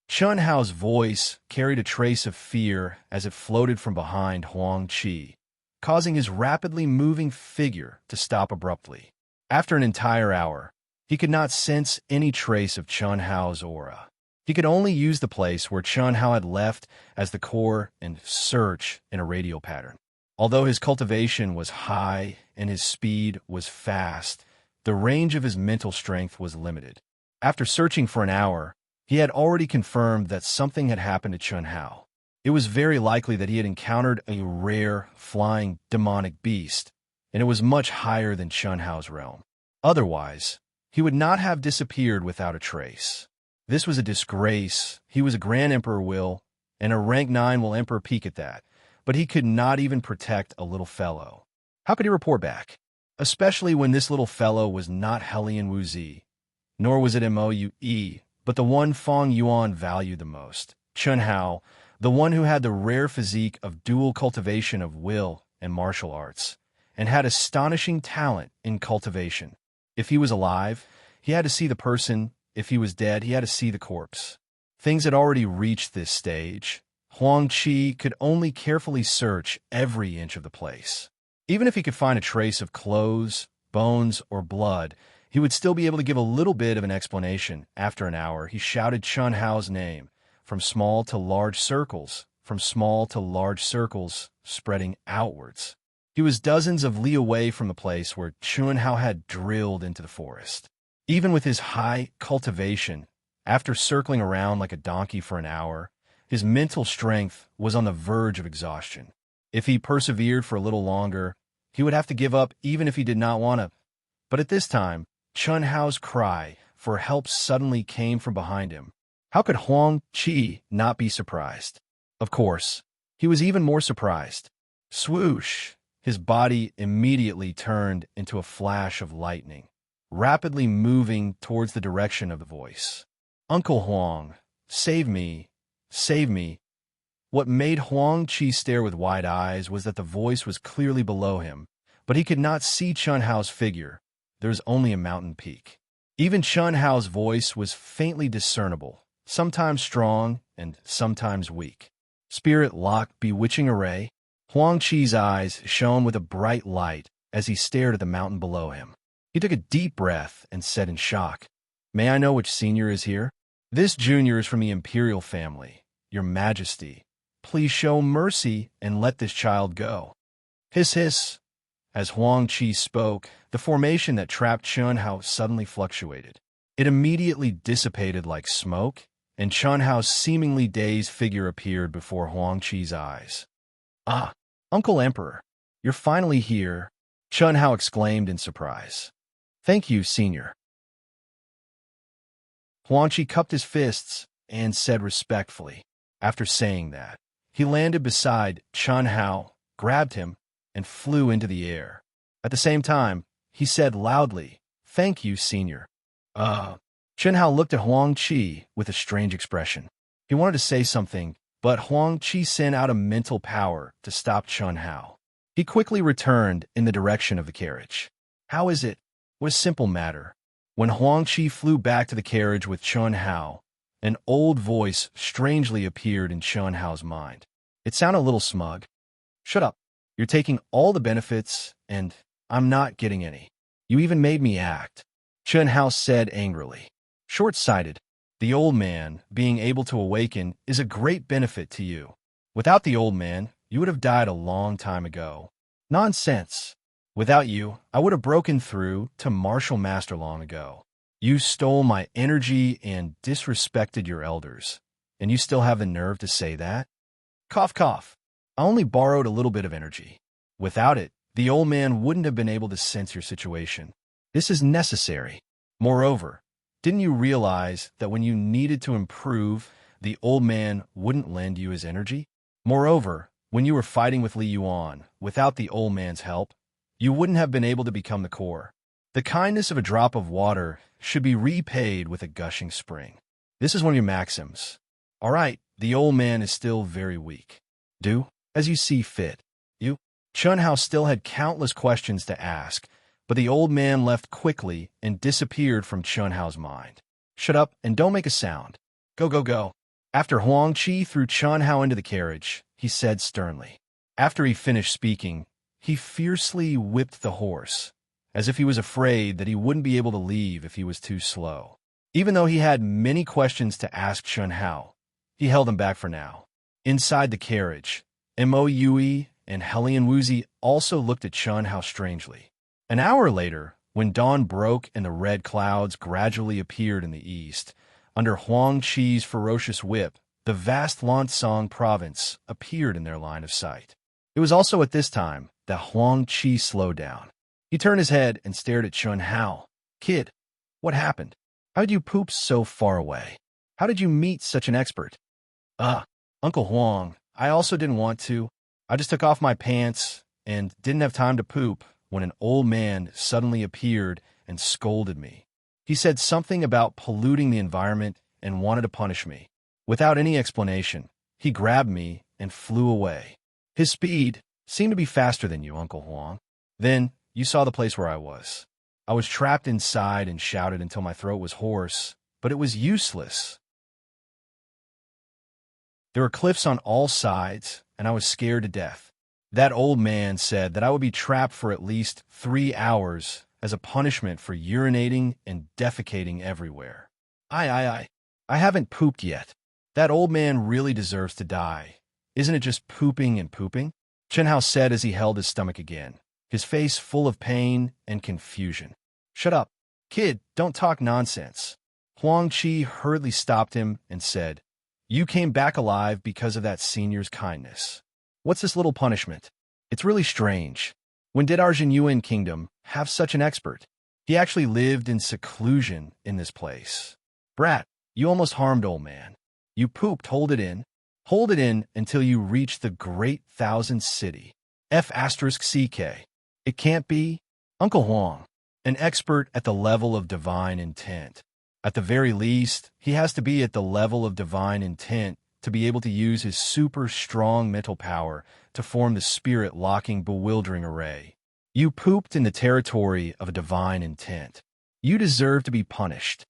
Chun Hao's voice carried a trace of fear as it floated from behind Huang Qi, causing his rapidly moving figure to stop abruptly. After an entire hour, he could not sense any trace of Chun Hao's aura. He could only use the place where Chun Hao had left as the core and search in a radial pattern. Although his cultivation was high and his speed was fast, the range of his mental strength was limited. After searching for an hour, he had already confirmed that something had happened to Chun Hao. It was very likely that he had encountered a rare, flying, demonic beast, and it was much higher than Chun Hao's realm. Otherwise, he would not have disappeared without a trace. This was a disgrace. He was a Grand Emperor Will, and a rank 9 will Emperor peak at that, but he could not even protect a little fellow. How could he report back? Especially when this little fellow was not Hellion Wuzi, nor was it Moue, but the one Fong Yuan valued the most, Chun Hao, the one who had the rare physique of dual cultivation of will and martial arts, and had astonishing talent in cultivation. If he was alive, he had to see the person. If he was dead, he had to see the corpse. Things had already reached this stage. Huang Qi could only carefully search every inch of the place. Even if he could find a trace of clothes, bones, or blood, he would still be able to give a little bit of an explanation. After an hour, he shouted Chun Hao's name, from small to large circles, spreading outwards. He was dozens of li away from the place where Chun Hao had drilled into the forest. Even with his high cultivation, after circling around like a donkey for an hour, his mental strength was on the verge of exhaustion. If he persevered for a little longer, he would have to give up even if he did not want to. But at this time, Chun Hao's cry for help suddenly came from behind him. How could Huang Qi not be surprised? Of course, he was even more surprised. Swoosh! His body immediately turned into a flash of lightning, rapidly moving towards the direction of the voice. Uncle Huang, save me, save me. What made Huang Qi stare with wide eyes was that the voice was clearly below him, but he could not see Chun Hao's figure. There was only a mountain peak. Even Chun Hao's voice was faintly discernible, sometimes strong and sometimes weak. Spirit-locked, bewitching array. Huang Qi's eyes shone with a bright light as he stared at the mountain below him. He took a deep breath and said in shock, "May I know which senior is here?" "This junior is from the imperial family. Your Majesty, please show mercy and let this child go." Hiss, hiss. As Huang Qi spoke, the formation that trapped Chun Hao suddenly fluctuated. It immediately dissipated like smoke, and Chun Hao's seemingly dazed figure appeared before Huang Qi's eyes. "Ah, Uncle Emperor, you're finally here," Chun Hao exclaimed in surprise. "Thank you, Senior." Huang Qi cupped his fists and said respectfully. After saying that, he landed beside Chun Hao, grabbed him, and flew into the air. At the same time, he said loudly, "Thank you, Senior." Chun Hao looked at Huang Qi with a strange expression. He wanted to say something, but Huang Qi sent out a mental power to stop Chun Hao. He quickly returned in the direction of the carriage. "How is it?" was a simple matter. When Huang Qi flew back to the carriage with Chun Hao, an old voice strangely appeared in Chun Hao's mind. It sounded a little smug. "Shut up. You're taking all the benefits, and I'm not getting any. You even made me act," Chun Hao said angrily. "Short-sighted. The old man, being able to awaken, is a great benefit to you. Without the old man, you would have died a long time ago." "Nonsense. Without you, I would have broken through to Martial Master long ago. You stole my energy and disrespected your elders, and you still have the nerve to say that?" Cough, cough. "I only borrowed a little bit of energy. Without it, the old man wouldn't have been able to sense your situation. This is necessary. Moreover, didn't you realize that when you needed to improve, the old man wouldn't lend you his energy? Moreover, when you were fighting with Li Yuan, without the old man's help, you wouldn't have been able to become the core. The kindness of a drop of water should be repaid with a gushing spring. This is one of your maxims. All right, the old man is still very weak. Do as you see fit. You?" Chun Hao still had countless questions to ask, but the old man left quickly and disappeared from Chun Hao's mind. "Shut up and don't make a sound. Go, go, go." After Huang Qi threw Chun Hao into the carriage, he said sternly. After he finished speaking, he fiercely whipped the horse, as if he was afraid that he wouldn't be able to leave if he was too slow. Even though he had many questions to ask Chun Hao, he held them back for now. Inside the carriage, Mo Yui and Helian Wuzi also looked at Chun Hao strangely. An hour later, when dawn broke and the red clouds gradually appeared in the east, under Huang Qi's ferocious whip, the vast Lansong province appeared in their line of sight. It was also at this time that Huang Qi slowed down. He turned his head and stared at Chun Hao. "Kid, what happened? How did you poop so far away? How did you meet such an expert?" Uncle Huang, I also didn't want to. I just took off my pants and didn't have time to poop when an old man suddenly appeared and scolded me. He said something about polluting the environment and wanted to punish me. Without any explanation, he grabbed me and flew away. His speed seemed to be faster than you, Uncle Huang. Then you saw the place where I was. I was trapped inside and shouted until my throat was hoarse, but it was useless. There were cliffs on all sides, and I was scared to death. That old man said that I would be trapped for at least 3 hours as a punishment for urinating and defecating everywhere. I haven't pooped yet. That old man really deserves to die. Isn't it just pooping and pooping? Chun Hao said as he held his stomach again, his face full of pain and confusion. "Shut up. Kid, don't talk nonsense." Huang Qi hurriedly stopped him and said, "You came back alive because of that senior's kindness. What's this little punishment? It's really strange. When did our Jinyuan kingdom have such an expert? He actually lived in seclusion in this place. Brat, you almost harmed old man. You pooped, hold it in. Hold it in until you reach the great thousand city. F*CK. It can't be. Uncle Huang, an expert at the level of divine intent. At the very least, he has to be at the level of divine intent to be able to use his super strong mental power to form the spirit-locking bewildering array. You pooped in the territory of a divine intent. You deserve to be punished."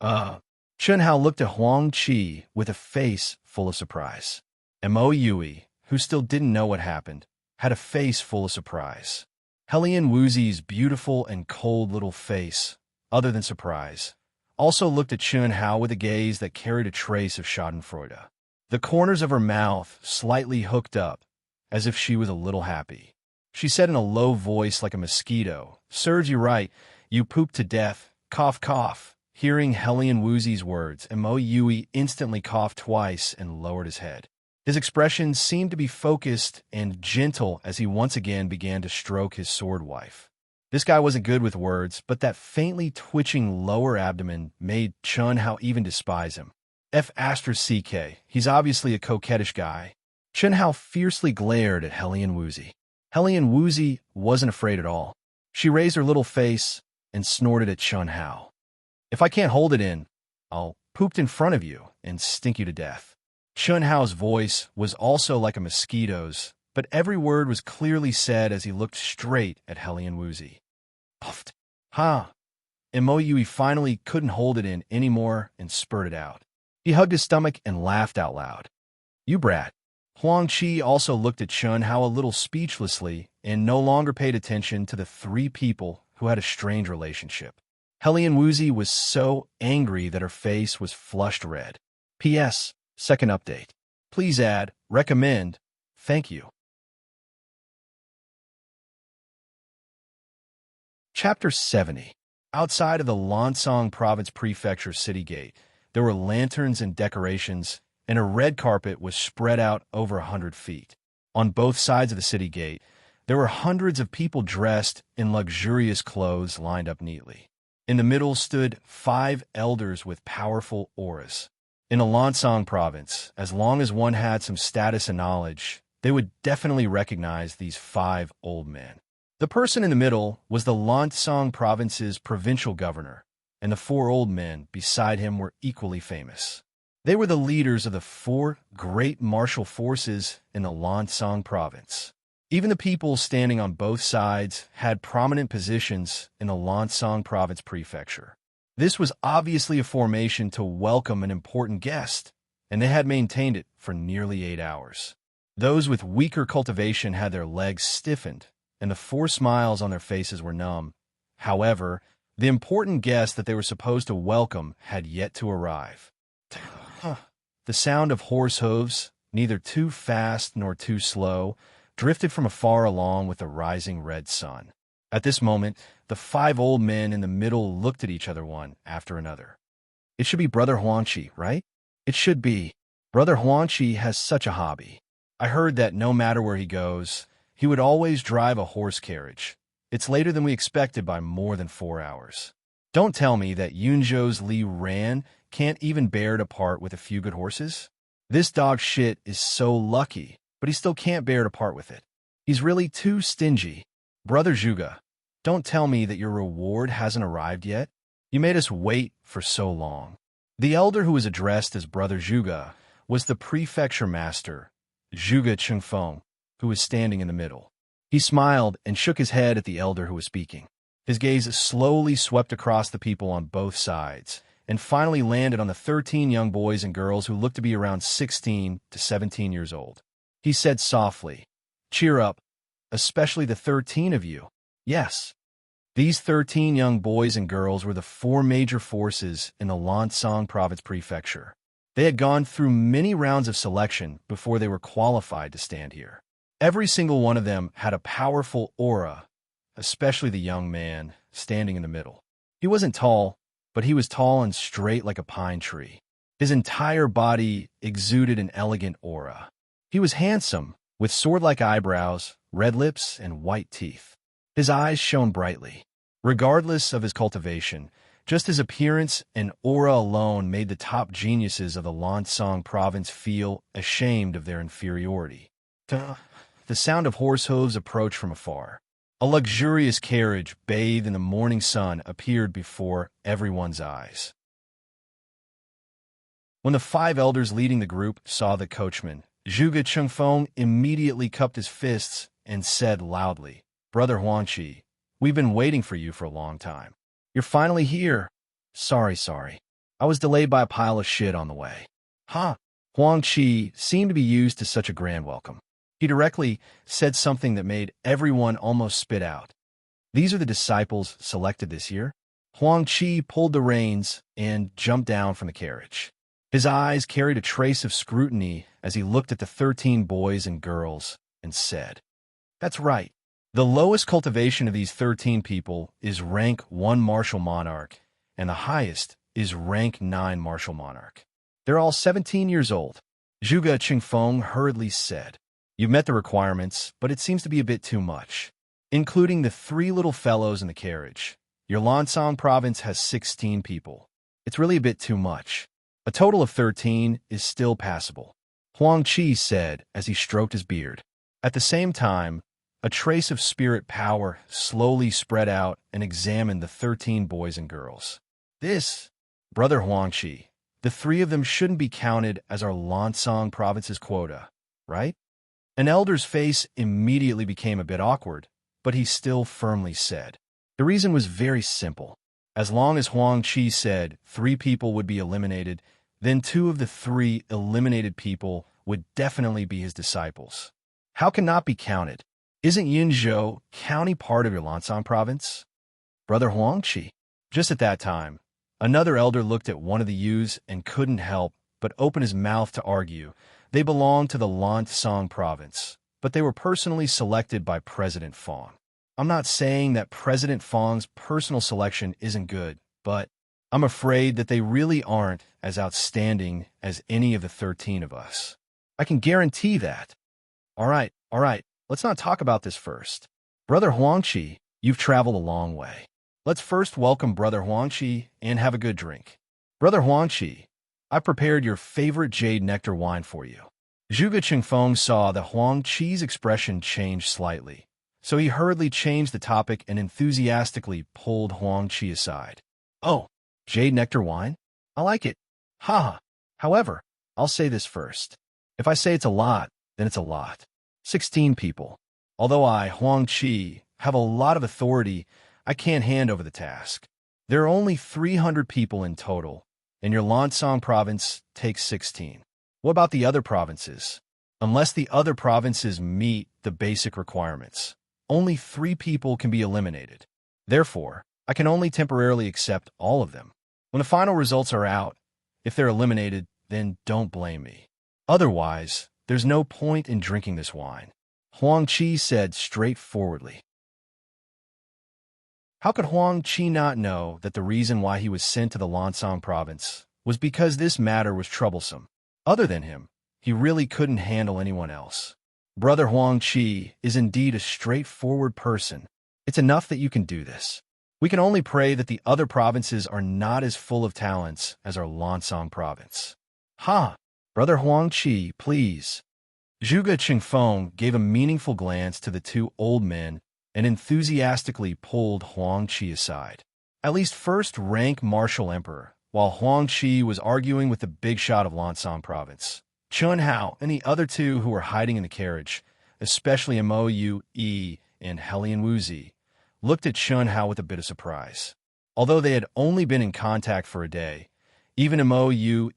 Chun Hao looked at Huang Qi with a face full of surprise. Mo Yui, who still didn't know what happened, had a face full of surprise. Helian Wuzi's beautiful and cold little face, other than surprise, also looked at Chun Hao with a gaze that carried a trace of schadenfreude. The corners of her mouth slightly hooked up, as if she was a little happy. She said in a low voice like a mosquito, "Serves you right. You pooped to death. Cough, cough." Hearing Hellion Woozy's words, Mo Yui instantly coughed twice and lowered his head. His expression seemed to be focused and gentle as he once again began to stroke his sword wife. This guy wasn't good with words, but that faintly twitching lower abdomen made Chun Hao even despise him. F***, he's obviously a coquettish guy. Chun Hao fiercely glared at Hellion Woozy. Hellion Woozy wasn't afraid at all. She raised her little face and snorted at Chun Hao. If I can't hold it in, I'll poop in front of you and stink you to death. Chun Hao's voice was also like a mosquito's, but every word was clearly said as he looked straight at Hellion Woozy. Puffed. Ha! And Mo Yui finally couldn't hold it in anymore and spurted out. He hugged his stomach and laughed out loud. You brat. Huang Chi also looked at Chun Hao a little speechlessly and no longer paid attention to the three people who had a strange relationship. Hellion Woozy was so angry that her face was flushed red. P.S. Second update. Please add, recommend, thank you. Chapter 70. Outside of the Lansong Province Prefecture city gate, there were lanterns and decorations, and a red carpet was spread out over 100 feet. On both sides of the city gate, there were hundreds of people dressed in luxurious clothes lined up neatly. In the middle stood 5 elders with powerful auras. In the Lansong province, as long as one had some status and knowledge, they would definitely recognize these 5 old men. The person in the middle was the Lansong province's provincial governor, and the 4 old men beside him were equally famous. They were the leaders of the 4 great martial forces in the Lansong province. Even the people standing on both sides had prominent positions in the Lansong Province Prefecture. This was obviously a formation to welcome an important guest, and they had maintained it for nearly 8 hours. Those with weaker cultivation had their legs stiffened, and the 4 smiles on their faces were numb. However, the important guest that they were supposed to welcome had yet to arrive. The sound of horse hooves, neither too fast nor too slow, drifted from afar along with the rising red sun. At this moment, the 5 old men in the middle looked at each other one after another. It should be Brother Huangqi, right? It should be. Brother Huangqi has such a hobby. I heard that no matter where he goes, he would always drive a horse carriage. It's later than we expected by more than 4 hours. Don't tell me that Yunzhou's Li Ran can't even bear to part with a few good horses? This dog shit is so lucky, but he still can't bear to part with it. He's really too stingy. Brother Zhuge, don't tell me that your reward hasn't arrived yet. You made us wait for so long. The elder who was addressed as Brother Zhuge was the prefecture master, Zhuge Chengfeng, who was standing in the middle. He smiled and shook his head at the elder who was speaking. His gaze slowly swept across the people on both sides, and finally landed on the 13 young boys and girls who looked to be around 16 to 17 years old. He said softly, "Cheer up, especially the 13 of you. Yes." These 13 young boys and girls were the 4 major forces in the Lansong Province Prefecture. They had gone through many rounds of selection before they were qualified to stand here. Every single one of them had a powerful aura, especially the young man standing in the middle. He wasn't tall, but he was tall and straight like a pine tree. His entire body exuded an elegant aura. He was handsome, with sword-like eyebrows, red lips, and white teeth. His eyes shone brightly. Regardless of his cultivation, just his appearance and aura alone made the top geniuses of the Lansong province feel ashamed of their inferiority. The sound of horse hooves approached from afar. A luxurious carriage bathed in the morning sun appeared before everyone's eyes. When the 5 elders leading the group saw the coachman, Zhuge Chengfeng immediately cupped his fists and said loudly, "Brother Huangqi, we've been waiting for you for a long time. You're finally here. Sorry. I was delayed by a pile of shit on the way." Huangqi seemed to be used to such a grand welcome. He directly said something that made everyone almost spit out. "These are the disciples selected this year?" Huangqi pulled the reins and jumped down from the carriage. His eyes carried a trace of scrutiny as he looked at the 13 boys and girls and said, "That's right. The lowest cultivation of these 13 people is rank 1 martial monarch, and the highest is rank 9 martial monarch. They're all 17 years old. Zhuge Qingfeng hurriedly said, "You've met the requirements, but it seems to be a bit too much. Including the 3 little fellows in the carriage, your Lansang province has 16 people. It's really a bit too much. A total of 13 is still passable," Huang Qi said as he stroked his beard. At the same time, a trace of spirit power slowly spread out and examined the 13 boys and girls. "This, Brother Huang Qi, the 3 of them shouldn't be counted as our Lansang province's quota, right?" An elder's face immediately became a bit awkward, but he still firmly said. The reason was very simple. As long as Huang Qi said 3 people would be eliminated, then 2 of the 3 eliminated people would definitely be his disciples. How can not be counted? Isn't Yinzhou County part of your Lansang province? Brother Huang Qi. Just at that time, another elder looked at one of the youths and couldn't help but open his mouth to argue. They belonged to the Lansang province, but they were personally selected by President Fong. I'm not saying that President Fong's personal selection isn't good, but I'm afraid that they really aren't as outstanding as any of the 13 of us. I can guarantee that. All right, let's not talk about this first. Brother Huang Qi, you've traveled a long way. Let's first welcome Brother Huang Qi and have a good drink. Brother Huang Qi, I prepared your favorite jade nectar wine for you. Zhuge Qingfeng saw that Huang Qi's expression change slightly, so he hurriedly changed the topic and enthusiastically pulled Huang Qi aside. "Oh, jade nectar wine? I like it. Ha! However, I'll say this first. If I say it's a lot, then it's a lot. 16 people. Although I, Huang Qi, have a lot of authority, I can't hand over the task. There are only 300 people in total, and your Lansang province takes 16. What about the other provinces? Unless the other provinces meet the basic requirements, only 3 people can be eliminated. Therefore, I can only temporarily accept all of them. When the final results are out, if they're eliminated, then don't blame me. Otherwise, there's no point in drinking this wine," Huang Qi said straightforwardly. How could Huang Qi not know that the reason why he was sent to the Lansang province was because this matter was troublesome? Other than him, he really couldn't handle anyone else. Brother Huang Qi is indeed a straightforward person. It's enough that you can do this. We can only pray that the other provinces are not as full of talents as our Lansang province. Ha! Brother Huang Qi, please. Zhuge Qingfeng gave a meaningful glance to the 2 old men and enthusiastically pulled Huang Qi aside. At least first-rank martial emperor, while Huang Qi was arguing with the big shot of Lansang province. Chun Hao and the other 2 who were hiding in the carriage, especially Mo Yue and Helian Wuzi, looked at Chun Hao with a bit of surprise. Although they had only been in contact for a day, even Mo Yue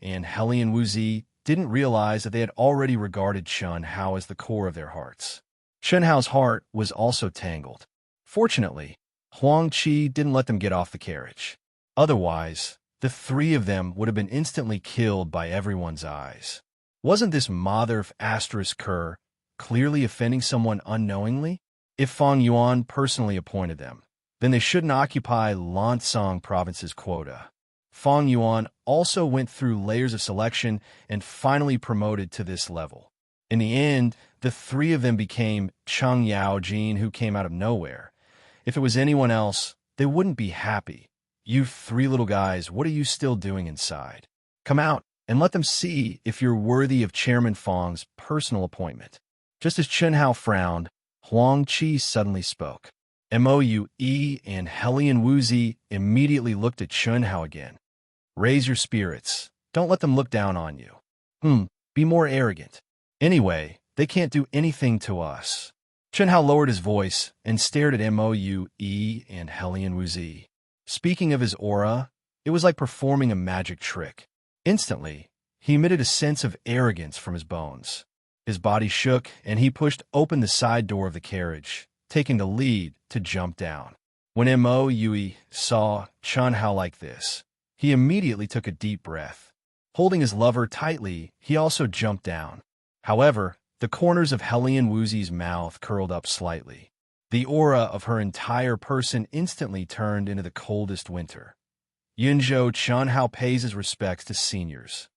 and Helian Wuzi didn't realize that they had already regarded Chun Hao as the core of their hearts. Chun Hao's heart was also tangled. Fortunately, Huang Qi didn't let them get off the carriage. Otherwise, the 3 of them would have been instantly killed by everyone's eyes. Wasn't this mother of asterisk Kerr clearly offending someone unknowingly? If Fang Yuan personally appointed them, then they shouldn't occupy Lansang province's quota. Fang Yuan also went through layers of selection and finally promoted to this level. In the end, the 3 of them became Cheng Yaojin, who came out of nowhere. If it was anyone else, they wouldn't be happy. "You 3 little guys, what are you still doing inside? Come out and let them see if you're worthy of Chairman Fang's personal appointment." Just as Chun Hao frowned, Huang Qi suddenly spoke. Mo Yue and Helian Wuzi immediately looked at Chun Hao again. "Raise your spirits. Don't let them look down on you. Be more arrogant. Anyway, they can't do anything to us." Chun Hao lowered his voice and stared at Mo Yue and Helian Wuzi. Speaking of his aura, it was like performing a magic trick. Instantly, he emitted a sense of arrogance from his bones. His body shook, and he pushed open the side door of the carriage, taking the lead to jump down. When Mo Yue saw Chun Hao like this, he immediately took a deep breath. Holding his lover tightly, he also jumped down. However, the corners of Helian Wuzi's mouth curled up slightly. The aura of her entire person instantly turned into the coldest winter. Yunzhou Chun Hao pays his respects to seniors.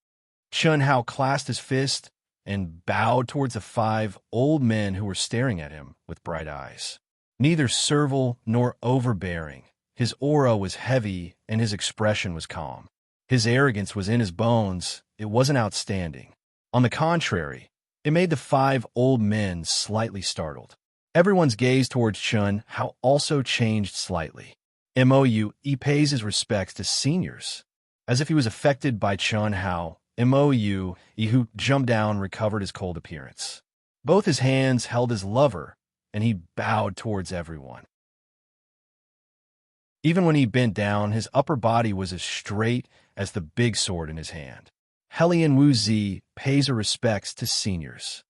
Chun Hao clasped his fist and bowed towards the 5 old men who were staring at him with bright eyes. Neither servile nor overbearing, his aura was heavy and his expression was calm. His arrogance was in his bones, it wasn't outstanding. On the contrary, it made the 5 old men slightly startled. Everyone's gaze towards Chun Hao also changed slightly. He pays his respects to seniors. As if he was affected by Chun Hao, who jumped down, recovered his cold appearance. Both his hands held his lover, and he bowed towards everyone. Even when he bent down, his upper body was as straight as the big sword in his hand. Helian Wuzi pays her respects to seniors.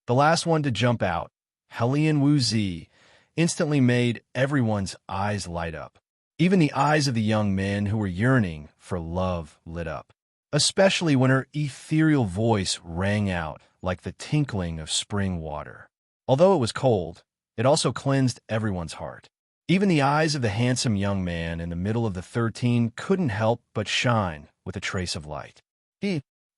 The last one to jump out, Helian Wuzi, instantly made everyone's eyes light up. Even the eyes of the young men who were yearning for love lit up, especially when her ethereal voice rang out like the tinkling of spring water. Although it was cold, it also cleansed everyone's heart. Even the eyes of the handsome young man in the middle of the 13 couldn't help but shine with a trace of light.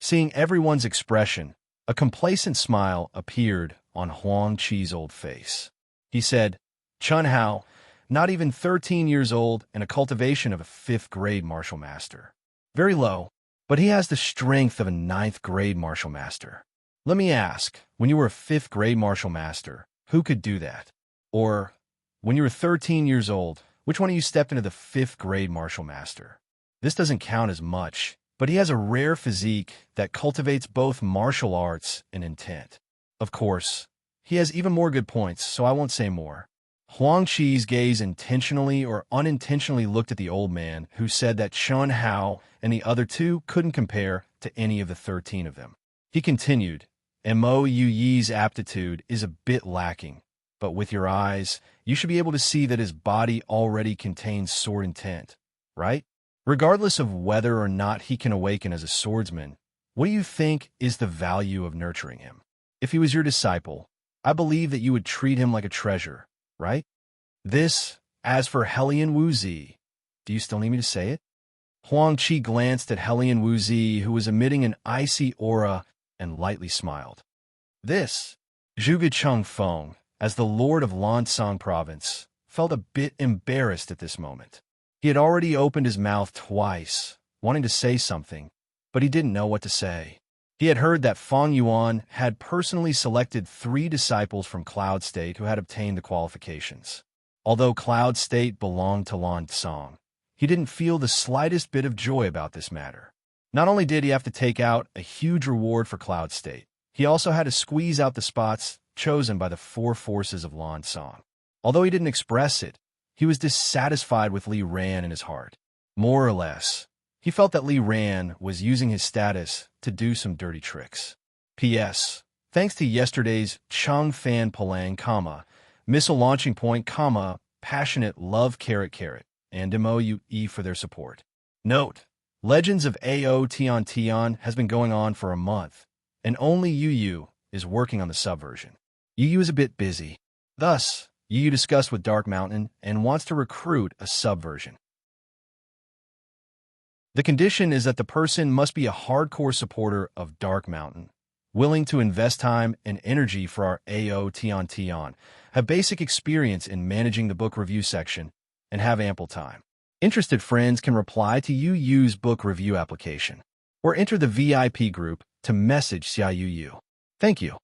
Seeing everyone's expression, a complacent smile appeared on Huang Qi's old face. He said, Chun Hao, not even 13 years old and a cultivation of a 5th grade martial master. Very low, but he has the strength of a 9th grade martial master. Let me ask, when you were a 5th grade martial master, who could do that? Or, when you were 13 years old, which one of you stepped into the 5th grade martial master? This doesn't count as much, but he has a rare physique that cultivates both martial arts and intent. Of course, he has even more good points, so I won't say more. Huang Qi's gaze intentionally or unintentionally looked at the old man, who said that Chun Hao and the other 2 couldn't compare to any of the 13 of them. He continued, Mo Yuyi's aptitude is a bit lacking, but with your eyes, you should be able to see that his body already contains sword intent, right? Regardless of whether or not he can awaken as a swordsman, what do you think is the value of nurturing him? If he was your disciple, I believe that you would treat him like a treasure, right? As for Helian Wuzi, do you still need me to say it? Huang Qi glanced at Helian Wuzi, who was emitting an icy aura, and lightly smiled. Zhuge Chengfeng, as the lord of Lansong province, felt a bit embarrassed at this moment. He had already opened his mouth twice, wanting to say something, but he didn't know what to say. He had heard that Feng Yuan had personally selected 3 disciples from Cloud State who had obtained the qualifications. Although Cloud State belonged to Lansong, he didn't feel the slightest bit of joy about this matter. Not only did he have to take out a huge reward for Cloud State, he also had to squeeze out the spots chosen by the 4 forces of Lansong. Although he didn't express it, he was dissatisfied with Li Ran in his heart. More or less, he felt that Li Ran was using his status to do some dirty tricks. P.S. Thanks to yesterday's Changfan Palang, missile launching point, passionate love, and MOUE for their support. Note, Legends of AO Tian Tian has been going on for a month, and only Yu is working on the subversion. Yu is a bit busy. Thus, Yu discussed with Dark Mountain and wants to recruit a subversion. The condition is that the person must be a hardcore supporter of Dark Mountain, willing to invest time and energy for our AO Tian Tian, have basic experience in managing the book review section, and have ample time. Interested friends can reply to Yu's book review application, or enter the VIP group to message Xia Yu. Thank you.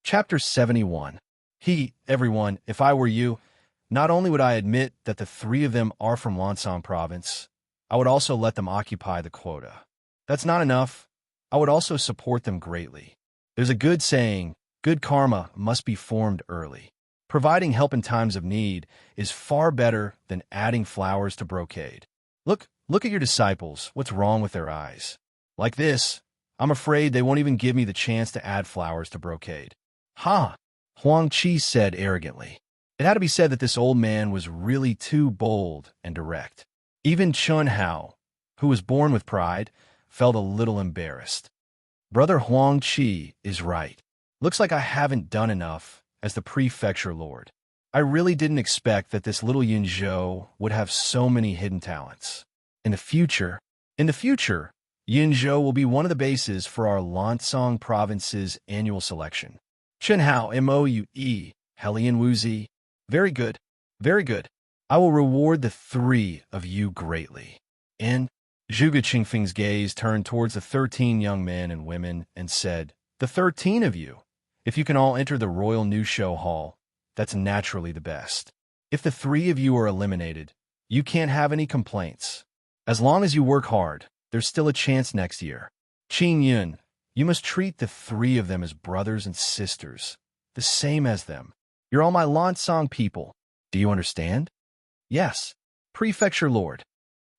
Chapter 71. Everyone, if I were you, not only would I admit that the 3 of them are from Lansong province, I would also let them occupy the quota. That's not enough. I would also support them greatly. There's a good saying, good karma must be formed early. Providing help in times of need is far better than adding flowers to brocade. Look at your disciples. What's wrong with their eyes? Like this, I'm afraid they won't even give me the chance to add flowers to brocade. Ha! Huang Qi said arrogantly. It had to be said that this old man was really too bold and direct. Even Chun Hao, who was born with pride, felt a little embarrassed. Brother Huang Qi is right. Looks like I haven't done enough as the prefecture lord. I really didn't expect that this little Yin Zhou would have so many hidden talents. In the future, in the future, Yin Zhou will be one of the bases for our Lansong province's annual selection. Chenhao Moue, Helian Wuzi. Very good, very good. I will reward the three of you greatly. And Zhuge Qingfeng's gaze turned towards the 13 young men and women and said, "The 13 of you. If you can all enter the Royal New Show Hall, that's naturally the best. If the three of you are eliminated, you can't have any complaints. As long as you work hard, there's still a chance next year. Qin Yun, you must treat the three of them as brothers and sisters, the same as them. You're all my Lansong people. Do you understand?" "Yes, Prefecture Lord."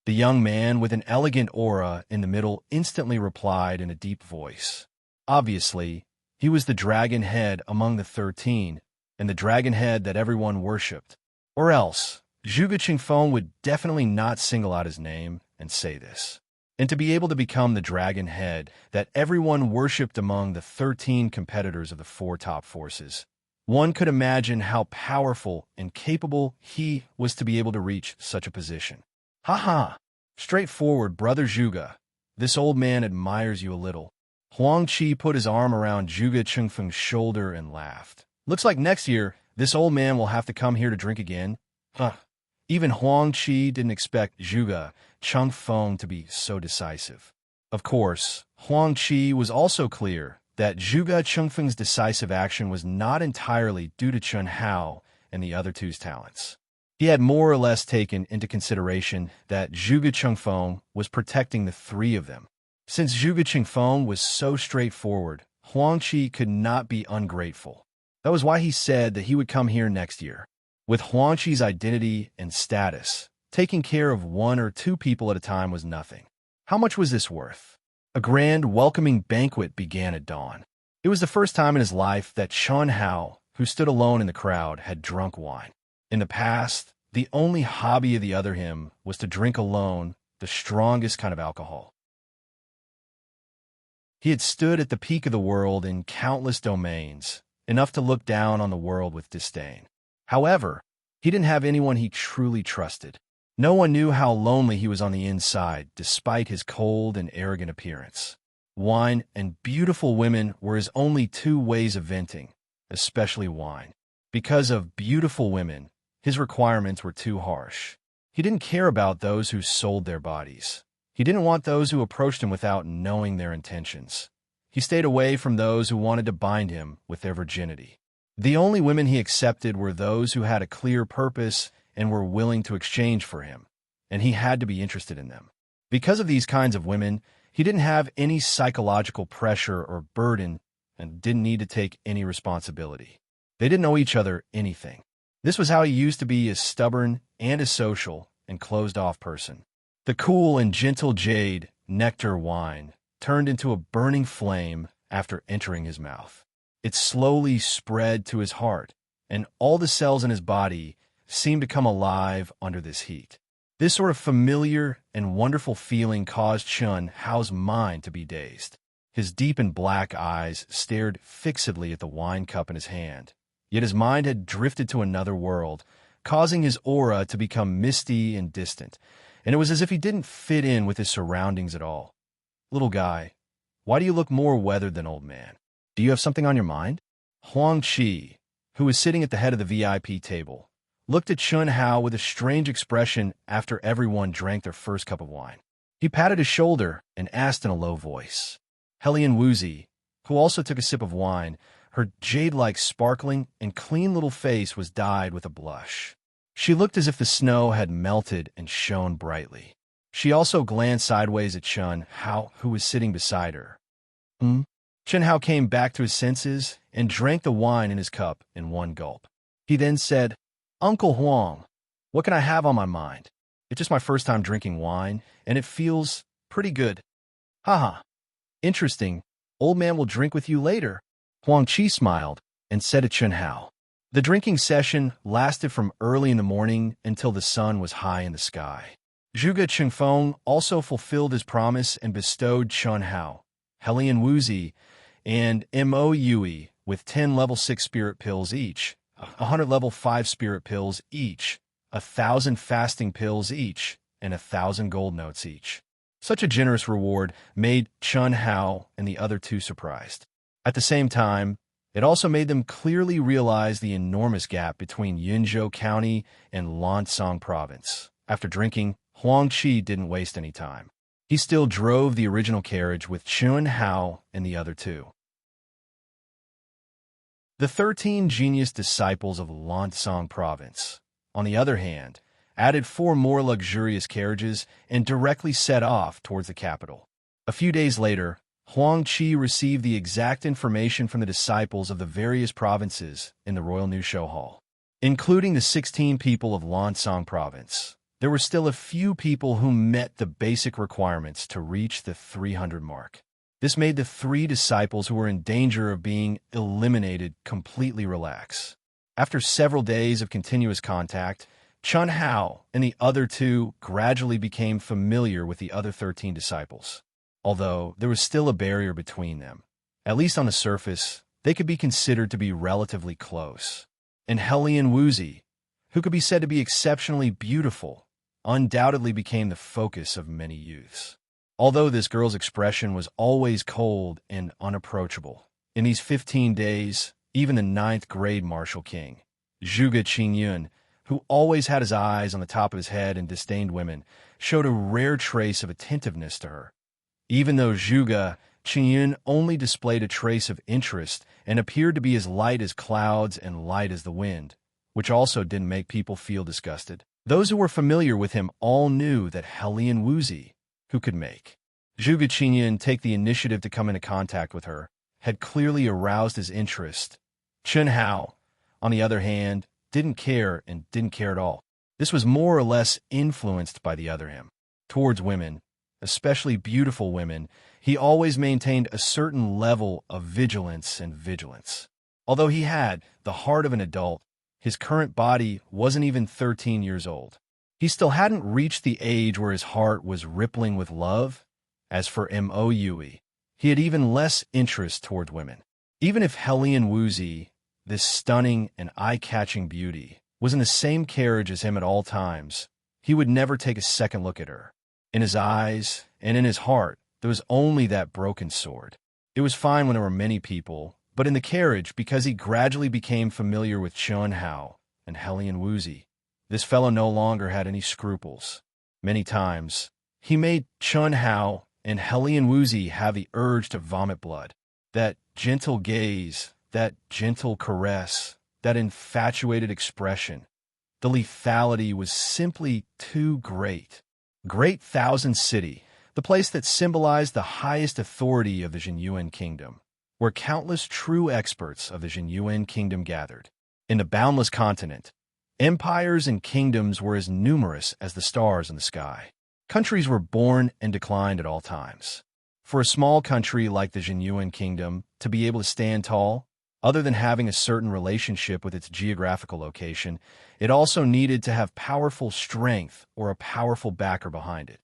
The young man with an elegant aura in the middle instantly replied in a deep voice. Obviously, he was the dragon head among the 13, and the dragon head that everyone worshipped. Or else, Zhuge Qingfeng would definitely not single out his name and say this. And to be able to become the dragon head that everyone worshipped among the 13 competitors of the four top forces, one could imagine how powerful and capable he was to be able to reach such a position. "Ha! Straightforward, Brother Zhuge. This old man admires you a little." Huang Qi put his arm around Zhuge Qingfeng's shoulder and laughed. "Looks like next year, this old man will have to come here to drink again." Even Huang Qi didn't expect Zhuge Qingfeng to be so decisive. Of course, Huang Qi was also clear that Zhuge Qingfeng's decisive action was not entirely due to Chen Hao and the other two's talents. He had more or less taken into consideration that Zhuge Qingfeng was protecting the three of them. Since Zhuge Qingfeng was so straightforward, Huang Qi could not be ungrateful. That was why he said that he would come here next year. With Huang Qi's identity and status, taking care of one or two people at a time was nothing. How much was this worth? A grand welcoming banquet began at dawn. It was the first time in his life that Chen Hao, who stood alone in the crowd, had drunk wine. In the past, the only hobby of the other him was to drink alone the strongest kind of alcohol. He had stood at the peak of the world in countless domains, enough to look down on the world with disdain. However, he didn't have anyone he truly trusted. No one knew how lonely he was on the inside, despite his cold and arrogant appearance. Wine and beautiful women were his only two ways of venting, especially wine. Because of beautiful women, his requirements were too harsh. He didn't care about those who sold their bodies. He didn't want those who approached him without knowing their intentions. He stayed away from those who wanted to bind him with their virginity. The only women he accepted were those who had a clear purpose and were willing to exchange for him, and he had to be interested in them. Because of these kinds of women, he didn't have any psychological pressure or burden and didn't need to take any responsibility. They didn't owe each other anything. This was how he used to be, as stubborn and as social and closed-off person. The cool and gentle jade nectar wine turned into a burning flame after entering his mouth. It slowly spread to his heart, and all the cells in his body seemed to come alive under this heat. This sort of familiar and wonderful feeling caused Chen Hao's mind to be dazed. His deep and black eyes stared fixedly at the wine cup in his hand, yet his mind had drifted to another world, causing his aura to become misty and distant, and it was as if he didn't fit in with his surroundings at all. "Little guy, why do you look more weathered than old man? Do you have something on your mind?" Huang Qi, who was sitting at the head of the VIP table, looked at Chen Hao with a strange expression after everyone drank their first cup of wine. He patted his shoulder and asked in a low voice. Helian Wuzi, who also took a sip of wine, her jade-like sparkling and clean little face was dyed with a blush. She looked as if the snow had melted and shone brightly. She also glanced sideways at Chen Hao, who was sitting beside her. Chen Hao came back to his senses and drank the wine in his cup in one gulp. He then said, "Uncle Huang, what can I have on my mind? It's just my first time drinking wine, and it feels pretty good." "Haha. Interesting. Old man will drink with you later." Huang Qi smiled and said to Chen Hao. The drinking session lasted from early in the morning until the sun was high in the sky. Zhuge Qingfeng also fulfilled his promise and bestowed Chen Hao, Helian Wuzi, and Moue with 10 level 6 spirit pills each 100 level 5 spirit pills each, 1,000 fasting pills each, and 1,000 gold notes each. Such a generous reward made Chun Hao and the other two surprised. At the same time, it also made them clearly realize the enormous gap between Yunzhou County and Lancang Province. After drinking, Huang Qi didn't waste any time. He still drove the original carriage with Chun Hao and the other two. The 13 genius disciples of Lancang Province, on the other hand, added 4 more luxurious carriages and directly set off towards the capital. A few days later, Huang Qi received the exact information from the disciples of the various provinces in the Royal New Show Hall. Including the 16 people of Lancang Province, there were still a few people who met the basic requirements to reach the 300 mark. This made the 3 disciples who were in danger of being eliminated completely relax. After several days of continuous contact, Chun Hao and the other 2 gradually became familiar with the other 13 disciples. Although there was still a barrier between them, at least on the surface, they could be considered to be relatively close. And Helian Wuzi, who could be said to be exceptionally beautiful, undoubtedly became the focus of many youths. Although this girl's expression was always cold and unapproachable, in these 15 days, even the 9th grade Martial King, Zhuge Qingyun, who always had his eyes on the top of his head and disdained women, showed a rare trace of attentiveness to her. Even though Zhuge Qingyun only displayed a trace of interest and appeared to be as light as clouds and light as the wind, which also didn't make people feel disgusted. Those who were familiar with him all knew that Helian Wuzi, who could make Zhuge Qingyun take the initiative to come into contact with her, had clearly aroused his interest. Chun Hao, on the other hand, didn't care and didn't care at all. This was more or less influenced by the other him. Towards women, especially beautiful women, he always maintained a certain level of vigilance. Although he had the heart of an adult, his current body wasn't even 13 years old. He still hadn't reached the age where his heart was rippling with love. As for Mo Yui, he had even less interest toward women. Even if Helian Wuzi, this stunning and eye-catching beauty, was in the same carriage as him at all times, he would never take a second look at her. In his eyes and in his heart, there was only that broken sword. It was fine when there were many people, but in the carriage, because he gradually became familiar with Chun Hao and Helian Wuzi, this fellow no longer had any scruples. Many times, he made Chun Hao and Helian Wuzi have the urge to vomit blood. That gentle gaze, that gentle caress, that infatuated expression, the lethality was simply too great. Great Thousand City, the place that symbolized the highest authority of the Jinyuan Kingdom, where countless true experts of the Jinyuan Kingdom gathered. In the boundless continent, empires and kingdoms were as numerous as the stars in the sky. Countries were born and declined at all times. For a small country like the Jinyuan Kingdom to be able to stand tall, other than having a certain relationship with its geographical location, it also needed to have powerful strength or a powerful backer behind it.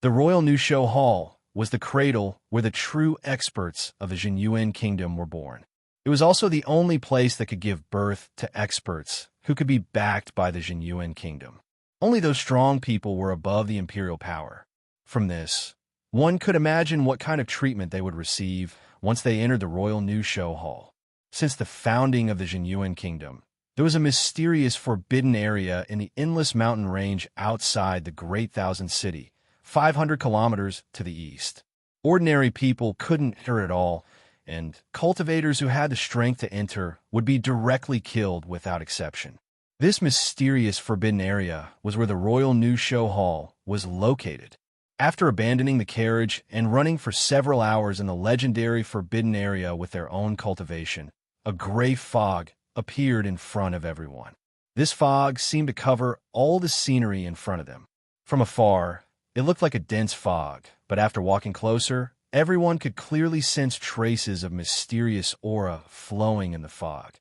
The Royal New Show Hall was the cradle where the true experts of the Jinyuan Kingdom were born. It was also the only place that could give birth to experts who could be backed by the Jinyuan Kingdom. Only those strong people were above the imperial power. From this, one could imagine what kind of treatment they would receive once they entered the Royal New Show Hall. Since the founding of the Jinyuan Kingdom, there was a mysterious forbidden area in the endless mountain range outside the Great Thousand City, 500 kilometers to the east. Ordinary people couldn't enter at all, and cultivators who had the strength to enter would be directly killed without exception. This mysterious forbidden area was where the Royal New Show Hall was located. After abandoning the carriage and running for several hours in the legendary forbidden area with their own cultivation, a gray fog appeared in front of everyone. This fog seemed to cover all the scenery in front of them. From afar, it looked like a dense fog, but after walking closer, everyone could clearly sense traces of mysterious aura flowing in the fog.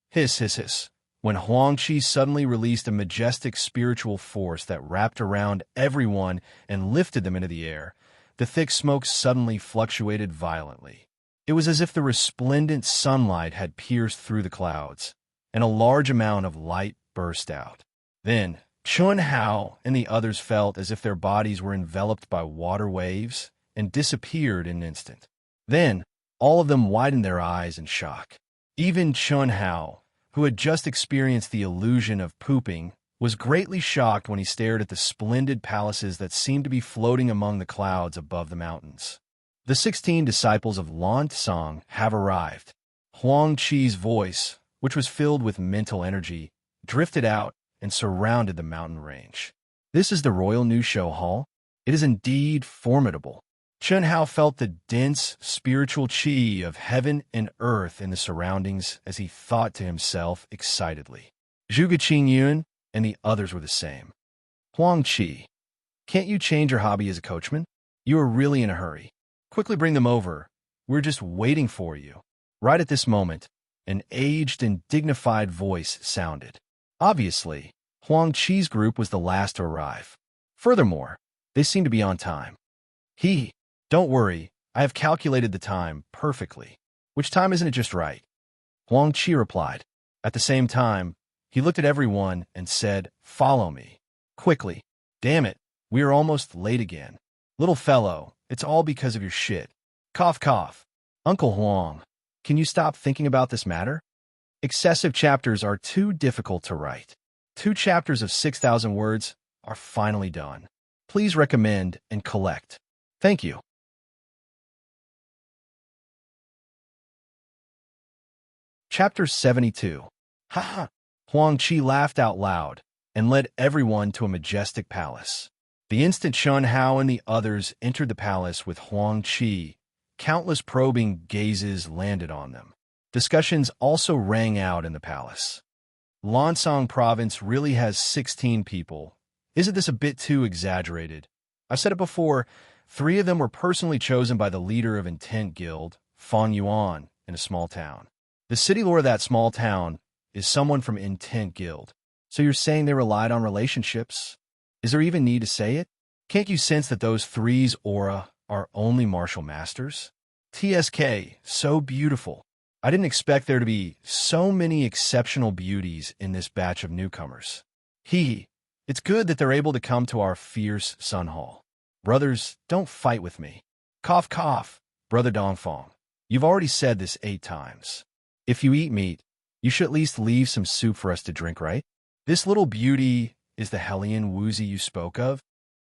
Hiss, hiss, hiss. When Huang Qi suddenly released a majestic spiritual force that wrapped around everyone and lifted them into the air, the thick smoke suddenly fluctuated violently. It was as if the resplendent sunlight had pierced through the clouds, and a large amount of light burst out. Then, Chun Hao and the others felt as if their bodies were enveloped by water waves and disappeared in an instant. Then, all of them widened their eyes in shock. Even Chun Hao, who had just experienced the illusion of pooping, was greatly shocked when he stared at the splendid palaces that seemed to be floating among the clouds above the mountains. The 16 disciples of Lan Tsang have arrived. Huang Qi's voice, which was filled with mental energy, drifted out and surrounded the mountain range. This is the Royal New Show Hall. It is indeed formidable. Chun Hao felt the dense spiritual qi of heaven and earth in the surroundings as he thought to himself excitedly. Zhuge Qingyun and the others were the same. Huang Qi, can't you change your hobby as a coachman? You are really in a hurry. Quickly bring them over. We're just waiting for you. Right at this moment, an aged and dignified voice sounded. Obviously, Huang Qi's group was the last to arrive. Furthermore, they seemed to be on time. Don't worry, I have calculated the time perfectly. Which time isn't it just right? Huang Qi replied. At the same time, he looked at everyone and said, "Follow me. Quickly. Damn it, we are almost late again. Little fellow, it's all because of your shit. Cough, cough. Uncle Huang, can you stop thinking about this matter? Excessive chapters are too difficult to write. 2 chapters of 6,000 words are finally done. Please recommend and collect. Thank you." Chapter 72. Ha! Huang Qi laughed out loud and led everyone to a majestic palace. The instant Chun Hao and the others entered the palace with Huang Qi, countless probing gazes landed on them. Discussions also rang out in the palace. Lansang province really has 16 people. Isn't this a bit too exaggerated? I've said it before, 3 of them were personally chosen by the leader of Intent Guild, Fang Yuan, in a small town. The city lord of that small town is someone from Intent Guild. So you're saying they relied on relationships? Is there even need to say it? Can't you sense that those 3's aura are only martial masters? TSK, so beautiful. I didn't expect there to be so many exceptional beauties in this batch of newcomers. It's good that they're able to come to our fierce Sun Hall. Brothers, don't fight with me. Cough, cough, Brother Dongfang. You've already said this 8 times. If you eat meat, you should at least leave some soup for us to drink, right? This little beauty is the Hellion Woozy you spoke of?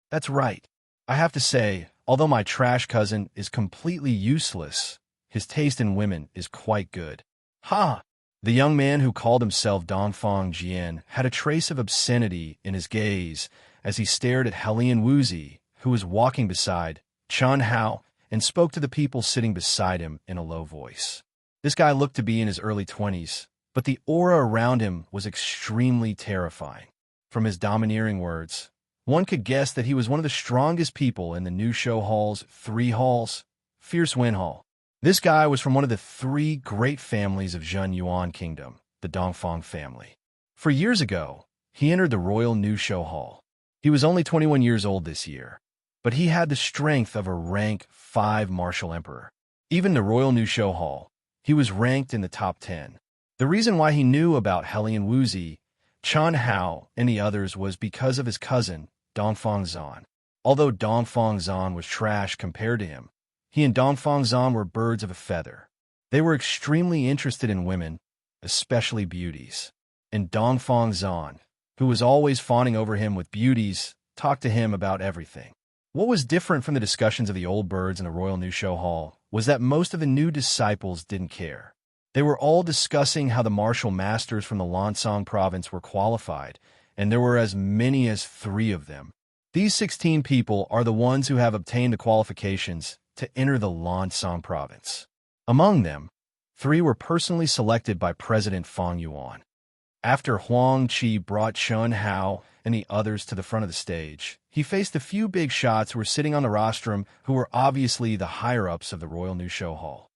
That's right. I have to say, although my trash cousin is completely useless, his taste in women is quite good. Ha! The young man who called himself Dongfang Jian had a trace of obscenity in his gaze as he stared at Hellion Woozy, who was walking beside Chun Hao and spoke to the people sitting beside him in a low voice. This guy looked to be in his early 20s, but the aura around him was extremely terrifying. From his domineering words, one could guess that he was one of the strongest people in the New Show Hall's 3 halls, Fierce Wind Hall. This guy was from one of the 3 great families of Zhen Yuan Kingdom, the Dongfang family. For years ago, he entered the Royal New Show Hall. He was only 21 years old this year, but he had the strength of a rank 5 martial emperor. Even the Royal New Show Hall, he was ranked in the top 10. The reason why he knew about Hellion Woozy, Chun Hao, and the others was because of his cousin, Dongfang Zan. Although Dongfang Zan was trash compared to him, he and Dongfang Zan were birds of a feather. They were extremely interested in women, especially beauties. And Dongfang Zan, who was always fawning over him with beauties, talked to him about everything. What was different from the discussions of the old birds in the Royal New Show Hall was that most of the new disciples didn't care. They were all discussing how the martial masters from the Lansang province were qualified, and there were as many as 3 of them. These 16 people are the ones who have obtained the qualifications to enter the Lansang province. Among them, 3 were personally selected by President Fang Yuan. After Huang Qi brought Chun Hao and the others to the front of the stage, he faced a few big shots who were sitting on the rostrum who were obviously the higher-ups of the Royal New Show Hall.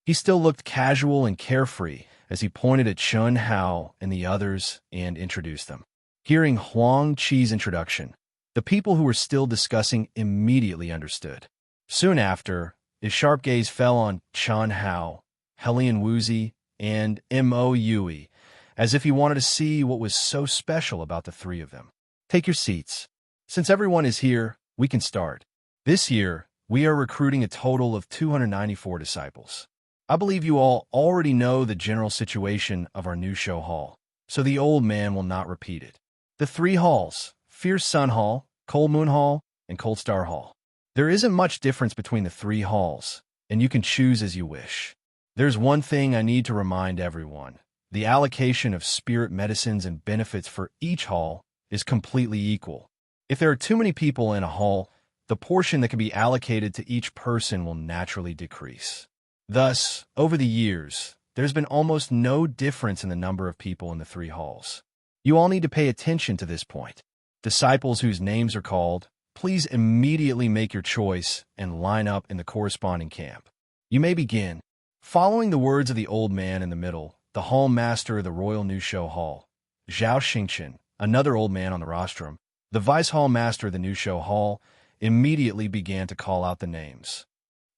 He still looked casual and carefree as he pointed at Chun Hao and the others and introduced them. Hearing Huang Qi's introduction, the people who were still discussing immediately understood. Soon after, his sharp gaze fell on Chan Hao, Helian Woozy, and Mo Yui, as if he wanted to see what was so special about the three of them. Take your seats. Since everyone is here, we can start. This year, we are recruiting a total of 294 disciples. I believe you all already know the general situation of our new show hall, so the old man will not repeat it. The three halls, Fierce Sun Hall, Cold Moon Hall, and Cold Star Hall. There isn't much difference between the three halls, and you can choose as you wish. There's one thing I need to remind everyone. The allocation of spirit medicines and benefits for each hall is completely equal. If there are too many people in a hall, the portion that can be allocated to each person will naturally decrease. Thus, over the years, there's been almost no difference in the number of people in the three halls. You all need to pay attention to this point. Disciples whose names are called, please immediately make your choice and line up in the corresponding camp. You may begin. Following the words of the old man in the middle, the hall master of the Royal New Show Hall, Zhao Xingchen, another old man on the rostrum, the vice hall master of the New Show Hall, immediately began to call out the names.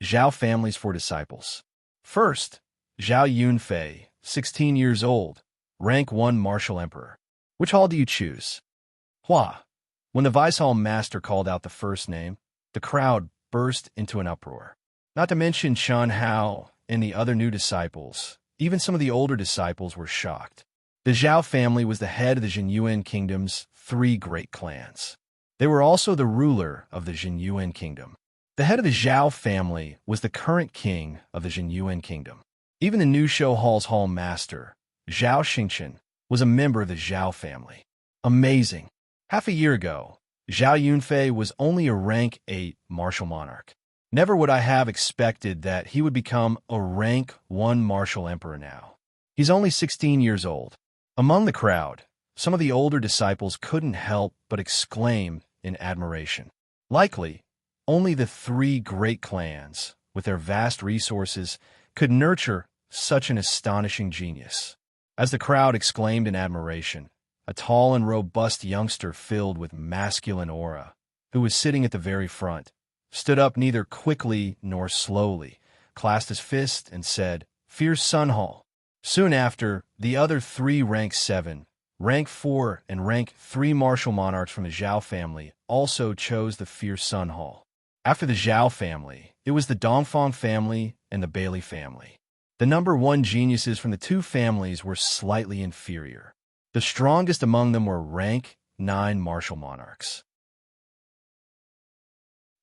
Zhao families for disciples. First, Zhao Yunfei, 16 years old, rank 1 martial emperor. Which hall do you choose? Hua. When the vice hall master called out the first name, the crowd burst into an uproar. Not to mention Shan Hao and the other new disciples. Even some of the older disciples were shocked. The Zhao family was the head of the Jinyuan Kingdom's 3 great clans. They were also the ruler of the Jinyuan Kingdom. The head of the Zhao family was the current king of the Jinyuan Kingdom. Even the New Show Hall's hall master, Zhao Xingchen, was a member of the Zhao family. Amazing. Half a year ago, Zhao Yunfei was only a rank 8 martial monarch. Never would I have expected that he would become a rank 1 martial emperor now. He's only 16 years old. Among the crowd, some of the older disciples couldn't help but exclaim in admiration. Likely, only the 3 great clans, with their vast resources, could nurture such an astonishing genius. As the crowd exclaimed in admiration, a tall and robust youngster filled with masculine aura, who was sitting at the very front, stood up neither quickly nor slowly, clasped his fist, and said, "Fierce Sun Hall." Soon after, the other 3 rank 7, rank 4, and rank 3 martial monarchs from the Zhao family also chose the Fierce Sun Hall. After the Zhao family, it was the Dongfang family and the Bailey family. The number 1 geniuses from the 2 families were slightly inferior. The strongest among them were rank 9 martial monarchs.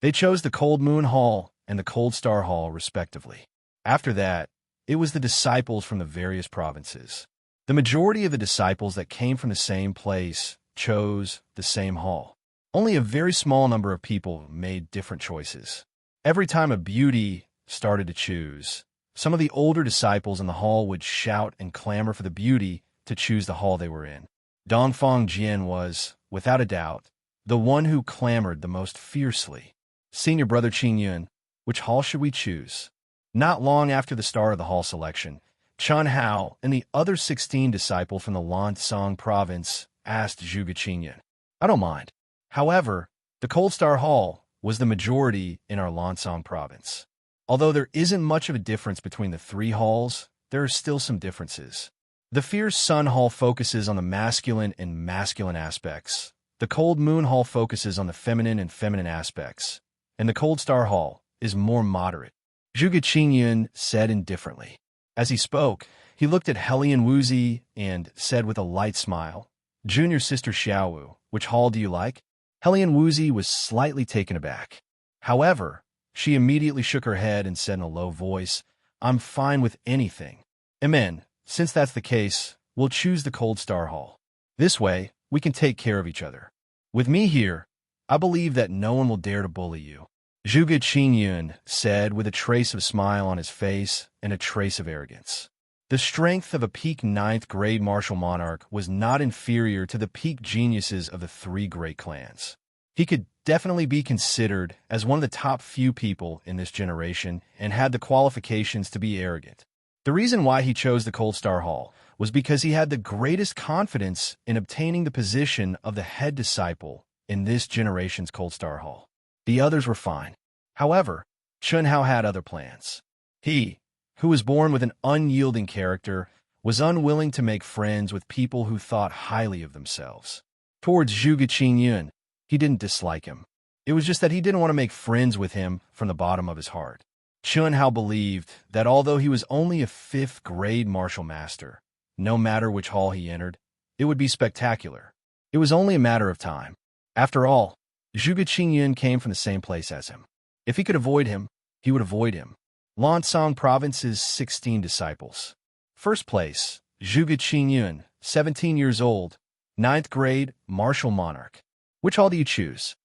They chose the Cold Moon Hall and the Cold Star Hall, respectively. After that, it was the disciples from the various provinces. The majority of the disciples that came from the same place chose the same hall. Only a very small number of people made different choices. Every time a beauty started to choose, some of the older disciples in the hall would shout and clamor for the beauty to choose the hall they were in. Dongfang Jian was, without a doubt, the one who clamored the most fiercely. Senior brother Qingyun, which hall should we choose? Not long after the start of the hall selection, Chan Hao and the other 16 disciples from the Lansong province asked Zhuge Qingyun. I don't mind. However, the Cold Star Hall was the majority in our Lansong province. Although there isn't much of a difference between the 3 halls, there are still some differences. The Fierce Sun Hall focuses on the masculine and masculine aspects. The Cold Moon Hall focuses on the feminine and feminine aspects. And the Cold Star Hall is more moderate. Zhuge Qingyun said indifferently. As he spoke, he looked at Helian Woozy and said with a light smile, "Junior sister Xiaowu, which hall do you like?" Helian Woozy was slightly taken aback. However, she immediately shook her head and said in a low voice, "I'm fine with anything. Amen. Since that's the case, we'll choose the Cold Star Hall. This way, we can take care of each other. With me here, I believe that no one will dare to bully you." Zhuge Qingyun said with a trace of smile on his face and a trace of arrogance. The strength of a peak 9th grade martial monarch was not inferior to the peak geniuses of the 3 great clans. He could definitely be considered as one of the top few people in this generation and had the qualifications to be arrogant. The reason why he chose the Cold Star Hall was because he had the greatest confidence in obtaining the position of the head disciple in this generation's Cold Star Hall. The others were fine. However, Chun Hao had other plans. He, who was born with an unyielding character, was unwilling to make friends with people who thought highly of themselves. Towards Zhuge Qingyun, he didn't dislike him. It was just that he didn't want to make friends with him from the bottom of his heart. Chun Hao believed that although he was only a 5th grade martial master, no matter which hall he entered, it would be spectacular. It was only a matter of time. After all, Zhuge Qingyun came from the same place as him. If he could avoid him, he would avoid him. Lancang Province's 16 disciples. First place, Zhuge Qingyun, 17 years old, 9th grade, martial monarch. Which hall do you choose?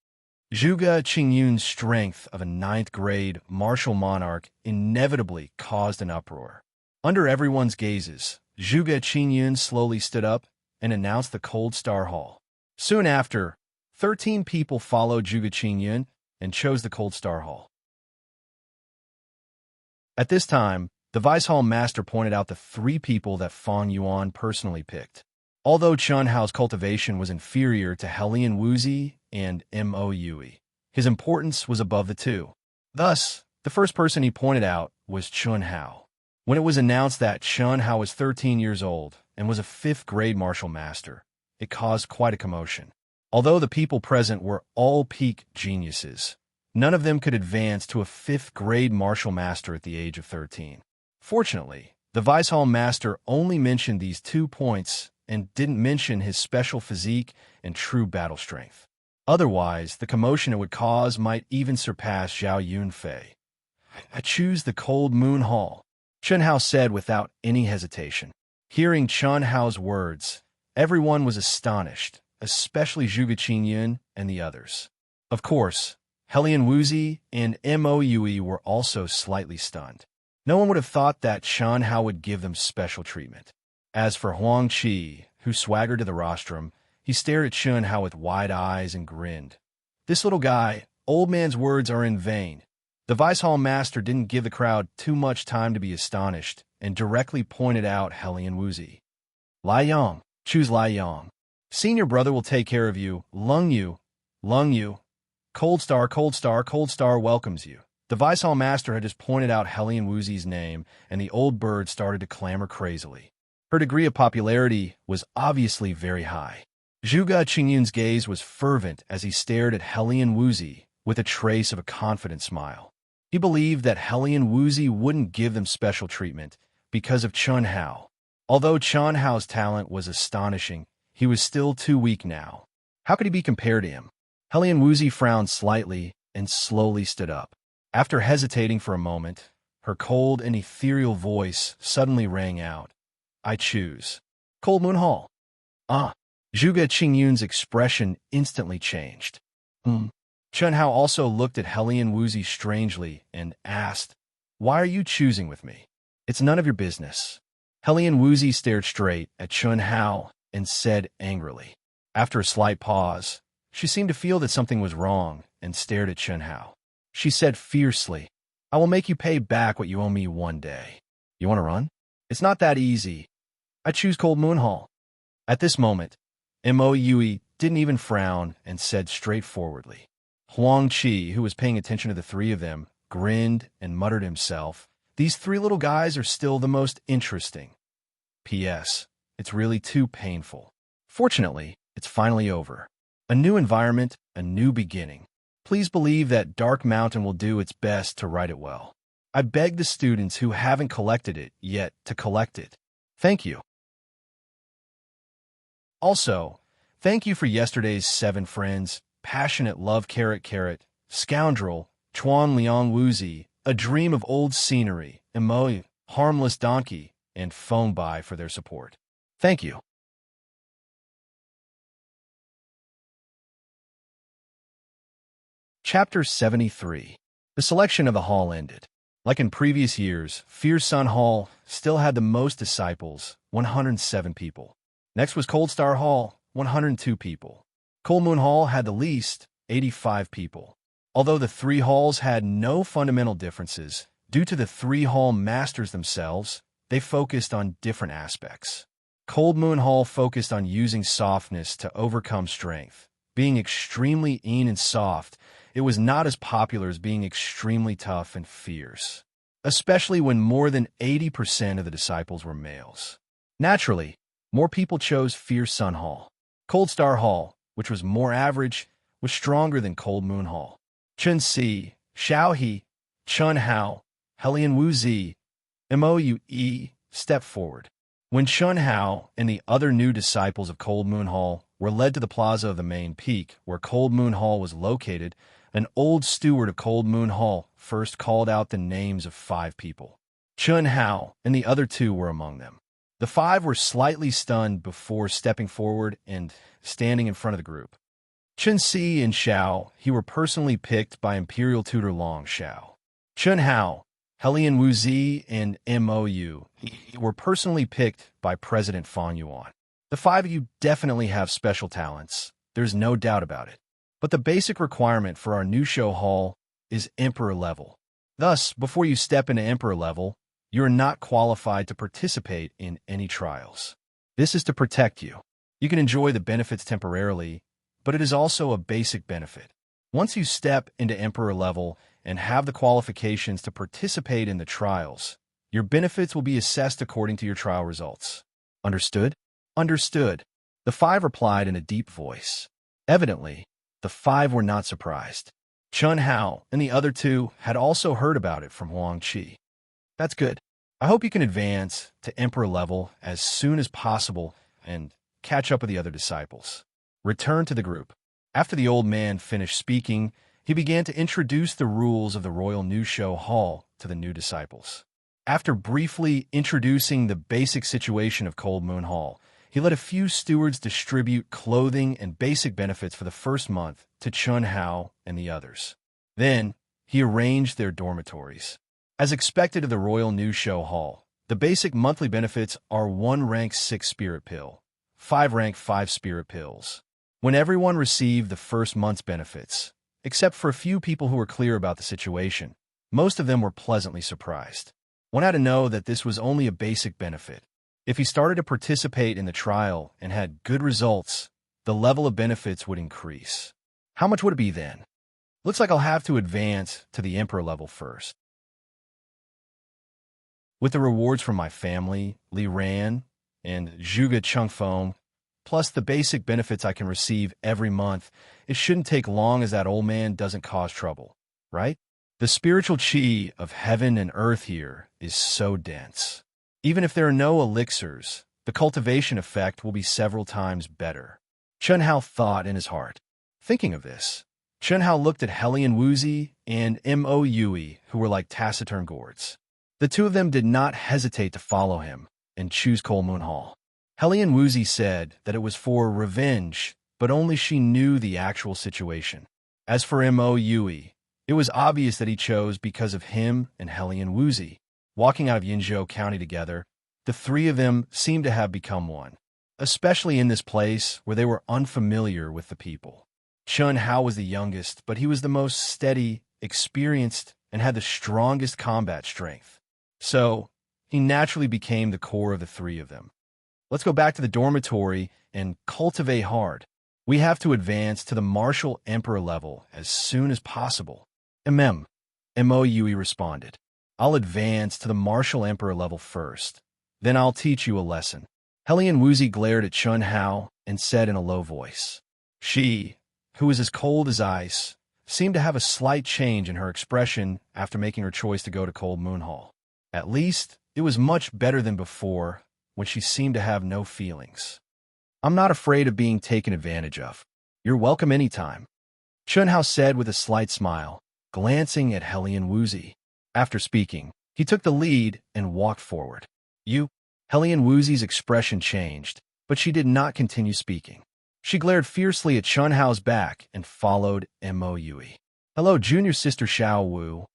Zhuge Qingyun's strength of a 9th grade martial monarch inevitably caused an uproar. Under everyone's gazes, Zhuge Qingyun slowly stood up and announced the Cold Star Hall. Soon after, 13 people followed Zhuge Qingyun and chose the Cold Star Hall. At this time, the Vice Hall Master pointed out the 3 people that Fang Yuan personally picked. Although Chun Hao's cultivation was inferior to Helian Wuzi and Mo Yui, his importance was above the two. Thus, the first person he pointed out was Chun Hao. When it was announced that Chun Hao was 13 years old and was a 5th grade martial master, it caused quite a commotion. Although the people present were all peak geniuses, none of them could advance to a 5th grade martial master at the age of 13. Fortunately, the Vice Hall Master only mentioned these 2 points and didn't mention his special physique and true battle strength. Otherwise, the commotion it would cause might even surpass Zhao Yunfei. I choose the Cold Moon Hall, Chun Hao said without any hesitation. Hearing Chun Hao's words, everyone was astonished, especially Zhuge Qingyun and the others. Of course, Helian Wuzi and Mo Yui were also slightly stunned. No one would have thought that Chun Hao would give them special treatment. As for Huang Qi, who swaggered to the rostrum, he stared at Chun Hao with wide eyes and grinned. This little guy, old man's words are in vain. The Vice Hall Master didn't give the crowd too much time to be astonished and directly pointed out Helian Wuzi. Lai Yang, choose Lai Yang. Senior brother will take care of you. Lung Yu, Cold Star, Cold Star, Cold Star welcomes you. The Vice Hall Master had just pointed out Helian Wuzi's name, and the old bird started to clamor crazily. Her degree of popularity was obviously very high. Zhuge Qingyun's gaze was fervent as he stared at Helian Wuzi with a trace of a confident smile. He believed that Helian Wuzi wouldn't give them special treatment because of Chun Hao. Although Chun Hao's talent was astonishing, he was still too weak now. How could he be compared to him? Helian Wuzi frowned slightly and slowly stood up. After hesitating for a moment, her cold and ethereal voice suddenly rang out. I choose Cold Moon Hall. Zhuge Qingyun's expression instantly changed. Chun Hao also looked at Helian Wuzi strangely and asked, Why are you choosing with me? It's none of your business. Helian Wuzi stared straight at Chun Hao and said angrily. After a slight pause, she seemed to feel that something was wrong and stared at Chun Hao. She said fiercely, I will make you pay back what you owe me one day. You want to run? It's not that easy. I choose Cold Moon Hall. At this moment, Mo Yui didn't even frown and said straightforwardly. Huang Qi, who was paying attention to the 3 of them, grinned and muttered himself, These 3 little guys are still the most interesting. P.S. It's really too painful. Fortunately, it's finally over. A new environment, a new beginning. Please believe that Dark Mountain will do its best to write it well. I beg the students who haven't collected it yet to collect it. Thank you. Also, thank you for yesterday's 7 friends, Passionate Love Carrot, Scoundrel, Chuan Liang Wuzi, A Dream of Old Scenery, Emoy, Harmless Donkey, and Phone By for their support. Thank you. Chapter 73. The selection of the hall ended. Like in previous years, Fierce Sun Hall still had the most disciples, 107 people. Next was Cold Star Hall, 102 people. Cold Moon Hall had the least, 85 people. Although the 3 halls had no fundamental differences, due to the 3 hall masters themselves, they focused on different aspects. Cold Moon Hall focused on using softness to overcome strength, being extremely and soft, it was not as popular as being extremely tough and fierce, especially when more than 80% of the disciples were males. Naturally, more people chose Fierce Sun Hall. Cold Star Hall, which was more average, was stronger than Cold Moon Hall. Chun Si, Xiao He, Chun Hao, Helian Wu Zi, Moue stepped forward. When Chun Hao and the other new disciples of Cold Moon Hall were led to the plaza of the main peak, where Cold Moon Hall was located, an old steward of Cold Moon Hall first called out the names of 5 people. Chun Hao and the other 2 were among them. The 5 were slightly stunned before stepping forward and standing in front of the group. Chun Si and Xiao He were personally picked by Imperial Tutor Long Xiao. Chun Hao, Helian Wu Zi, and Moue were personally picked by President Fang Yuan. The 5 of you definitely have special talents, there's no doubt about it. But the basic requirement for our new show hall is Emperor level. Thus, before you step into Emperor level, you are not qualified to participate in any trials. This is to protect you. You can enjoy the benefits temporarily, but it is also a basic benefit. Once you step into Emperor level and have the qualifications to participate in the trials, your benefits will be assessed according to your trial results. Understood? Understood. The 5 replied in a deep voice. Evidently, the 5 were not surprised. Chun Hao and the other 2 had also heard about it from Huang Qi. That's good. I hope you can advance to Emperor level as soon as possible and catch up with the other disciples. Return to the group. After the old man finished speaking, he began to introduce the rules of the Royal New Show Hall to the new disciples. After briefly introducing the basic situation of Cold Moon Hall, he let a few stewards distribute clothing and basic benefits for the first month to Chun Hao and the others. Then, he arranged their dormitories. As expected of the Royal New Show Hall, the basic monthly benefits are 1 rank 6 spirit pill, 5 rank 5 spirit pills. When everyone received the first month's benefits, except for a few people who were clear about the situation, most of them were pleasantly surprised. One had to know that this was only a basic benefit. If he started to participate in the trial and had good results, the level of benefits would increase. How much would it be then? Looks like I'll have to advance to the Emperor level first. With the rewards from my family, Li Ran, and Zhuge Chengfeng, plus the basic benefits I can receive every month, it shouldn't take long as that old man doesn't cause trouble, right? The spiritual qi of heaven and earth here is so dense. Even if there are no elixirs, the cultivation effect will be several times better. Chun Hao thought in his heart. Thinking of this, Chun Hao looked at Helian Wu Zi and Moue, who were like taciturn gourds. The 2 of them did not hesitate to follow him and choose Cold Moon Hall. Helian Wu Zi said that it was for revenge, but only she knew the actual situation. As for Moue, it was obvious that he chose because of him and Helian Wu Zi. Walking out of Yinzhou County together, the 3 of them seemed to have become one, especially in this place where they were unfamiliar with the people. Chun Hao was the youngest, but he was the most steady, experienced, and had the strongest combat strength. So, he naturally became the core of the 3 of them. Let's go back to the dormitory and cultivate hard. We have to advance to the Martial Emperor level as soon as possible. Moue responded. I'll advance to the Martial Emperor level first. Then I'll teach you a lesson. Helian Wu Zi glared at Chun Hao and said in a low voice. She, who was as cold as ice, seemed to have a slight change in her expression after making her choice to go to Cold Moon Hall. At least, it was much better than before, when she seemed to have no feelings. I'm not afraid of being taken advantage of. You're welcome anytime. Chun Hao said with a slight smile, glancing at Helian Wu Zi. After speaking, he took the lead and walked forward. Helian Wu Zi's expression changed, but she did not continue speaking. She glared fiercely at Chun Hao's back and followed Moue. Hello, junior sister Xiao Wu.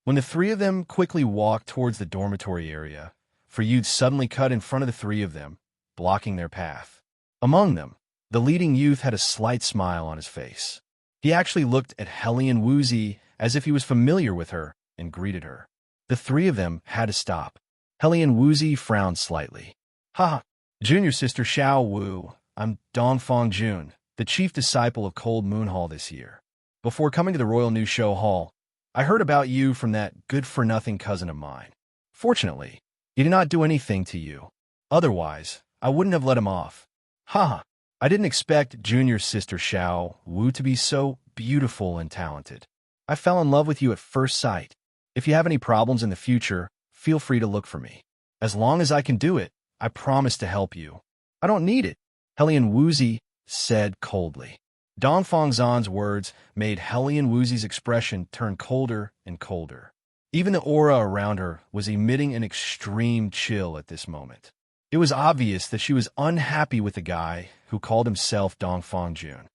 When the 3 of them quickly walked towards the dormitory area, Yud suddenly cut in front of the 3 of them, blocking their path. Among them, the leading youth had a slight smile on his face. He actually looked at Helian Wu Zi as if he was familiar with her and greeted her. The 3 of them had to stop. Helian Wu Zi frowned slightly. Ha! Junior sister Xiao Wu, I'm Dongfang Jun, the chief disciple of Cold Moon Hall this year. Before coming to the Royal New Show Hall, I heard about you from that good-for-nothing cousin of mine. Fortunately, he did not do anything to you. Otherwise, I wouldn't have let him off. Haha, I didn't expect Junior Sister Xiao Wu to be so beautiful and talented. I fell in love with you at first sight. If you have any problems in the future, feel free to look for me. As long as I can do it, I promise to help you. I don't need it, Helian Wuzi said coldly. Dongfang Zan's words made Helian Wuzi's expression turn colder and colder. Even the aura around her was emitting an extreme chill at this moment. It was obvious that she was unhappy with the guy who called himself Dongfang Jun.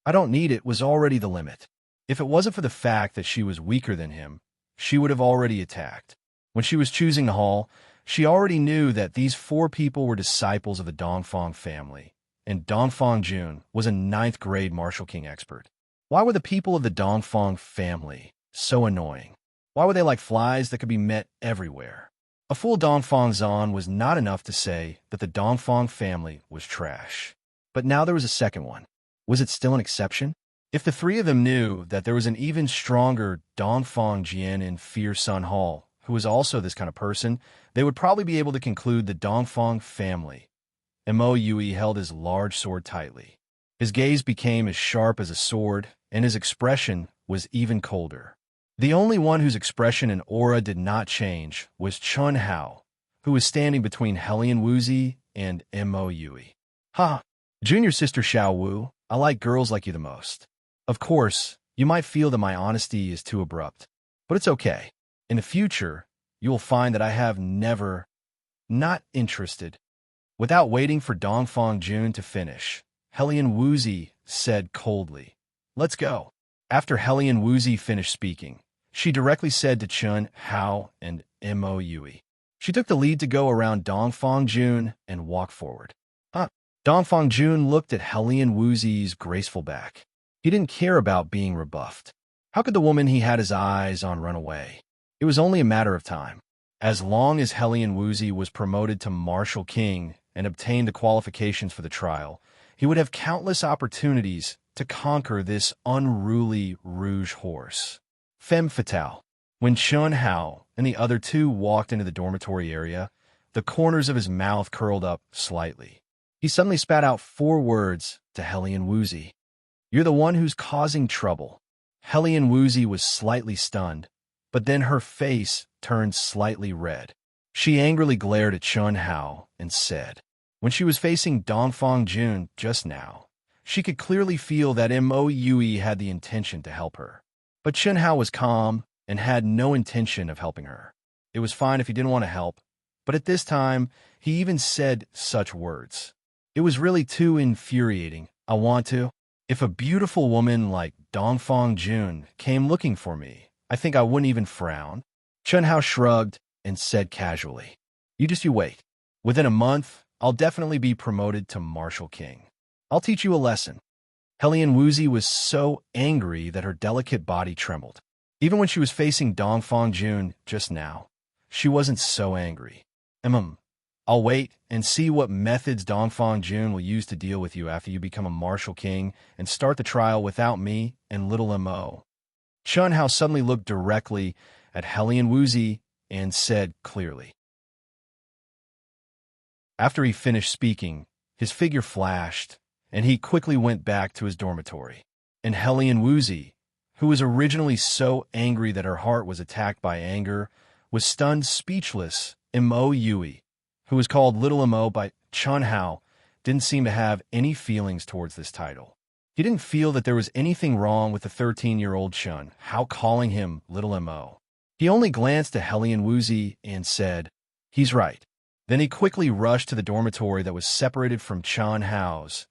I don't need it was already the limit. If it wasn't for the fact that she was weaker than him, she would have already attacked. When she was choosing the hall, she already knew that these 4 people were disciples of the Dongfang family, and Dongfang Jun was a 9th grade Martial King expert. Why were the people of the Dongfang family so annoying? Why were they like flies that could be met everywhere? A full Dongfang Zan was not enough to say that the Dongfang family was trash. But now there was a second one. Was it still an exception? If the 3 of them knew that there was an even stronger Dongfang Jian in Fear Sun Hall, who was also this kind of person, they would probably be able to conclude the Dongfang family. Mo Yui held his large sword tightly. His gaze became as sharp as a sword, and his expression was even colder. The only one whose expression and aura did not change was Chun Hao, who was standing between Helian Wuzi and Mo Yui. Ha! Junior Sister Xiao Wu, I like girls like you the most. Of course, you might feel that my honesty is too abrupt, but it's okay. In the future, you will find that I have never not interested. Without waiting for Dongfang Jun to finish, Helian Wuzi said coldly, "Let's go." After Helian Wuzi finished speaking, she directly said to Chun Hao and Mo Yui. She took the lead to go around Dongfang Jun and walk forward. Dongfang Jun looked at Helian Wuzi's graceful back. He didn't care about being rebuffed. How could the woman he had his eyes on run away? It was only a matter of time. As long as Helian Wuzi was promoted to Martial King and obtained the qualifications for the trial, he would have countless opportunities to conquer this unruly rouge horse. Femme fatale. When Chun Hao and the other 2 walked into the dormitory area, the corners of his mouth curled up slightly. He suddenly spat out 4 words to Helian Wuzi. "You're the one who's causing trouble." Helian Wuzi was slightly stunned, but then her face turned slightly red. She angrily glared at Chun Hao and said, when she was facing Dongfang Jun just now, she could clearly feel that Mo Yui had the intention to help her. But Chun Hao was calm and had no intention of helping her. It was fine if he didn't want to help, but at this time, he even said such words. It was really too infuriating. I want to. If a beautiful woman like Dongfang Jun came looking for me, I think I wouldn't even frown. Chun Hao shrugged and said casually, You wait. Within a month, I'll definitely be promoted to Martial King. I'll teach you a lesson." Helian Wuzi was so angry that her delicate body trembled. Even when she was facing Dongfang Jun just now, she wasn't so angry. I'll wait and see what methods Dongfang Jun will use to deal with you after you become a Martial King and start the trial without me and little Mo. Chun Hao suddenly looked directly at Helian Wuzi and said clearly. After he finished speaking, his figure flashed, and he quickly went back to his dormitory. And Helian Wuzi, who was originally so angry that her heart was attacked by anger, was stunned speechless. Mo Yui, who was called Little Mo by Chun Hao, didn't seem to have any feelings towards this title. He didn't feel that there was anything wrong with the 13-year-old Chun Hao calling him Little Mo. He only glanced at Helian Wuzi and said, "He's right." Then he quickly rushed to the dormitory that was separated from Chun Hao's.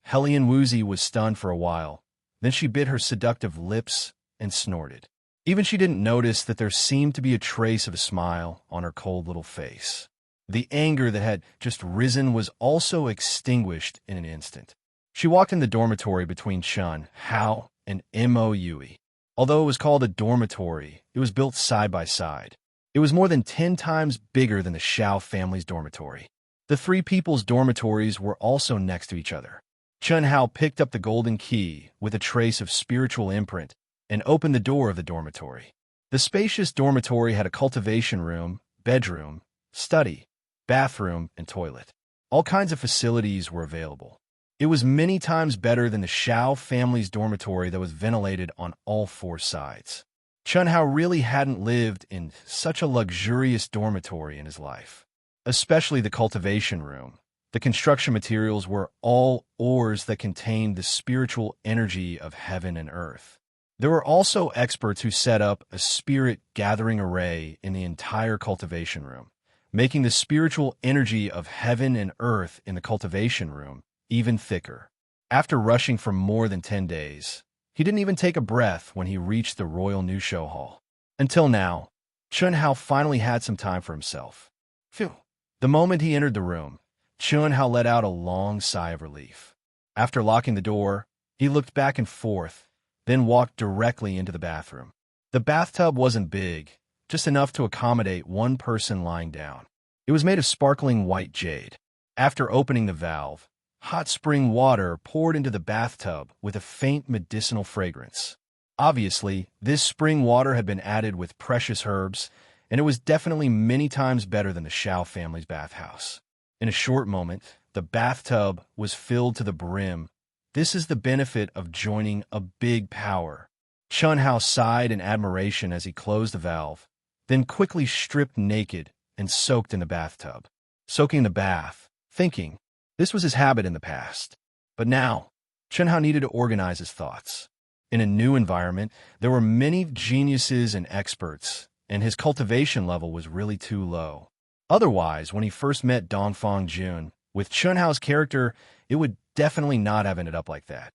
Helian Wuzi was stunned for a while. Then she bit her seductive lips and snorted. Even she didn't notice that there seemed to be a trace of a smile on her cold little face. The anger that had just risen was also extinguished in an instant. She walked in the dormitory between Chun Hao and Mo Yui. Although it was called a dormitory, it was built side by side. It was more than 10 times bigger than the Xiao family's dormitory. The 3 people's dormitories were also next to each other. Chun Hao picked up the golden key with a trace of spiritual imprint and opened the door of the dormitory. The spacious dormitory had a cultivation room, bedroom, study, bathroom, and toilet. All kinds of facilities were available. It was many times better than the Shao family's dormitory that was ventilated on all four sides. Chun Hao really hadn't lived in such a luxurious dormitory in his life. Especially the cultivation room. The construction materials were all ores that contained the spiritual energy of heaven and earth. There were also experts who set up a spirit gathering array in the entire cultivation room, making the spiritual energy of heaven and earth in the cultivation room even thicker. After rushing for more than 10 days, he didn't even take a breath when he reached the Royal New Show Hall. Until now, Chun Hao finally had some time for himself. Phew. The moment he entered the room, Chun Hao let out a long sigh of relief. After locking the door, he looked back and forth, then walked directly into the bathroom. The bathtub wasn't big, just enough to accommodate one person lying down. It was made of sparkling white jade. After opening the valve, hot spring water poured into the bathtub with a faint medicinal fragrance. Obviously, this spring water had been added with precious herbs, and it was definitely many times better than the Shao family's bathhouse. In a short moment, the bathtub was filled to the brim. This is the benefit of joining a big power. Chun Hao sighed in admiration as he closed the valve, then quickly stripped naked and soaked in the bathtub. Soaking in the bath, thinking. This was his habit in the past. But now, Chun Hao needed to organize his thoughts. In a new environment, there were many geniuses and experts, and his cultivation level was really too low. Otherwise, when he first met Dongfang Jun, with Chun Hao's character, it would definitely not have ended up like that.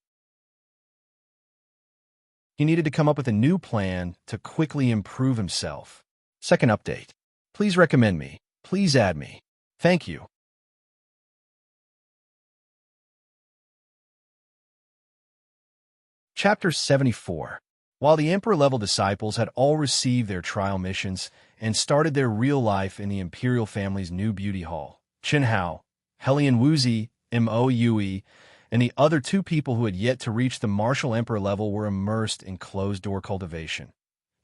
He needed to come up with a new plan to quickly improve himself. Second update. Please recommend me. Please add me. Thank you. Chapter 74. While the Emperor-level disciples had all received their trial missions and started their real life in the Imperial family's new beauty hall, Chun Hao, Helian Wuzi, Mo Yue, and the other two people who had yet to reach the martial emperor level were immersed in closed-door cultivation.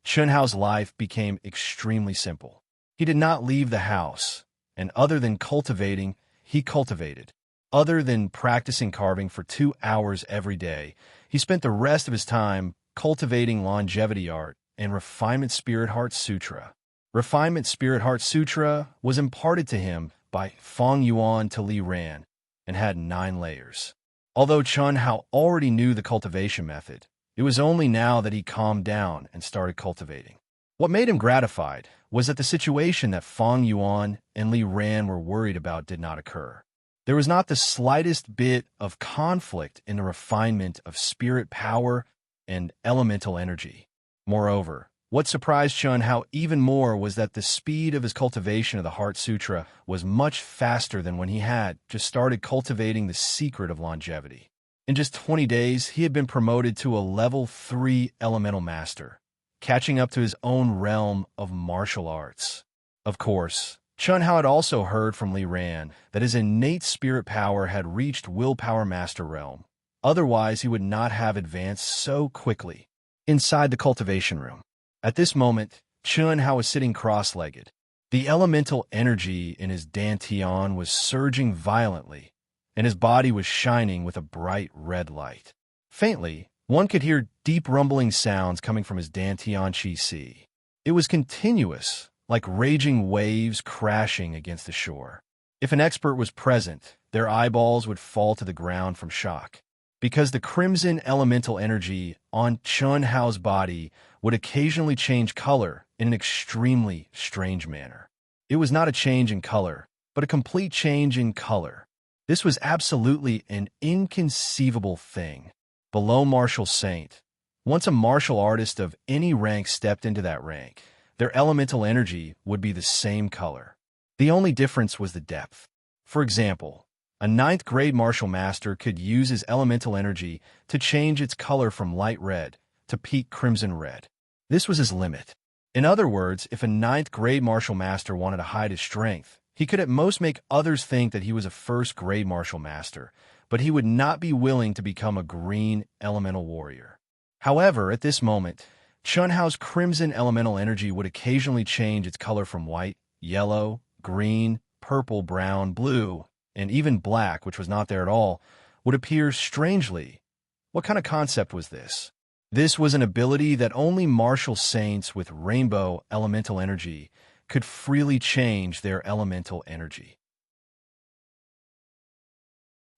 Chun Hao's life became extremely simple. He did not leave the house, and other than cultivating, he cultivated. Other than practicing carving for 2 hours every day, he spent the rest of his time cultivating longevity art and Refinement Spirit Heart Sutra. Refinement Spirit Heart Sutra was imparted to him by Feng Yuan to Li Ran and had 9 layers. Although Chun Hao already knew the cultivation method, it was only now that he calmed down and started cultivating. What made him gratified was that the situation that Feng Yuan and Li Ran were worried about did not occur. There was not the slightest bit of conflict in the refinement of spirit power and elemental energy. Moreover, what surprised Chun Hao even more was that the speed of his cultivation of the Heart Sutra was much faster than when he had just started cultivating the secret of longevity. In just 20 days, he had been promoted to a level 3 elemental master, catching up to his own realm of martial arts. Of course, Chun Hao had also heard from Li Ran that his innate spirit power had reached willpower master realm. Otherwise, he would not have advanced so quickly. Inside the cultivation room. At this moment, Chun Hao was sitting cross-legged. The elemental energy in his dantian was surging violently, and his body was shining with a bright red light. Faintly, one could hear deep rumbling sounds coming from his dantian qi. It was continuous, like raging waves crashing against the shore. If an expert was present, their eyeballs would fall to the ground from shock, because the crimson elemental energy on Chun Hao's body would occasionally change color in an extremely strange manner. It was not a change in color, but a complete change in color. This was absolutely an inconceivable thing. Below martial saint, once a martial artist of any rank stepped into that rank, their elemental energy would be the same color. The only difference was the depth. For example, a 9th grade martial master could use his elemental energy to change its color from light red to peak crimson red. This was his limit. In other words, if a 9th grade martial master wanted to hide his strength, he could at most make others think that he was a 1st grade martial master, but he would not be willing to become a green elemental warrior. However, at this moment, Chun Hao's crimson elemental energy would occasionally change its color from white, yellow, green, purple, brown, blue, and even black, which was not there at all, would appear strangely. What kind of concept was this? This was an ability that only martial saints with rainbow elemental energy could freely change their elemental energy.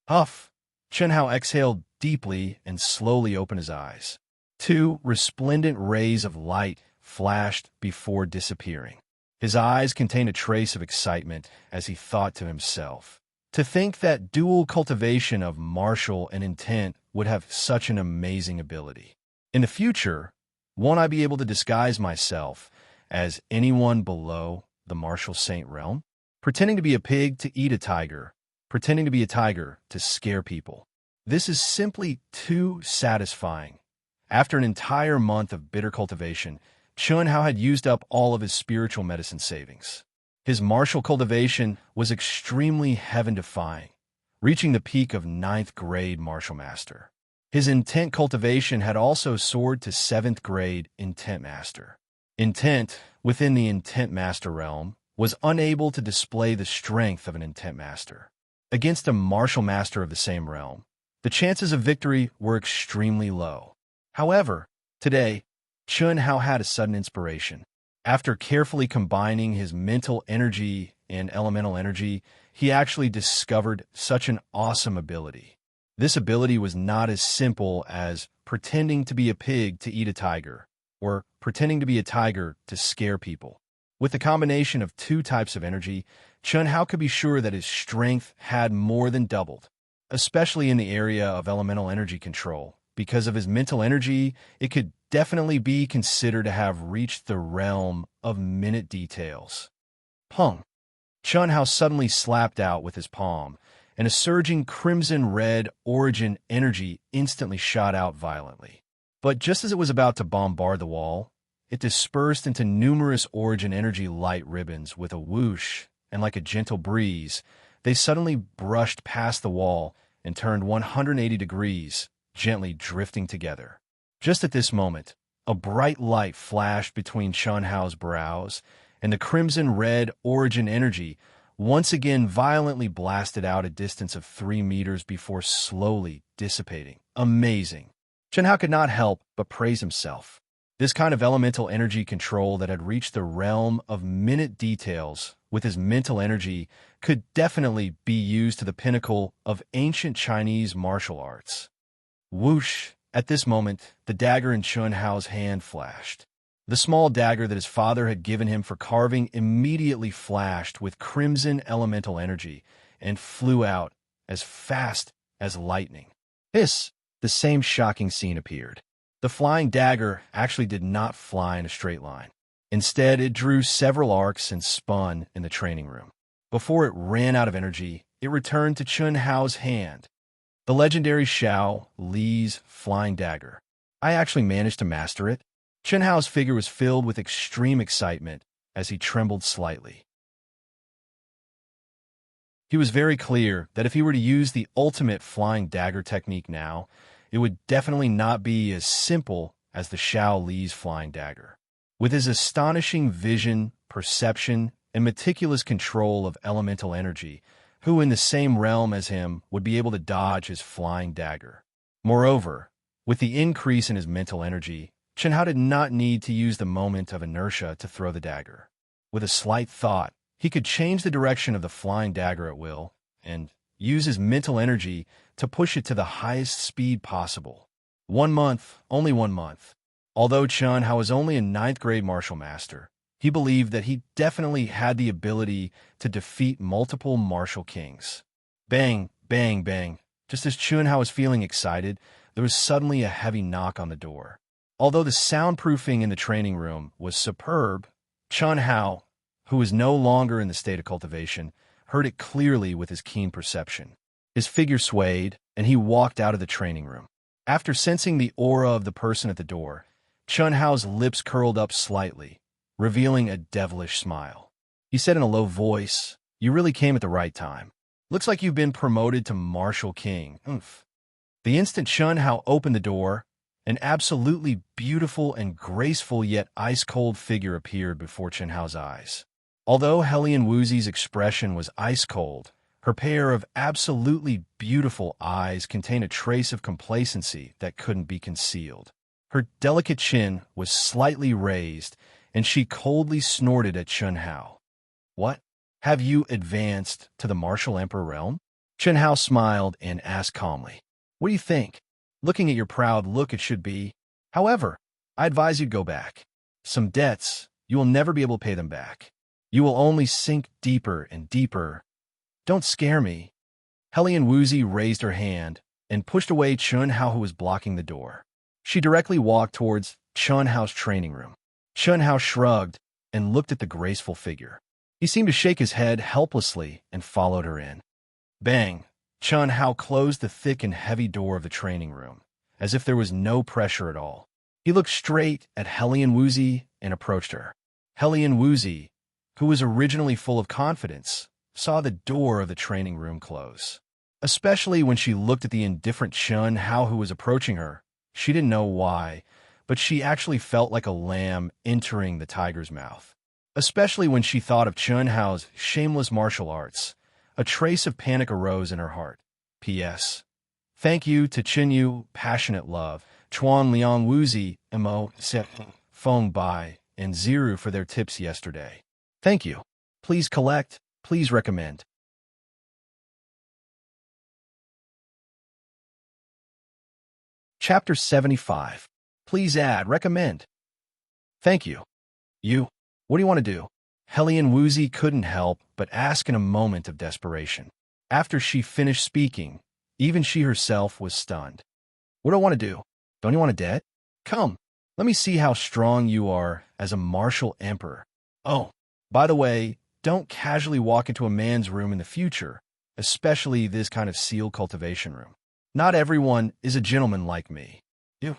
Huff! Chun Hao exhaled deeply and slowly opened his eyes. Two resplendent rays of light flashed before disappearing. His eyes contained a trace of excitement as he thought to himself, to think that dual cultivation of martial and intent would have such an amazing ability. In the future, won't I be able to disguise myself as anyone below the martial saint realm? Pretending to be a pig to eat a tiger, pretending to be a tiger to scare people. This is simply too satisfying. After an entire month of bitter cultivation, Chun Hao had used up all of his spiritual medicine savings. His martial cultivation was extremely heaven-defying, reaching the peak of 9th grade martial master. His intent cultivation had also soared to 7th grade intent master. Intent, within the intent master realm, was unable to display the strength of an intent master. Against a martial master of the same realm, the chances of victory were extremely low. However, today, Chun Hao had a sudden inspiration. After carefully combining his mental energy and elemental energy, he actually discovered such an awesome ability. This ability was not as simple as pretending to be a pig to eat a tiger, or pretending to be a tiger to scare people. With the combination of two types of energy, Chun Hao could be sure that his strength had more than doubled, especially in the area of elemental energy control. Because of his mental energy, it could definitely be considered to have reached the realm of minute details. Pung! Chun Hao suddenly slapped out with his palm, and a surging crimson-red origin energy instantly shot out violently. But just as it was about to bombard the wall, it dispersed into numerous origin energy light ribbons with a whoosh, and like a gentle breeze, they suddenly brushed past the wall and turned 180 degrees, gently drifting together. Just at this moment, a bright light flashed between Chun Hao's brows, and the crimson-red origin energy once again violently blasted out a distance of 3 meters before slowly dissipating. Amazing! Chun Hao could not help but praise himself. This kind of elemental energy control that had reached the realm of minute details with his mental energy could definitely be used to the pinnacle of ancient Chinese martial arts. Whoosh! At this moment, the dagger in Chun Hao's hand flashed. The small dagger that his father had given him for carving immediately flashed with crimson elemental energy and flew out as fast as lightning. Hiss! The same shocking scene appeared. The flying dagger actually did not fly in a straight line. Instead, it drew several arcs and spun in the training room. Before it ran out of energy, it returned to Chun Hao's hand. The legendary Xiao Li's flying dagger. I actually managed to master it. Chun Hao's figure was filled with extreme excitement as he trembled slightly. He was very clear that if he were to use the ultimate flying dagger technique now, it would definitely not be as simple as the Xiao Li's flying dagger. With his astonishing vision, perception, and meticulous control of elemental energy, who in the same realm as him would be able to dodge his flying dagger? Moreover, with the increase in his mental energy, Chun Hao did not need to use the moment of inertia to throw the dagger. With a slight thought, he could change the direction of the flying dagger at will and use his mental energy to push it to the highest speed possible. 1 month, only 1 month. Although Chun Hao was only a 9th grade martial master, he believed that he definitely had the ability to defeat multiple martial kings. Bang, bang, bang. Just as Chun Hao was feeling excited, there was suddenly a heavy knock on the door. Although the soundproofing in the training room was superb, Chun Hao, who was no longer in the state of cultivation, heard it clearly with his keen perception. His figure swayed, and he walked out of the training room. After sensing the aura of the person at the door, Chun Hao's lips curled up slightly, revealing a devilish smile. He said in a low voice, "You really came at the right time. Looks like you've been promoted to Martial King. Oomph. The instant Chun Hao opened the door, an absolutely beautiful and graceful yet ice-cold figure appeared before Chun Hao's eyes. Although Helian Wuzi's expression was ice-cold, her pair of absolutely beautiful eyes contained a trace of complacency that couldn't be concealed. Her delicate chin was slightly raised, and she coldly snorted at Chun Hao. "What? Have you advanced to the Martial Emperor realm?" Chun Hao smiled and asked calmly. "What do you think? Looking at your proud look, it should be. However, I advise you to go back. Some debts, you will never be able to pay them back. You will only sink deeper and deeper. Don't scare me." Helian Wuzi raised her hand and pushed away Chun Hao, who was blocking the door. She directly walked towards Chun Hao's training room. Chun Hao shrugged and looked at the graceful figure. He seemed to shake his head helplessly and followed her in. Bang! Chun Hao closed the thick and heavy door of the training room, as if there was no pressure at all. He looked straight at Helian Wuzi and approached her. Helian Wuzi, who was originally full of confidence, saw the door of the training room close. Especially when she looked at the indifferent Chun Hao who was approaching her. She didn't know why, but she actually felt like a lamb entering the tiger's mouth. Especially when she thought of Chun Hao's shameless martial arts. A trace of panic arose in her heart. P.S. Thank you to Chinyu, Passionate Love, Chuan Liang Wuzi, Mo, Sep, Feng Bai, and Ziru for their tips yesterday. Thank you. Please collect, please recommend. Chapter 75. Please add, recommend. Thank you. You. What do you want to do? Helian Wuzi couldn't help but ask in a moment of desperation. After she finished speaking, even she herself was stunned. What do I want to do? Don't you want a debt? Come, let me see how strong you are as a martial emperor. Oh, by the way, don't casually walk into a man's room in the future, especially this kind of sealed cultivation room. Not everyone is a gentleman like me. You.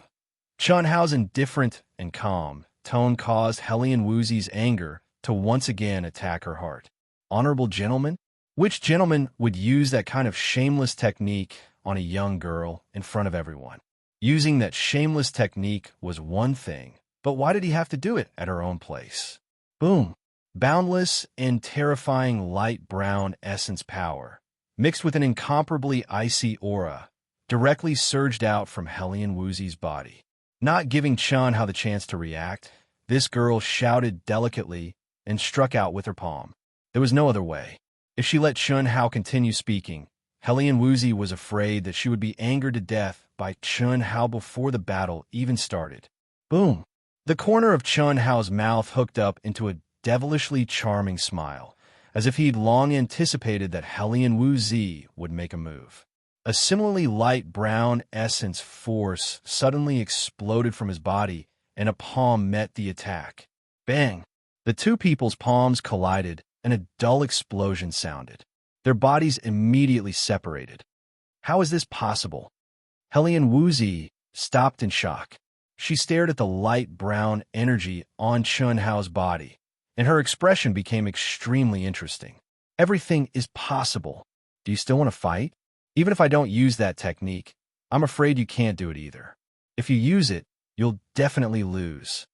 Chun Hao's indifferent and calm tone caused Helian Wuzi's anger to once again attack her heart. Honorable gentleman? Which gentleman would use that kind of shameless technique on a young girl in front of everyone? Using that shameless technique was one thing, but why did he have to do it at her own place? Boom! Boundless and terrifying light brown essence power, mixed with an incomparably icy aura, directly surged out from Helian Wuzi's body. Not giving Chun Hao the chance to react, this girl shouted delicately and struck out with her palm. There was no other way. If she let Chun Hao continue speaking, Helian Wuzi was afraid that she would be angered to death by Chun Hao before the battle even started. Boom! The corner of Chun Hao's mouth hooked up into a devilishly charming smile, as if he'd long anticipated that Helian Wuzi would make a move. A similarly light brown essence force suddenly exploded from his body, and a palm met the attack. Bang! The two people's palms collided, and a dull explosion sounded. Their bodies immediately separated. How is this possible? Helian Wuzi stopped in shock. She stared at the light brown energy on Chun Hao's body, and her expression became extremely interesting. Everything is possible. Do you still want to fight? Even if I don't use that technique, I'm afraid you can't do it either. If you use it, you'll definitely lose.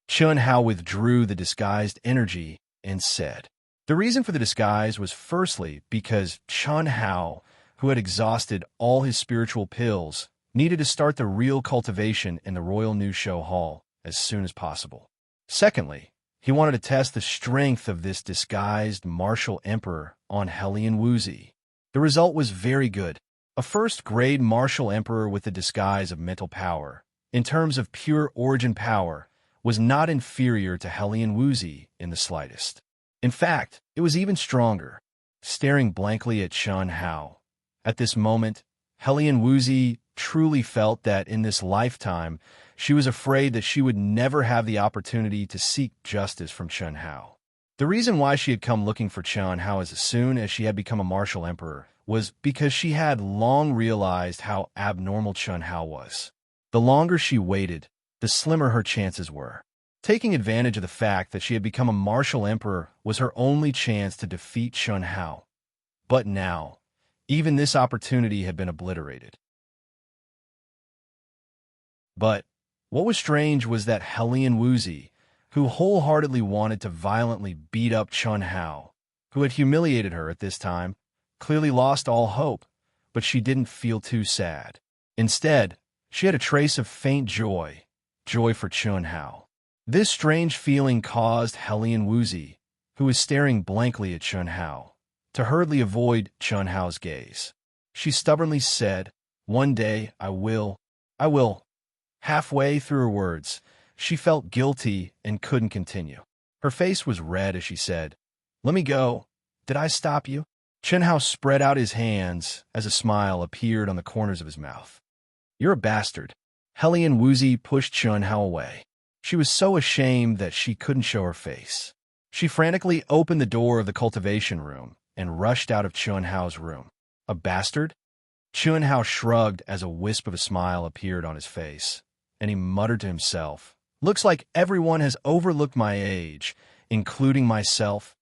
Chun Hao withdrew the disguised energy and said. The reason for the disguise was firstly because Chun Hao, who had exhausted all his spiritual pills, needed to start the real cultivation in the Royal New Show Hall as soon as possible. Secondly, he wanted to test the strength of this disguised martial emperor on Helian Wuzi. The result was very good. A first-grade martial emperor with the disguise of mental power, in terms of pure origin power, was not inferior to Helian Wuzi in the slightest. In fact, it was even stronger. Staring blankly at Chun Hao. At this moment, Helian Wuzi truly felt that in this lifetime, she was afraid that she would never have the opportunity to seek justice from Chun Hao. The reason why she had come looking for Chun Hao as soon as she had become a martial emperor was because she had long realized how abnormal Chun Hao was. The longer she waited, the slimmer her chances were. Taking advantage of the fact that she had become a martial emperor was her only chance to defeat Chun Hao. But now, Even this opportunity had been obliterated. But what was strange was that Hellion Woozy, who wholeheartedly wanted to violently beat up Chun Hao, who had humiliated her at this time, clearly lost all hope, but she didn't feel too sad. Instead, she had a trace of faint joy for Chun Hao. This strange feeling caused Hellion Woozy, who was staring blankly at Chun Hao, to hurriedly avoid Chun Hao's gaze. She stubbornly said, "One day I will. Halfway through her words, she felt guilty and couldn't continue. Her face was red as she said, "Let me go. Did I stop you?" Chun Hao spread out his hands as a smile appeared on the corners of his mouth. "You're a bastard." Hellion Woozy pushed Chun Hao away. She was so ashamed that she couldn't show her face. She frantically opened the door of the cultivation room and rushed out of Chun Hao's room. "A bastard?" Chun Hao shrugged as a wisp of a smile appeared on his face, and he muttered to himself, "Looks like everyone has overlooked my age, including myself.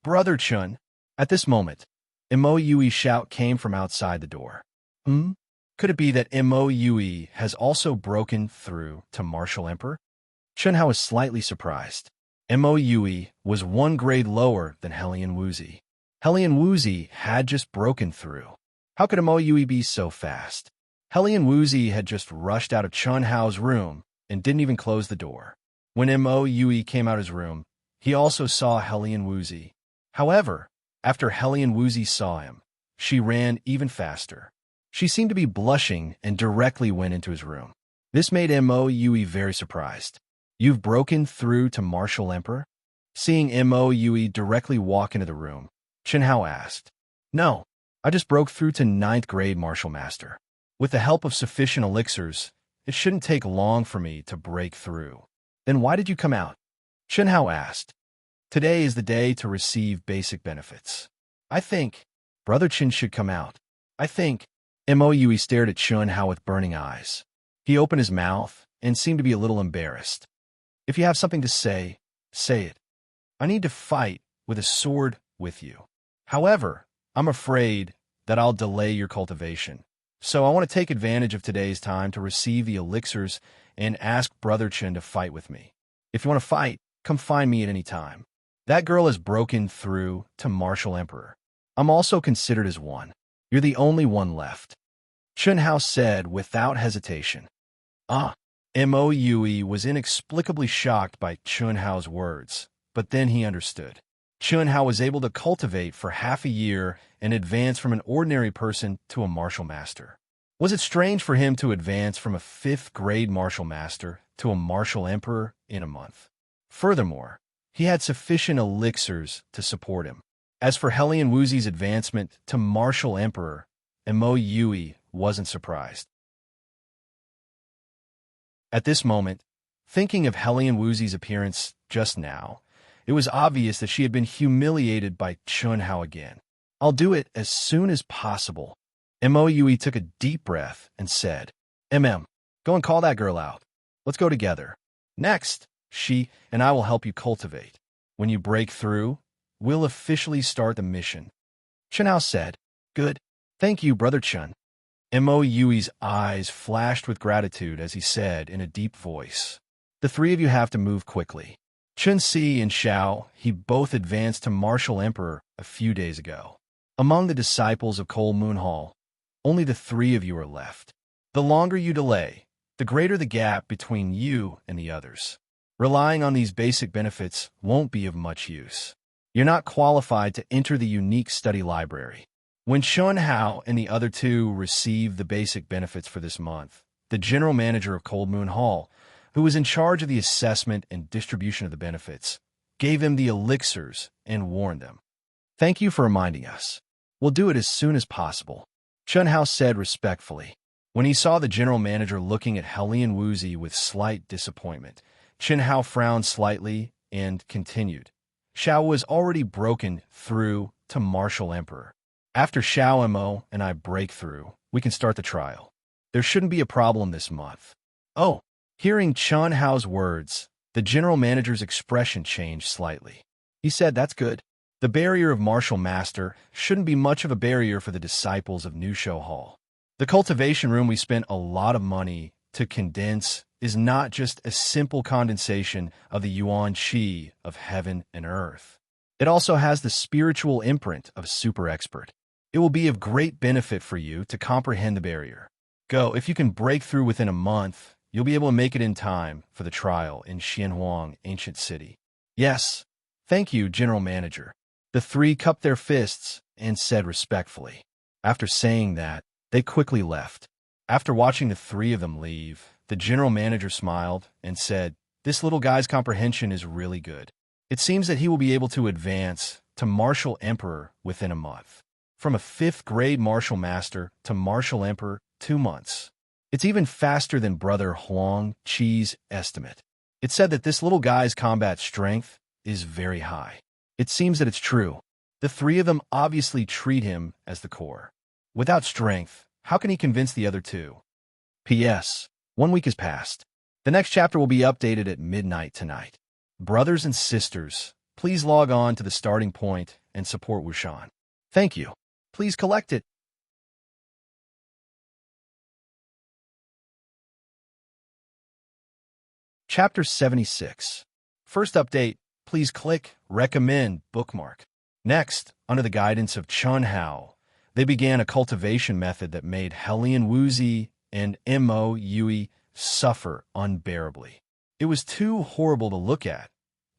Brother Chun." At this moment, Mo Yui's shout came from outside the door. Could it be that Mo Yui has also broken through to Martial Emperor? Chun Hao was slightly surprised. Mo Yui was 1 grade lower than Hellion Woozy. Hellion Woozy had just broken through. How could Mo Yui be so fast? Hellion Woozy had just rushed out of Chun Hao's room and didn't even close the door. When Mo Yui came out of his room, he also saw Hellion Woozy. However, after Hellion Woozy saw him, she ran even faster. She seemed to be blushing and directly went into his room. This made Mo Yui very surprised. "You've broken through to Martial Emperor?" Seeing Mo Yui directly walk into the room, Chun Hao asked. "No, I just broke through to 9th grade Martial Master. With the help of sufficient elixirs, it shouldn't take long for me to break through." "Then why did you come out?" Chun Hao asked. "Today is the day to receive basic benefits. I think Brother Chin should come out. I think." Mo Yui stared at Chun Hao with burning eyes. He opened his mouth and seemed to be a little embarrassed. "If you have something to say, say it. I need to fight with a sword with you. However, I'm afraid that I'll delay your cultivation. So I want to take advantage of today's time to receive the elixirs and ask Brother Chin to fight with me. If you want to fight, come find me at any time. That girl has broken through to Martial Emperor. I'm also considered as one. You're the only one left." Chun Hao said without hesitation. Mo Yui was inexplicably shocked by Chun Hao's words, but then he understood. Chun Hao was able to cultivate for half a year and advance from an ordinary person to a martial master. Was it strange for him to advance from a 5th grade martial master to a martial emperor in a month? Furthermore, he had sufficient elixirs to support him. As for Hellion Woozy's advancement to martial emperor, Mo Yui wasn't surprised. At this moment, thinking of Hellion Woozy's appearance just now, it was obvious that she had been humiliated by Chun Hao again. "I'll do it as soon as possible." Mo Yui took a deep breath and said, Go and call that girl out. Let's go together. Next, she and I will help you cultivate. When you break through, we'll officially start the mission." Chun Hao said, "Good. Thank you, Brother Chun." Mo Yui's eyes flashed with gratitude as he said in a deep voice, "The 3 of you have to move quickly. Chun Si and Xiao, he both advanced to Martial Emperor a few days ago. Among the disciples of Cold Moon Hall, only the 3 of you are left. The longer you delay, the greater the gap between you and the others. Relying on these basic benefits won't be of much use. You're not qualified to enter the unique study library." When Chun Hao and the other 2 received the basic benefits for this month, the general manager of Cold Moon Hall, who was in charge of the assessment and distribution of the benefits, gave them the elixirs and warned them. "Thank you for reminding us. We'll do it as soon as possible," Chun Hao said respectfully. When he saw the general manager looking at Hellion Woozy with slight disappointment, Chun Hao frowned slightly and continued. "Xiao was already broken through to Martial Emperor. After Xiao Mo and I break through, we can start the trial. There shouldn't be a problem this month." "Oh." Hearing Chun Hao's words, the general manager's expression changed slightly. He said, "That's good. The barrier of martial master shouldn't be much of a barrier for the disciples of New Show Hall. The cultivation room we spent a lot of money to condense is not just a simple condensation of the yuan qi of heaven and earth. It also has the spiritual imprint of a super expert. It will be of great benefit for you to comprehend the barrier. If you can break through within a month, you'll be able to make it in time for the trial in Xianhuang, ancient city. Yes, thank you, General Manager. The three cupped their fists and said respectfully. After saying that, they quickly left. After watching the three of them leave, the General Manager smiled and said, "This little guy's comprehension is really good. It seems that he will be able to advance to Martial Emperor within a month. From a 5th grade Martial Master to Martial Emperor, 2 months. It's even faster than Brother Huang Qi's estimate. It said that this little guy's combat strength is very high. It seems that it's true. The three of them obviously treat him as the core. Without strength, how can he convince the other two? P.S. 1 week has passed. The next chapter will be updated at midnight tonight. Brothers and sisters, please log on to the starting point and support Wushan. Thank you. Please collect it." Chapter 76. First update, please click Recommend Bookmark. Next, under the guidance of Chun Hao, they began a cultivation method that made Helian Wuzi and Mo Yui suffer unbearably. It was too horrible to look at,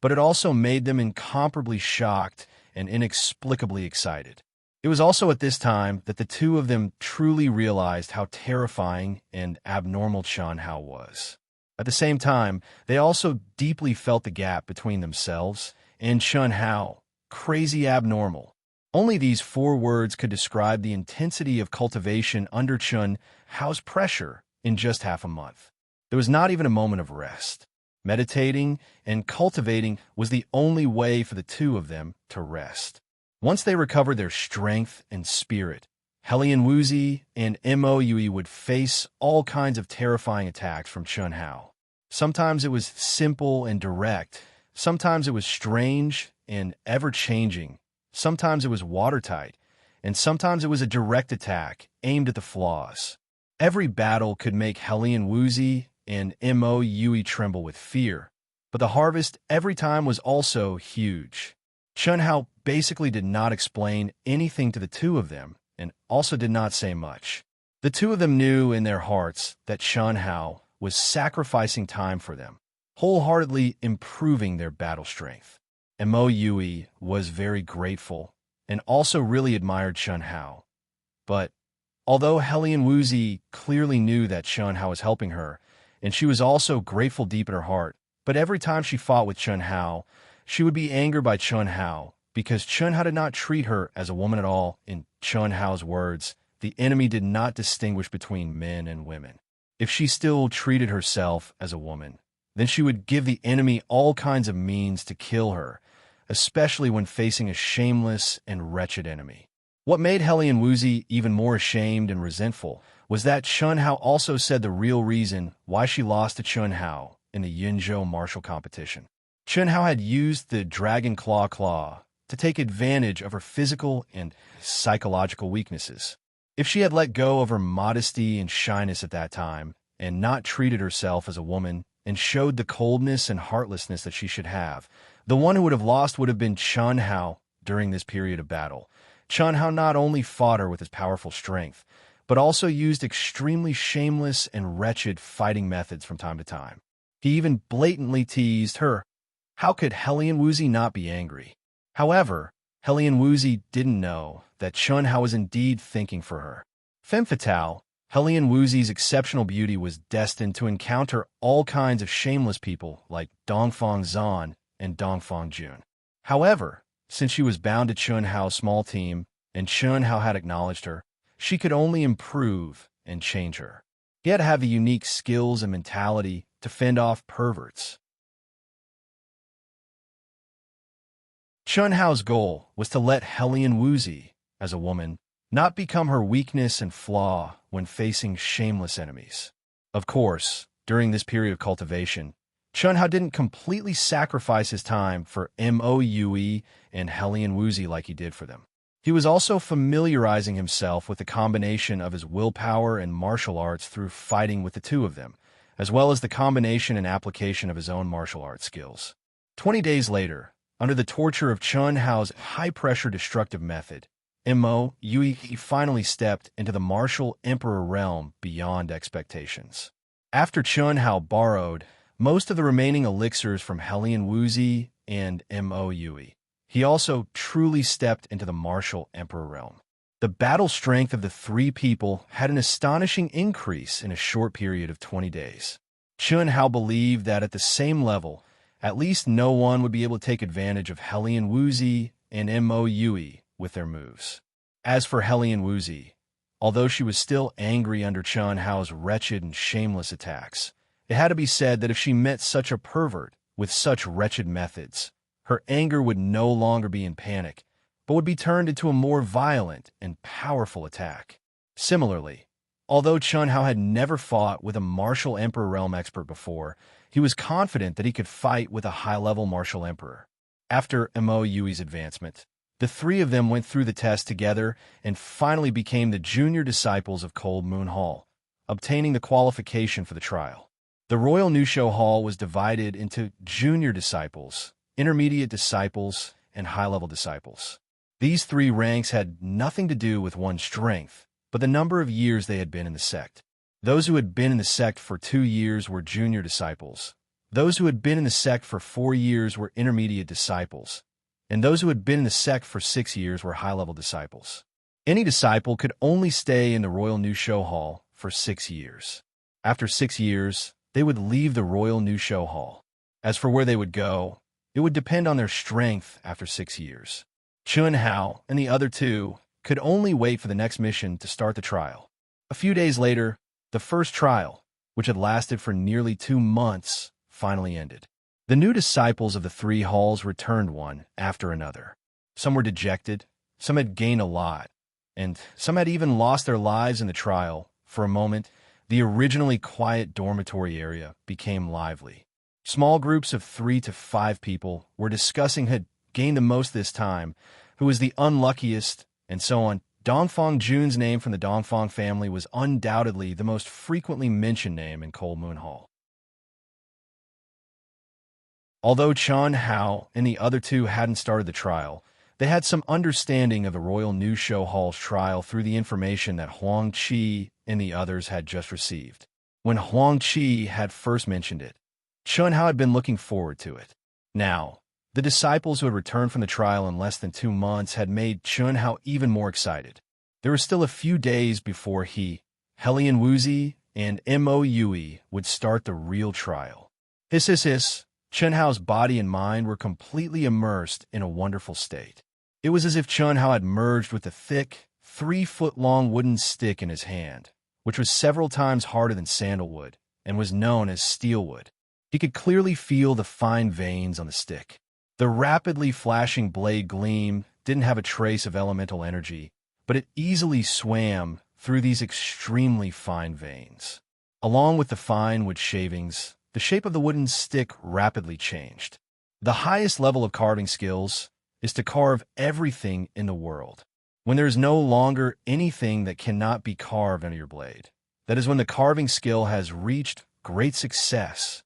but it also made them incomparably shocked and inexplicably excited. It was also at this time that the two of them truly realized how terrifying and abnormal Chun Hao was. At the same time, they also deeply felt the gap between themselves and Chun Hao, crazy abnormal. Only these 4 words could describe the intensity of cultivation under Chun Hao's pressure in just half a month. There was not even a moment of rest. Meditating and cultivating was the only way for the two of them to rest. Once they recovered their strength and spirit, Helian Wuzi and Mo Yui would face all kinds of terrifying attacks from Chun Hao. Sometimes it was simple and direct. Sometimes it was strange and ever-changing. Sometimes it was watertight. And sometimes it was a direct attack aimed at the flaws. Every battle could make Helian Wuzi and Mo Yui tremble with fear. But the harvest every time was also huge. Chun Hao basically did not explain anything to the two of them, and also did not say much. The two of them knew in their hearts that Chun Hao was sacrificing time for them, wholeheartedly improving their battle strength. And Mo Yui was very grateful, and also really admired Chun Hao. But although Helian Wuzi clearly knew that Chun Hao was helping her, and she was also grateful deep in her heart, but every time she fought with Chun Hao, she would be angered by Chun Hao, because Chun Hao did not treat her as a woman at all. In Chun Hao's words, the enemy did not distinguish between men and women. If she still treated herself as a woman, then she would give the enemy all kinds of means to kill her, especially when facing a shameless and wretched enemy. What made Helian Wuzi even more ashamed and resentful was that Chun Hao also said the real reason why she lost to Chun Hao in the Yinzhou martial competition. Chun Hao had used the Dragon Claw to take advantage of her physical and psychological weaknesses. If she had let go of her modesty and shyness at that time, and not treated herself as a woman, and showed the coldness and heartlessness that she should have, the one who would have lost would have been Chun Hao during this period of battle. Chun Hao not only fought her with his powerful strength, but also used extremely shameless and wretched fighting methods from time to time. He even blatantly teased her. How could Helian Wuzi not be angry? However, Helian Wuzi didn't know that Chun Hao was indeed thinking for her. Femme fatale, Helian Wuzi's exceptional beauty was destined to encounter all kinds of shameless people like Dongfang Zan and Dongfang Jun. However, since she was bound to Chun Hao's small team, and Chun Hao had acknowledged her, she could only improve and change her. He had to have the unique skills and mentality to fend off perverts. Chun Hao's goal was to let Helian Wuzi, as a woman, not become her weakness and flaw when facing shameless enemies. Of course, during this period of cultivation, Chun Hao didn't completely sacrifice his time for Moe and Hellion Woozy like he did for them. He was also familiarizing himself with the combination of his willpower and martial arts through fighting with the two of them, as well as the combination and application of his own martial arts skills. 20 days later, under the torture of Chun Hao's high-pressure destructive method, Mo Yui finally stepped into the martial emperor realm beyond expectations. After Chun Hao borrowed most of the remaining elixirs from Hellion Woozy and Mo Yui, he also truly stepped into the martial emperor realm. The battle strength of the three people had an astonishing increase in a short period of 20 days. Chun Hao believed that at the same level, at least no one would be able to take advantage of Hellion Woozy and Mo Yui with their moves. As for Hellion Woozy, although she was still angry under Chun Hao's wretched and shameless attacks, it had to be said that if she met such a pervert with such wretched methods, her anger would no longer be in panic, but would be turned into a more violent and powerful attack. Similarly, although Chun Hao had never fought with a martial emperor realm expert before, he was confident that he could fight with a high-level martial emperor. After Mo Yui's advancement, the three of them went through the test together and finally became the junior disciples of Cold Moon Hall, obtaining the qualification for the trial. The Royal Nusho Hall was divided into junior disciples, intermediate disciples, and high-level disciples. These three ranks had nothing to do with one's strength, but the number of years they had been in the sect. Those who had been in the sect for 2 years were junior disciples. Those who had been in the sect for 4 years were intermediate disciples. And those who had been in the sect for 6 years were high-level disciples. Any disciple could only stay in the Royal Nusho Hall for 6 years. After 6 years, they would leave the Royal Nusho Hall. As for where they would go, it would depend on their strength after 6 years. Chun Hao and the other two could only wait for the next mission to start the trial. A few days later, the first trial, which had lasted for nearly 2 months, finally ended. The new disciples of the 3 halls returned one after another. Some were dejected, some had gained a lot, and some had even lost their lives in the trial. For a moment, the originally quiet dormitory area became lively. Small groups of 3 to 5 people were discussing who had gained the most this time, who was the unluckiest, and so on. Dongfang Jun's name from the Dongfang family was undoubtedly the most frequently mentioned name in Cold Moon Hall. Although Chun Hao and the other two hadn't started the trial, they had some understanding of the Royal Nusho Hall's trial through the information that Huang Qi and the others had just received. When Huang Qi had first mentioned it, Chun Hao had been looking forward to it. Now, the disciples who had returned from the trial in less than 2 months had made Chun Hao even more excited. There were still a few days before he, Hellion Woozy, and Mo Yui would start the real trial. Hiss. Chun Hao's body and mind were completely immersed in a wonderful state. It was as if Chun Hao had merged with the thick, 3-foot-long wooden stick in his hand, which was several times harder than sandalwood and was known as steelwood. He could clearly feel the fine veins on the stick. The rapidly flashing blade gleam didn't have a trace of elemental energy, but it easily swam through these extremely fine veins. Along with the fine wood shavings, the shape of the wooden stick rapidly changed. The highest level of carving skills is to carve everything in the world. When there is no longer anything that cannot be carved under your blade, that is when the carving skill has reached great success.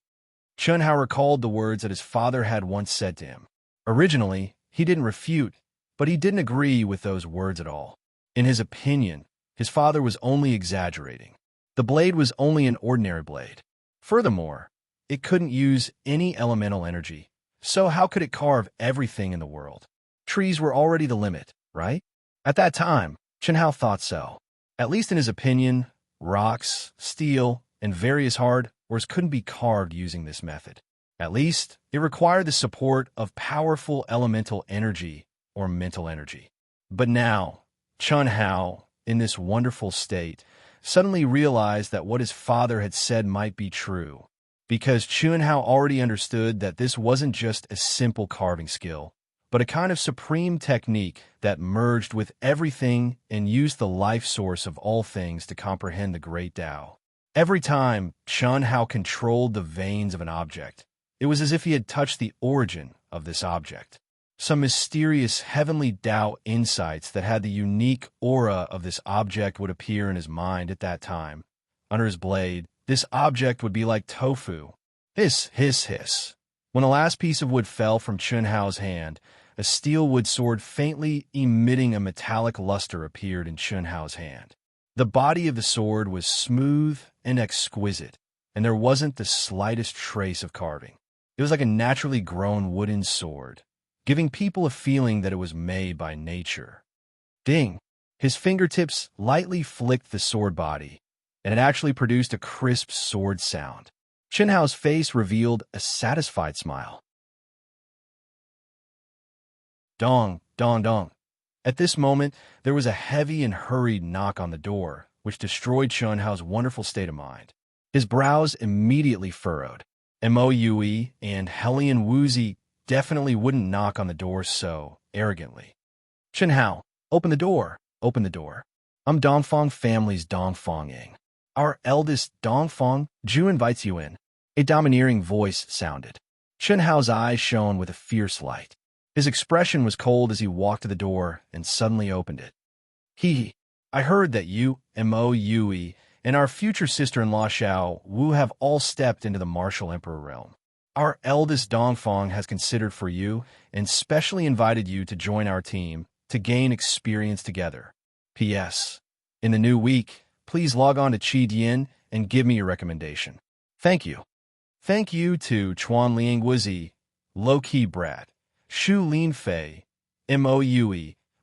Chun Hao recalled the words that his father had once said to him. Originally, he didn't refute, but he didn't agree with those words at all. In his opinion, his father was only exaggerating. The blade was only an ordinary blade. Furthermore, it couldn't use any elemental energy, so how could it carve everything in the world? Trees were already the limit, right? At that time, Chun Hao thought so. At least in his opinion, rocks, steel, and various hardwares couldn't be carved using this method. At least, it required the support of powerful elemental energy or mental energy. But now, Chun Hao, in this wonderful state, suddenly realized that what his father had said might be true, because Chun Hao already understood that this wasn't just a simple carving skill, but a kind of supreme technique that merged with everything and used the life source of all things to comprehend the great Tao. Every time Chun Hao controlled the veins of an object, It was as if he had touched the origin of this object. Some mysterious heavenly Tao insights that had the unique aura of this object would appear in his mind at that time. Under his blade, this object would be like tofu. Hiss, hiss, hiss. When the last piece of wood fell from Chun Hao's hand, a steel wood sword faintly emitting a metallic luster appeared in Chun Hao's hand. The body of the sword was smooth and exquisite, and there wasn't the slightest trace of carving. It was like a naturally grown wooden sword, giving people a feeling that it was made by nature. Ding! His fingertips lightly flicked the sword body, and it actually produced a crisp sword sound. Chun Hao's face revealed a satisfied smile. Dong, dong, dong. At this moment, there was a heavy and hurried knock on the door, which destroyed Chun Hao's wonderful state of mind. His brows immediately furrowed. Moe and Hellion Woozy definitely wouldn't knock on the door so arrogantly. Chun Hao, open the door. Open the door. I'm Dongfang family's Dongfang Ying. Our eldest Dongfang, Ju invites you in. A domineering voice sounded. Chun Hao's eyes shone with a fierce light. His expression was cold as he walked to the door and suddenly opened it. I heard that you, Mo Yui, and our future sister-in-law Xiao Wu have all stepped into the martial emperor realm. Our eldest Dongfang has considered for you and specially invited you to join our team to gain experience together. P.S. In the new week, please log on to Qi and give me your recommendation. Thank you. Thank you to Chuan Liang Wuzi, Low-Key Brat, Shu Lin Fei, Moe,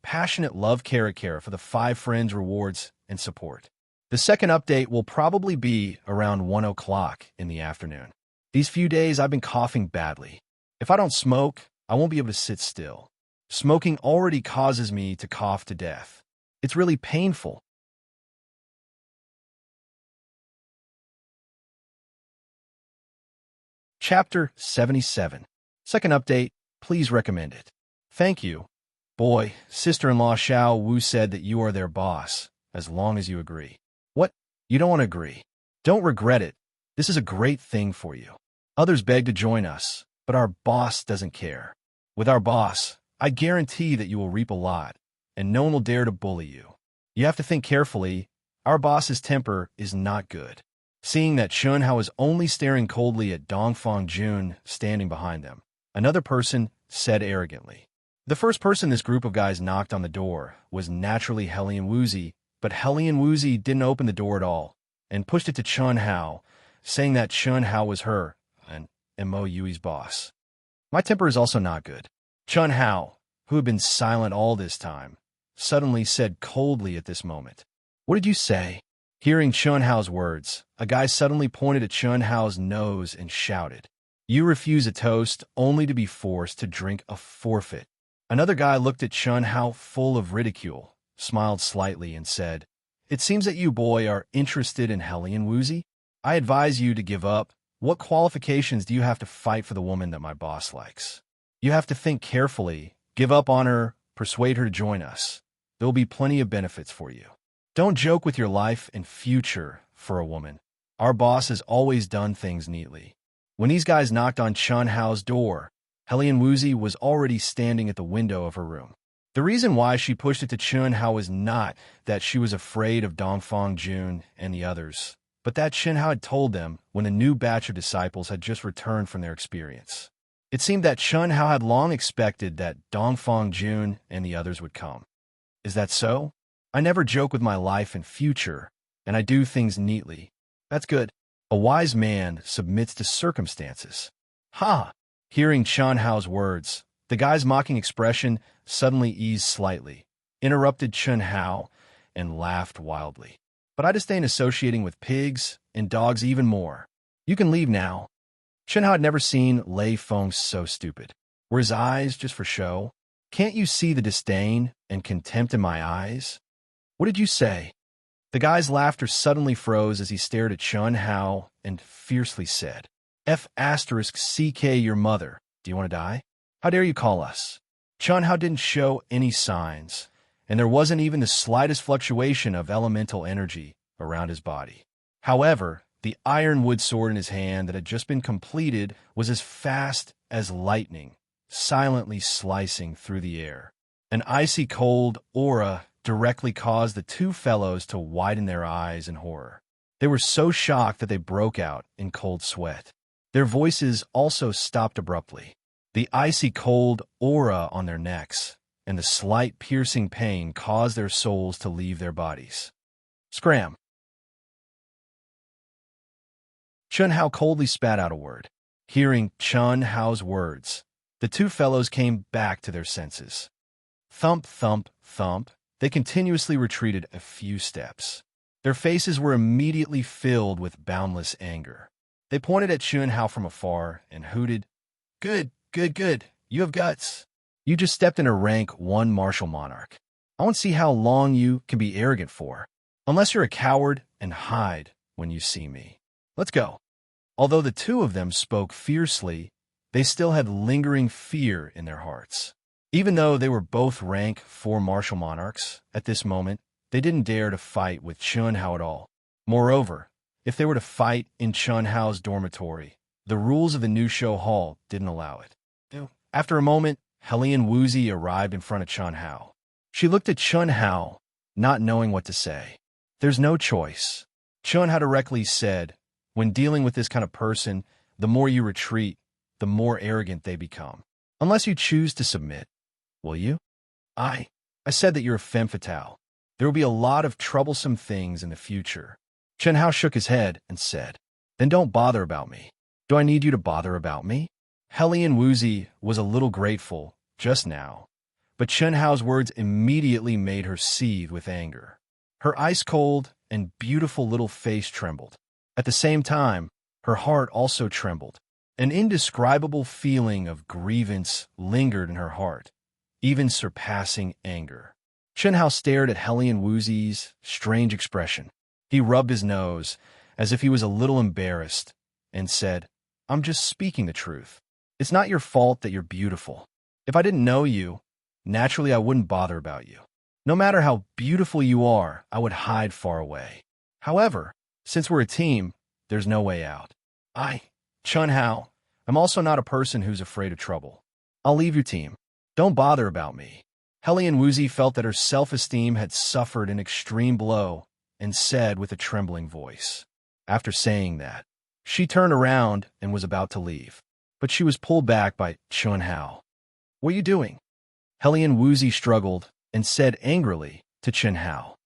Passionate Love Kara for the 5 friends rewards and support. The second update will probably be around 1 o'clock in the afternoon. These few days I've been coughing badly. If I don't smoke, I won't be able to sit still. Smoking already causes me to cough to death. It's really painful. Chapter 77. Second update, please recommend it. Thank you. Boy, sister-in-law Xiao Wu said that you are their boss, as long as you agree. What? You don't want to agree? Don't regret it. This is a great thing for you. Others beg to join us, but our boss doesn't care. With our boss, I guarantee that you will reap a lot, and no one will dare to bully you. You have to think carefully. Our boss's temper is not good. Seeing that Chun Hao was only staring coldly at Dongfang Jun standing behind them, another person said arrogantly. The first person this group of guys knocked on the door was naturally Hellion Woozy, but Hellion Woozy didn't open the door at all and pushed it to Chun Hao, saying that Chun Hao was her and Mo Yui's boss. My temper is also not good. Chun Hao, who had been silent all this time, suddenly said coldly at this moment, "What did you say?" Hearing Chun Hao's words, a guy suddenly pointed at Chun Hao's nose and shouted, "You refuse a toast only to be forced to drink a forfeit." Another guy looked at Chun Hao full of ridicule, smiled slightly, and said, "It seems that you, boy, are interested in Hellion Woozy. I advise you to give up. What qualifications do you have to fight for the woman that my boss likes? You have to think carefully, give up on her, persuade her to join us. There will be plenty of benefits for you. Don't joke with your life and future for a woman. Our boss has always done things neatly." When these guys knocked on Chun Hao's door, Hellion Woozy was already standing at the window of her room. The reason why she pushed it to Chun Hao was not that she was afraid of Dongfang Jun and the others, but that Chun Hao had told them when a new batch of disciples had just returned from their experience. It seemed that Chun Hao had long expected that Dongfang Jun and the others would come. Is that so? I never joke with my life and future, and I do things neatly. That's good. A wise man submits to circumstances. Ha! Hearing Chun Hao's words, the guy's mocking expression suddenly eased slightly, interrupted Chun Hao, and laughed wildly. But I disdain associating with pigs and dogs even more. You can leave now. Chun Hao had never seen Lei Feng so stupid. Were his eyes just for show? Can't you see the disdain and contempt in my eyes? What did you say? The guy's laughter suddenly froze as he stared at Chun Hao and fiercely said, F***CK your mother. Do you want to die? How dare you call us? Chun Hao didn't show any signs, and there wasn't even the slightest fluctuation of elemental energy around his body. However, The ironwood sword in his hand that had just been completed was as fast as lightning, silently slicing through the air. An icy cold aura directly caused the two fellows to widen their eyes in horror. They were so shocked that they broke out in cold sweat. Their voices also stopped abruptly. The icy cold aura on their necks and the slight piercing pain caused their souls to leave their bodies. Scram! Chun Hao coldly spat out a word. Hearing Chun Hao's words, the two fellows came back to their senses. Thump, thump, thump, they continuously retreated a few steps. Their faces were immediately filled with boundless anger. They pointed at Chun Hao from afar and hooted, "Good, good, good. You have guts. You just stepped in a rank 1 martial monarch. I want to see how long you can be arrogant for. Unless you're a coward and hide when you see me. Let's go." Although the two of them spoke fiercely, they still had lingering fear in their hearts. Even though they were both rank 4 martial monarchs, at this moment, they didn't dare to fight with Chun Hao at all. Moreover, if they were to fight in Chun Hao's dormitory, the rules of the new show hall didn't allow it. After a moment, Hellion Woozy arrived in front of Chun Hao. She looked at Chun Hao, not knowing what to say. There's no choice. Chun Hao directly said, when dealing with this kind of person, the more you retreat, the more arrogant they become. Unless you choose to submit. Will you? I said that you're a femme fatale. There will be a lot of troublesome things in the future. Chun Hao shook his head and said, "Then don't bother about me." "Do I need you to bother about me?" Hellion Woozy was a little grateful just now, but Chun Hao's words immediately made her seethe with anger. Her ice-cold and beautiful little face trembled. At the same time, her heart also trembled. An indescribable feeling of grievance lingered in her heart, even surpassing anger. Chun Hao stared at Hellion Woozy's strange expression. He rubbed his nose, as if he was a little embarrassed, and said, "I'm just speaking the truth. It's not your fault that you're beautiful. If I didn't know you, naturally I wouldn't bother about you. No matter how beautiful you are, I would hide far away. However, since we're a team, there's no way out. Chun Hao, I'm also not a person who's afraid of trouble. I'll leave your team. Don't bother about me." Hellion Woozy felt that her self-esteem had suffered an extreme blow and said with a trembling voice. After saying that, she turned around and was about to leave, but she was pulled back by Chun Hao. "What are you doing?" Hellion Woozy struggled and said angrily to Chun Hao,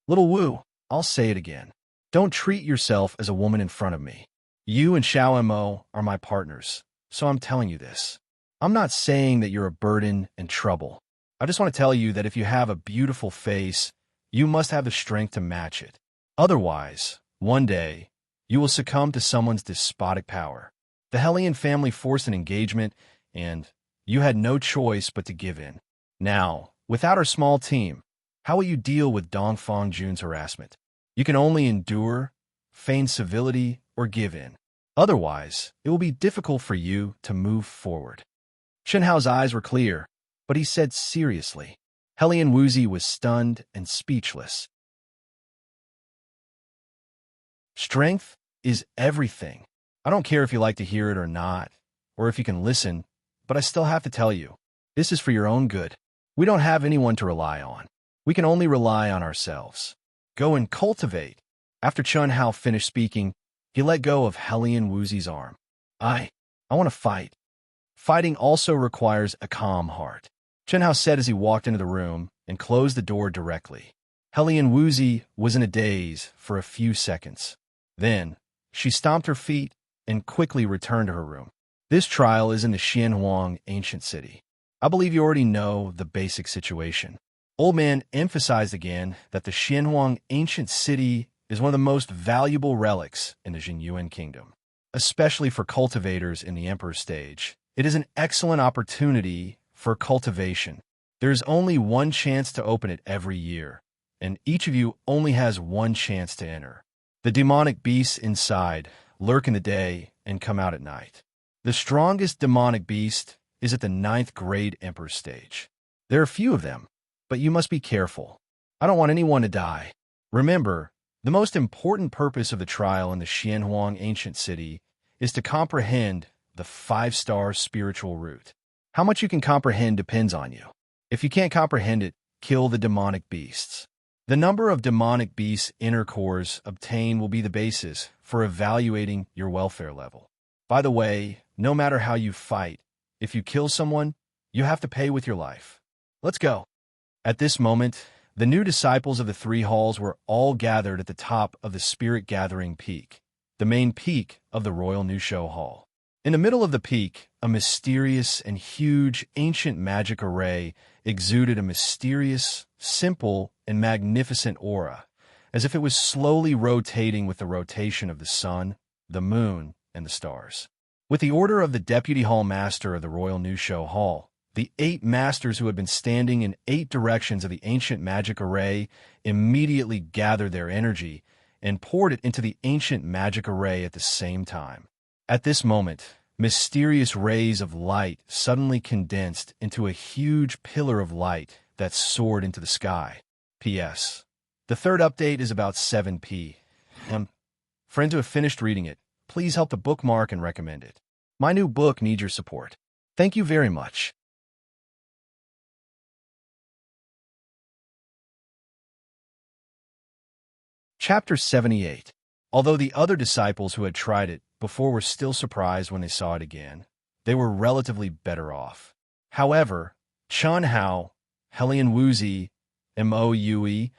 "Little Woo, I'll say it again. Don't treat yourself as a woman in front of me. You and Xiao Mo are my partners, so I'm telling you this. I'm not saying that you're a burden and trouble. I just want to tell you that if you have a beautiful face, you must have the strength to match it. Otherwise, one day, you will succumb to someone's despotic power. The Hellion family forced an engagement, and you had no choice but to give in. Now, without our small team, how will you deal with Dongfang Jun's harassment? You can only endure, feign civility, or give in. Otherwise, it will be difficult for you to move forward." Chun Hao's eyes were clear, but he said seriously. Hellion Woozy was stunned and speechless. Strength is everything. I don't care if you like to hear it or not, or if you can listen, but I still have to tell you, this is for your own good. We don't have anyone to rely on. We can only rely on ourselves. Go and cultivate. After Chun Hao finished speaking, he let go of Hellion Woozy's arm. I want to fight. Fighting also requires a calm heart, Chun Hao said as he walked into the room and closed the door directly. Hellion Woozy was in a daze for a few seconds. Then, she stomped her feet and quickly returned to her room. This trial is in the Xianhuang ancient city. I believe you already know the basic situation. Old Man emphasized again that the Xianhuang ancient city is one of the most valuable relics in the Jinyuan kingdom, especially for cultivators in the Emperor stage. It is an excellent opportunity for cultivation. There's only one chance to open it every year, and each of you only has one chance to enter. The demonic beasts inside lurk in the day and come out at night. The strongest demonic beast is at the 9th grade Emperor stage. There are few of them, but you must be careful. I don't want anyone to die. Remember, The most important purpose of the trial in the Xianhuang ancient city is to comprehend the five-star spiritual root. How much you can comprehend depends on you. If you can't comprehend it, kill the demonic beasts. The number of demonic beasts' inner cores obtained will be the basis for evaluating your welfare level. By the way, no matter how you fight, if you kill someone, you have to pay with your life. Let's go. At this moment, the new disciples of the three halls were all gathered at the top of the Spirit Gathering Peak, the main peak of the Royal New Show Hall. In the middle of the peak, a mysterious and huge ancient magic array exuded a mysterious, simple, and magnificent aura, as if it was slowly rotating with the rotation of the sun, the moon, and the stars. With the order of the Deputy Hall Master of the Royal New Show Hall, the 8 masters who had been standing in 8 directions of the ancient magic array immediately gathered their energy and poured it into the ancient magic array at the same time. At this moment, mysterious rays of light suddenly condensed into a huge pillar of light that soared into the sky. P.S. The third update is about 7 p.m. Friends who have finished reading it, please help to bookmark and recommend it. My new book needs your support. Thank you very much. Chapter 78. Although the other disciples who had tried it before were still surprised when they saw it again, they were relatively better off. However, Chun Hao, Helian Wuzi, Moue,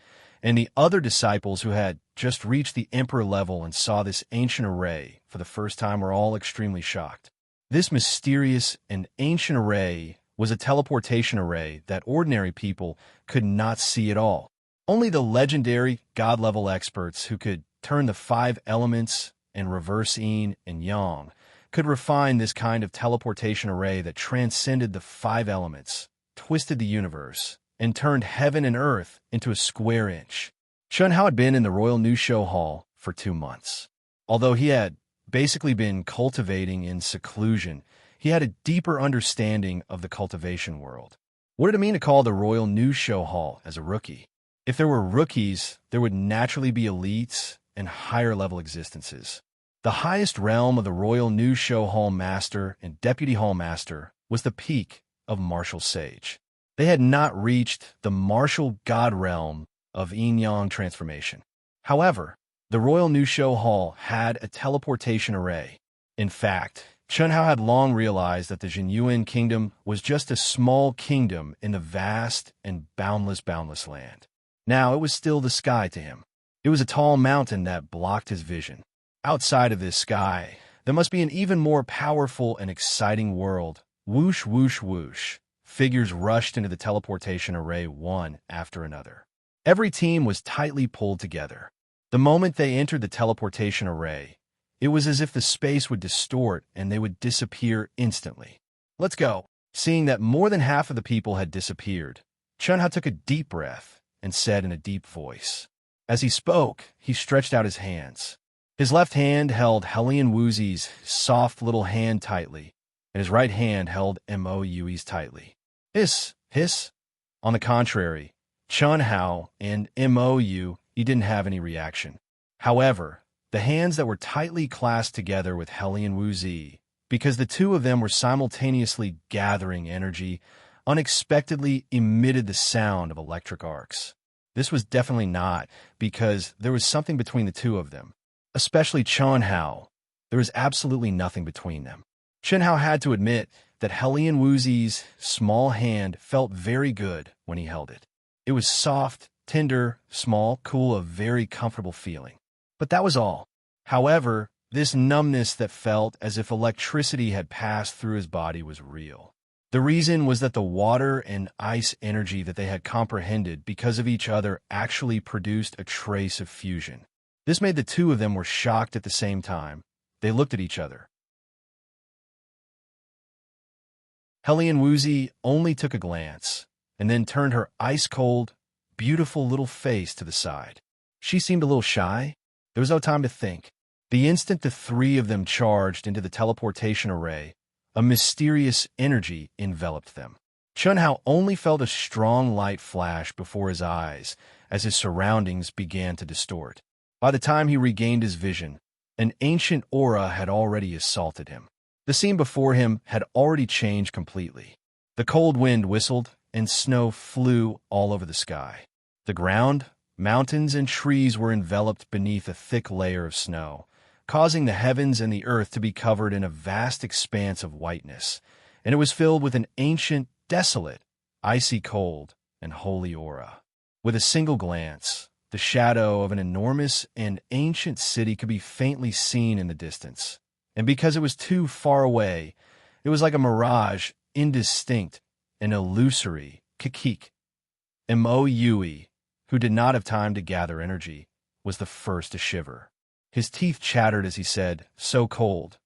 and the other disciples who had just reached the emperor level and saw this ancient array for the first time were all extremely shocked. This mysterious and ancient array was a teleportation array that ordinary people could not see at all. Only the legendary god-level experts who could turn the 5 elements and reverse yin and yang could refine this kind of teleportation array that transcended the 5 elements, twisted the universe, and turned heaven and earth into a square inch. Chun Hao had been in the Royal New Show Hall for 2 months. Although he had basically been cultivating in seclusion, he had a deeper understanding of the cultivation world. What did it mean to call the Royal New Show Hall as a rookie? If there were rookies, there would naturally be elites and higher-level existences. The highest realm of the Royal New Show Hall Master and Deputy Hall Master was the peak of Martial Sage. They had not reached the martial god realm of yin-yang transformation. However, the Royal New Show Hall had a teleportation array. In fact, Chun Hao had long realized that the Jinyuan Kingdom was just a small kingdom in the vast and boundless land. Now it was still the sky to him. It was a tall mountain that blocked his vision. Outside of this sky, there must be an even more powerful and exciting world. Whoosh, whoosh, whoosh. Figures rushed into the teleportation array one after another. Every team was tightly pulled together. The moment they entered the teleportation array, it was as if the space would distort and they would disappear instantly. Let's go. Seeing that more than half of the people had disappeared, Chun Hao took a deep breath and said in a deep voice. As he spoke, he stretched out his hands. His left hand held Helian Wuzi's soft little hand tightly, and his right hand held Moue's tightly. Hiss, hiss. On the contrary, Chun Hao and Mou, he didn't have any reaction. However, the hands that were tightly clasped together with Helian Wuzi, because the two of them were simultaneously gathering energy, unexpectedly emitted the sound of electric arcs. This was definitely not because there was something between the two of them, especially Chun Hao. There was absolutely nothing between them. Chun Hao had to admit that Helian Wuzi's small hand felt very good when he held it. It was soft, tender, small, cool, a very comfortable feeling. But that was all. However, this numbness that felt as if electricity had passed through his body was real. The reason was that the water and ice energy that they had comprehended because of each other actually produced a trace of fusion. This made the two of them were shocked at the same time. They looked at each other. Helian Wuzi only took a glance, and then turned her ice-cold, beautiful little face to the side. She seemed a little shy. There was no time to think. The instant the three of them charged into the teleportation array, a mysterious energy enveloped them. Chun Hao only felt a strong light flash before his eyes as his surroundings began to distort. By the time he regained his vision, an ancient aura had already assaulted him. The scene before him had already changed completely. The cold wind whistled, and snow flew all over the sky. The ground, mountains, and trees were enveloped beneath a thick layer of snow, causing the heavens and the earth to be covered in a vast expanse of whiteness, and it was filled with an ancient, desolate, icy cold, and holy aura. With a single glance, the shadow of an enormous and ancient city could be faintly seen in the distance, and because it was too far away, it was like a mirage, indistinct and illusory. Kikik. Mo, who did not have time to gather energy, was the first to shiver. His teeth chattered as he said, "So cold.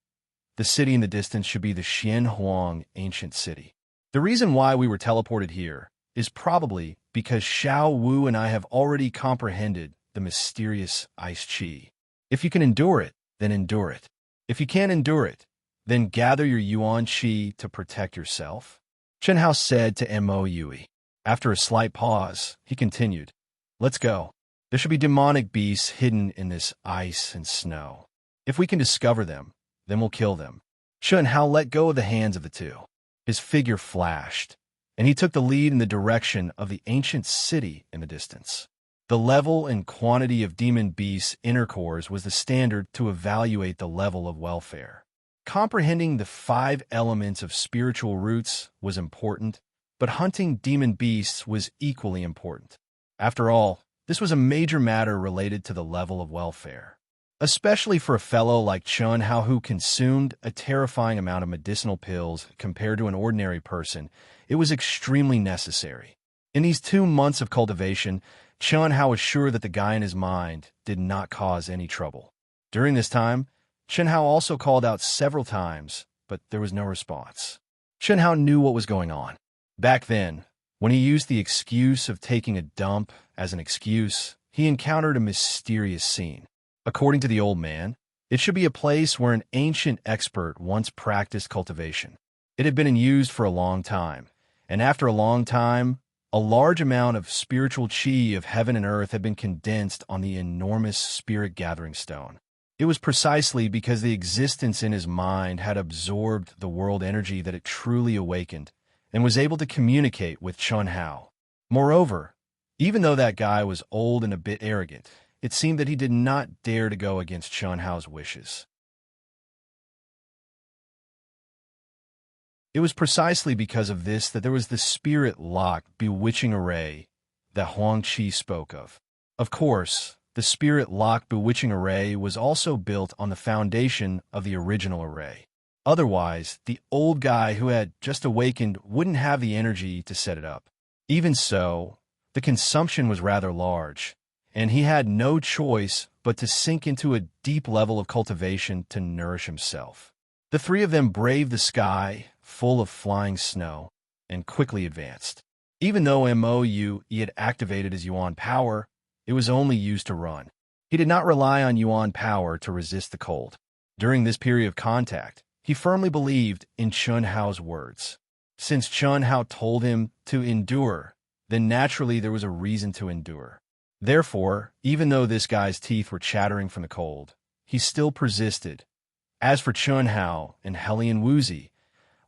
The city in the distance should be the Xianhuang ancient city. The reason why we were teleported here is probably because Xiao Wu and I have already comprehended the mysterious ice chi. If you can endure it, then endure it. If you can't endure it, then gather your yuan chi to protect yourself," Chen Hao said to Mo Yui. After a slight pause, he continued, "Let's go. There should be demonic beasts hidden in this ice and snow. If we can discover them, then we'll kill them." Chen Hao let go of the hands of the two. His figure flashed, and he took the lead in the direction of the ancient city in the distance. The level and quantity of demon beasts' inner cores was the standard to evaluate the level of welfare. Comprehending the 5 elements of spiritual roots was important, but hunting demon beasts was equally important. After all, this was a major matter related to the level of welfare. Especially for a fellow like Chen Hao who consumed a terrifying amount of medicinal pills compared to an ordinary person, it was extremely necessary. In these 2 months of cultivation, Chen Hao was sure that the guy in his mind did not cause any trouble. During this time, Chen Hao also called out several times, but there was no response. Chen Hao knew what was going on. Back then, when he used the excuse of taking a dump as an excuse, he encountered a mysterious scene. According to the old man, it should be a place where an ancient expert once practiced cultivation. It had been in use for a long time, and after a long time, a large amount of spiritual chi of heaven and earth had been condensed on the enormous spirit-gathering stone. It was precisely because the existence in his mind had absorbed the world energy that it truly awakened and was able to communicate with Chen Hao. Moreover, even though that guy was old and a bit arrogant, it seemed that he did not dare to go against Chen Hao's wishes. It was precisely because of this that there was the spirit-locked, bewitching array that Huang Qi spoke of. Of course, the spirit-locked, bewitching array was also built on the foundation of the original array. Otherwise, the old guy who had just awakened wouldn't have the energy to set it up. Even so, the consumption was rather large, and he had no choice but to sink into a deep level of cultivation to nourish himself. The 3 of them braved the sky, full of flying snow, and quickly advanced. Even though Mo had activated his yuan power, it was only used to run. He did not rely on yuan power to resist the cold. During this period of contact, he firmly believed in Chen Hao's words. Since Chen Hao told him to endure, then naturally there was a reason to endure. Therefore, even though this guy's teeth were chattering from the cold, he still persisted. As for Chen Hao and Helian Wuzi,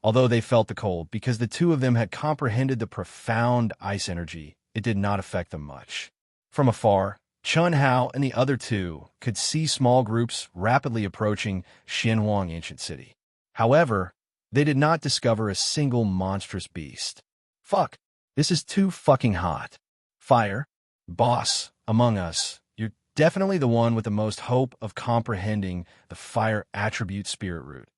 although they felt the cold because the 2 of them had comprehended the profound ice energy, it did not affect them much. From afar, Chen Hao and the other 2 could see small groups rapidly approaching Xianhuang Ancient City. However, they did not discover a single monstrous beast. Fuck, this is too fucking hot. Fire? Boss, among us, you're definitely the one with the most hope of comprehending the fire attribute spirit root.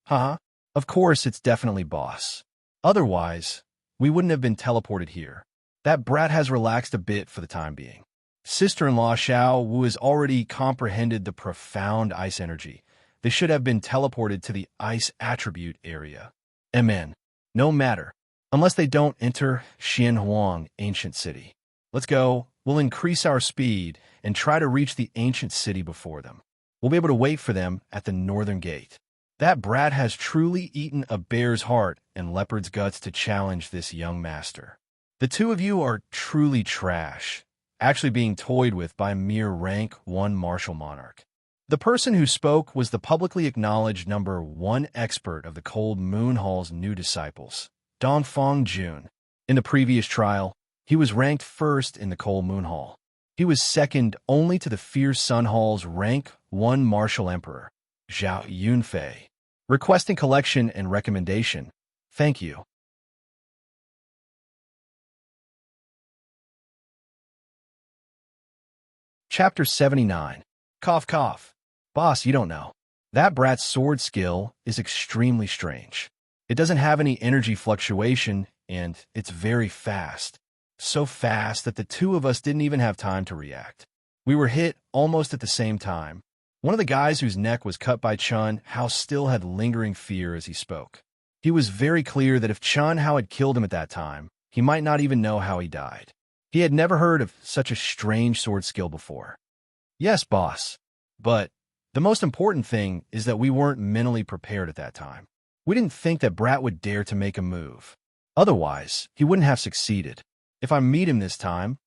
Huh? Of course it's definitely boss. Otherwise, we wouldn't have been teleported here. That brat has relaxed a bit for the time being. Sister-in-law Xiao Wu has already comprehended the profound ice energy. They should have been teleported to the ice attribute area. Amen. No matter. Unless they don't enter Xianhuang Ancient City. Let's go. We'll increase our speed and try to reach the ancient city before them. We'll be able to wait for them at the northern gate. That brat has truly eaten a bear's heart and leopard's guts to challenge this young master. The 2 of you are truly trash. actually being toyed with by a mere rank 1 martial monarch. The person who spoke was the publicly acknowledged number 1 expert of the Cold Moon Hall's new disciples, Dongfang Jun. In the previous trial, he was ranked first in the Cold Moon Hall. He was second only to the Fierce Sun Hall's rank 1 martial emperor, Zhao Yunfei. Requesting collection and recommendation. Thank you. Chapter 79. Cough cough. Boss, you don't know. That brat's sword skill is extremely strange. It doesn't have any energy fluctuation, and it's very fast. So fast that the two of us didn't even have time to react. We were hit almost at the same time. One of the guys whose neck was cut by Chun Hao still had lingering fear as he spoke. He was very clear that if Chun Hao had killed him at that time, he might not even know how he died. He had never heard of such a strange sword skill before. Yes, boss. But the most important thing is that we weren't mentally prepared at that time. We didn't think that Brat would dare to make a move. Otherwise, he wouldn't have succeeded. If I meet him this time,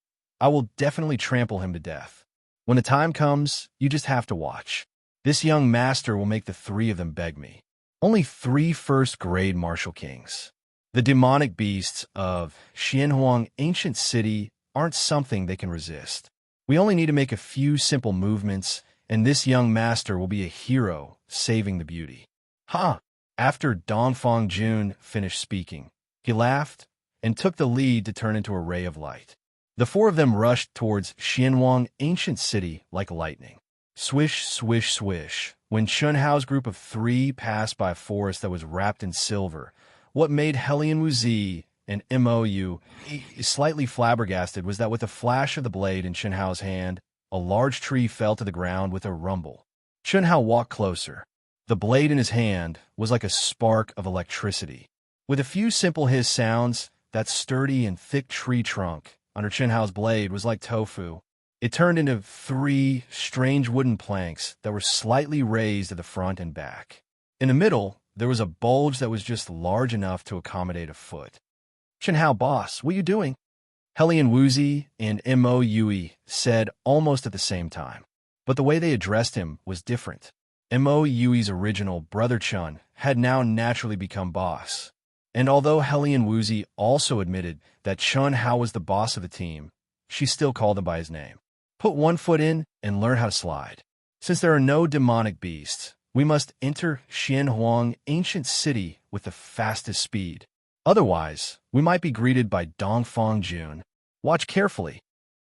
I will definitely trample him to death. When the time comes, you just have to watch. This young master will make the 3 of them beg me. Only 3 first-grade martial kings. The demonic beasts of Xianhuang Ancient City aren't something they can resist. We only need to make a few simple movements, and this young master will be a hero saving the beauty. Ha! After Dongfang Jun finished speaking, he laughed and took the lead to turn into a ray of light. The 4 of them rushed towards Xianhuang Ancient City like lightning. Swish, swish, swish. When Chun Hao's group of 3 passed by a forest that was wrapped in silver, what made Helian Wuzi and Mou slightly flabbergasted was that with a flash of the blade in Chun Hao's hand, a large tree fell to the ground with a rumble. Chun Hao walked closer. The blade in his hand was like a spark of electricity. With a few simple hiss sounds, that sturdy and thick tree trunk under Chun Hao's blade was like tofu. It turned into 3 strange wooden planks that were slightly raised at the front and back. In the middle, there was a bulge that was just large enough to accommodate a foot. Chun Hao, boss, what are you doing? Helian Wuzi and Mou said almost at the same time, but the way they addressed him was different. Mou's original brother Chun had now naturally become boss, and although Helian Wuzi also admitted that Chun Hao was the boss of the team, she still called him by his name. Put 1 foot in and learn how to slide. Since there are no demonic beasts, we must enter Xianhuang Ancient City with the fastest speed. Otherwise, we might be greeted by Dongfang Jun. Watch carefully.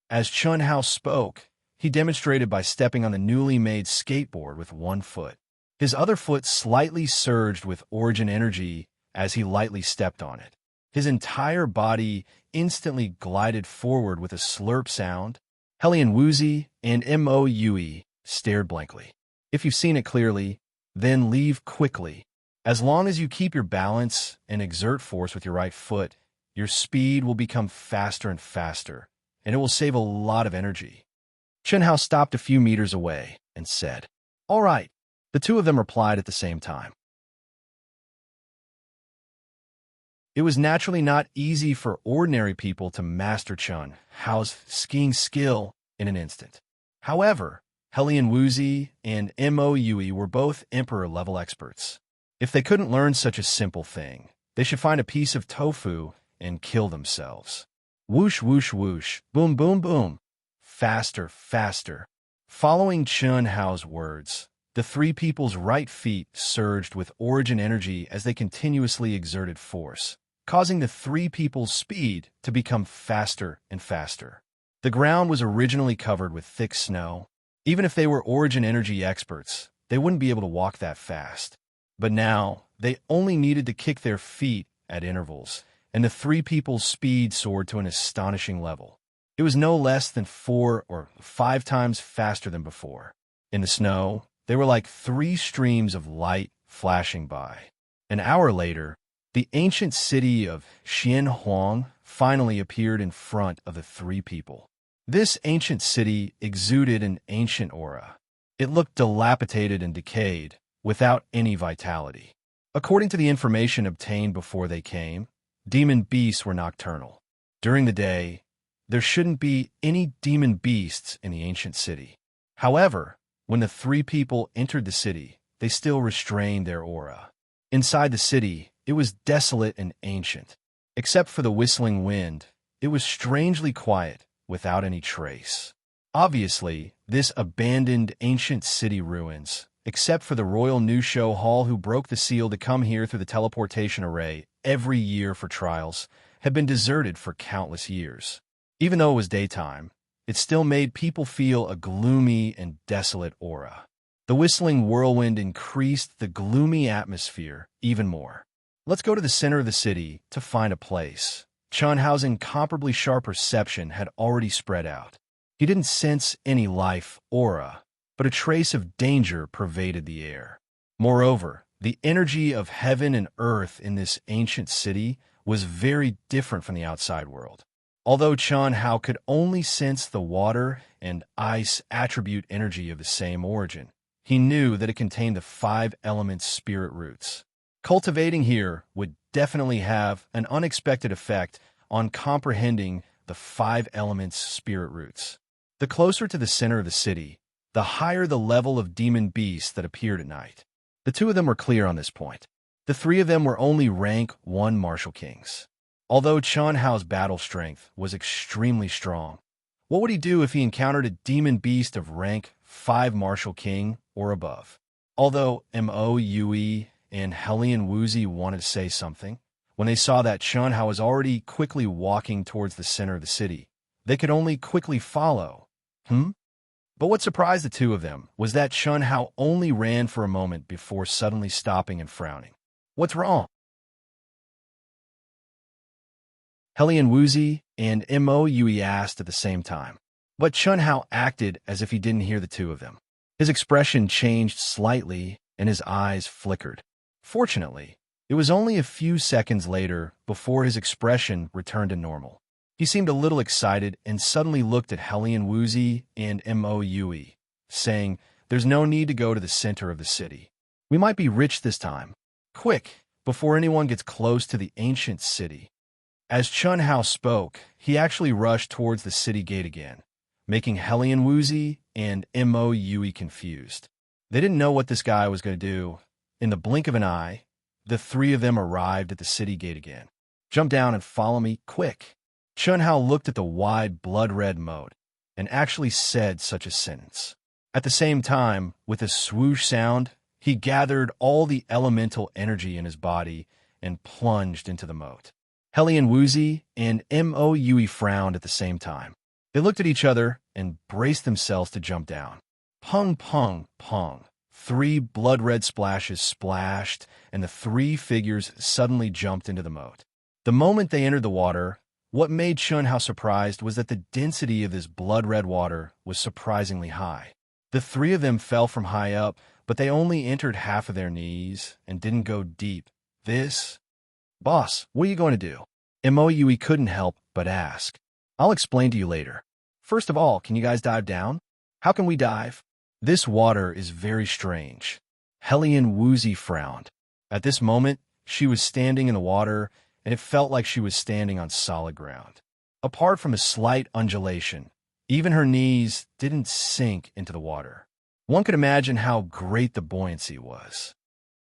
As Chun Hao spoke, he demonstrated by stepping on the newly made skateboard with 1 foot. His other foot slightly surged with origin energy as he lightly stepped on it. His entire body instantly glided forward with a slurp sound. Helian Wuzi and Mou stared blankly. If you've seen it clearly, then leave quickly. As long as you keep your balance and exert force with your right foot, your speed will become faster and faster, and it will save a lot of energy. Chun Hao stopped a few meters away and said, "All right." The 2 of them replied at the same time. It was naturally not easy for ordinary people to master Chun Hao's skiing skill in an instant. However, Helian Wuzi and Mou were both emperor-level experts. If they couldn't learn such a simple thing, they should find a piece of tofu and kill themselves. Whoosh, whoosh, whoosh, boom, boom, boom. Faster, faster. Following Chun Hao's words, the 3 people's right feet surged with origin energy as they continuously exerted force, causing the 3 people's speed to become faster and faster. The ground was originally covered with thick snow. Even if they were origin energy experts, they wouldn't be able to walk that fast. But now, they only needed to kick their feet at intervals, and the 3 people's speed soared to an astonishing level. It was no less than 4 or 5 times faster than before. In the snow, they were like 3 streams of light flashing by. An hour later, the ancient city of Xianhuang finally appeared in front of the 3 people. This ancient city exuded an ancient aura. It looked dilapidated and decayed, without any vitality. According to the information obtained before they came, demon beasts were nocturnal. During the day, there shouldn't be any demon beasts in the ancient city. However, when the three people entered the city, they still restrained their aura. Inside the city, it was desolate and ancient. Except for the whistling wind, it was strangely quiet, without any trace. Obviously, this abandoned ancient city ruins, except for the Royal New Show Hall who broke the seal to come here through the teleportation array every year for trials, had been deserted for countless years. Even though it was daytime, it still made people feel a gloomy and desolate aura. The whistling whirlwind increased the gloomy atmosphere even more. Let's go to the center of the city to find a place. Chunhao's incomparably sharp perception had already spread out. He didn't sense any life aura, but a trace of danger pervaded the air. Moreover, the energy of heaven and earth in this ancient city was very different from the outside world. Although Chunhao could only sense the water and ice attribute energy of the same origin, he knew that it contained the 5 elements spirit roots. Cultivating here would definitely have an unexpected effect on comprehending the 5 elements spirit roots. The closer to the center of the city, the higher the level of demon beasts that appeared at night. The 2 of them were clear on this point. The 3 of them were only rank 1 martial kings. Although Chunhao's battle strength was extremely strong, what would he do if he encountered a demon beast of rank 5 martial king or above? Although Mo Yue and Helian Wuzi wanted to say something, when they saw that Chunhao was already quickly walking towards the center of the city, they could only quickly follow. But what surprised the 2 of them was that Chunhao only ran for a moment before suddenly stopping and frowning. What's wrong? Helian Wuzi and Mo Yue asked at the same time. But Chunhao acted as if he didn't hear the 2 of them. His expression changed slightly and his eyes flickered. Fortunately, it was only a few seconds later before his expression returned to normal. He seemed a little excited and suddenly looked at Helian Wuzi and Mo Yue, saying, "There's no need to go to the center of the city. We might be rich this time. Quick, before anyone gets close to the ancient city." As Chunhao spoke, he actually rushed towards the city gate again, making Helian Wuzi and Mo Yue confused. They didn't know what this guy was going to do. In the blink of an eye, the 3 of them arrived at the city gate again. "Jump down and follow me, quick." Chunhao looked at the wide blood-red moat and actually said such a sentence. At the same time, with a swoosh sound, he gathered all the elemental energy in his body and plunged into the moat. Helian Wuzi and Mo Yue frowned at the same time. They looked at each other and braced themselves to jump down. Pung, pung, pung. 3 blood-red splashes splashed, and the 3 figures suddenly jumped into the moat. The moment they entered the water, what made Chunhao surprised was that the density of this blood-red water was surprisingly high. The 3 of them fell from high up, but they only entered half of their knees and didn't go deep. Boss, what are you going to do? Mo Yue couldn't help but ask. I'll explain to you later. First of all, can you guys dive down? How can we dive? This water is very strange. Helian Wuzi frowned. At this moment, she was standing in the water, and it felt like she was standing on solid ground. Apart from a slight undulation, even her knees didn't sink into the water. One could imagine how great the buoyancy was.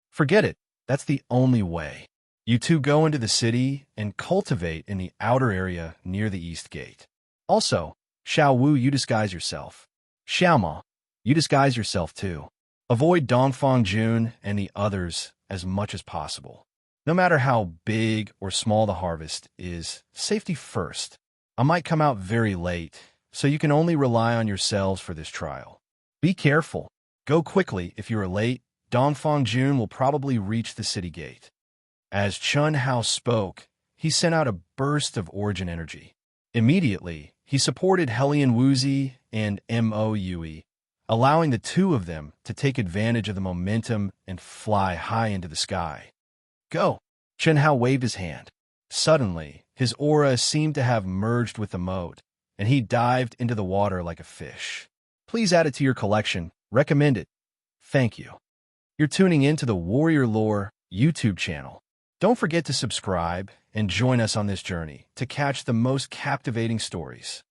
Forget it. That's the only way. You 2 go into the city and cultivate in the outer area near the east gate. Also, Xiao Wu, you disguise yourself. Xiaoma, you disguise yourself too. Avoid Dongfang Jun and the others as much as possible. No matter how big or small the harvest is, safety first. I might come out very late, so you can only rely on yourselves for this trial. Be careful. Go quickly. If you are late, Dongfang Jun will probably reach the city gate. As Chunhao spoke, he sent out a burst of origin energy. Immediately, he supported Helian Wuzi and Mo Yue, allowing the 2 of them to take advantage of the momentum and fly high into the sky. Go! Chunhao waved his hand. Suddenly, his aura seemed to have merged with the moat, and he dived into the water like a fish. Please add it to your collection. Recommend it. Thank you. You're tuning in to the Warrior Lore YouTube channel. Don't forget to subscribe and join us on this journey to catch the most captivating stories.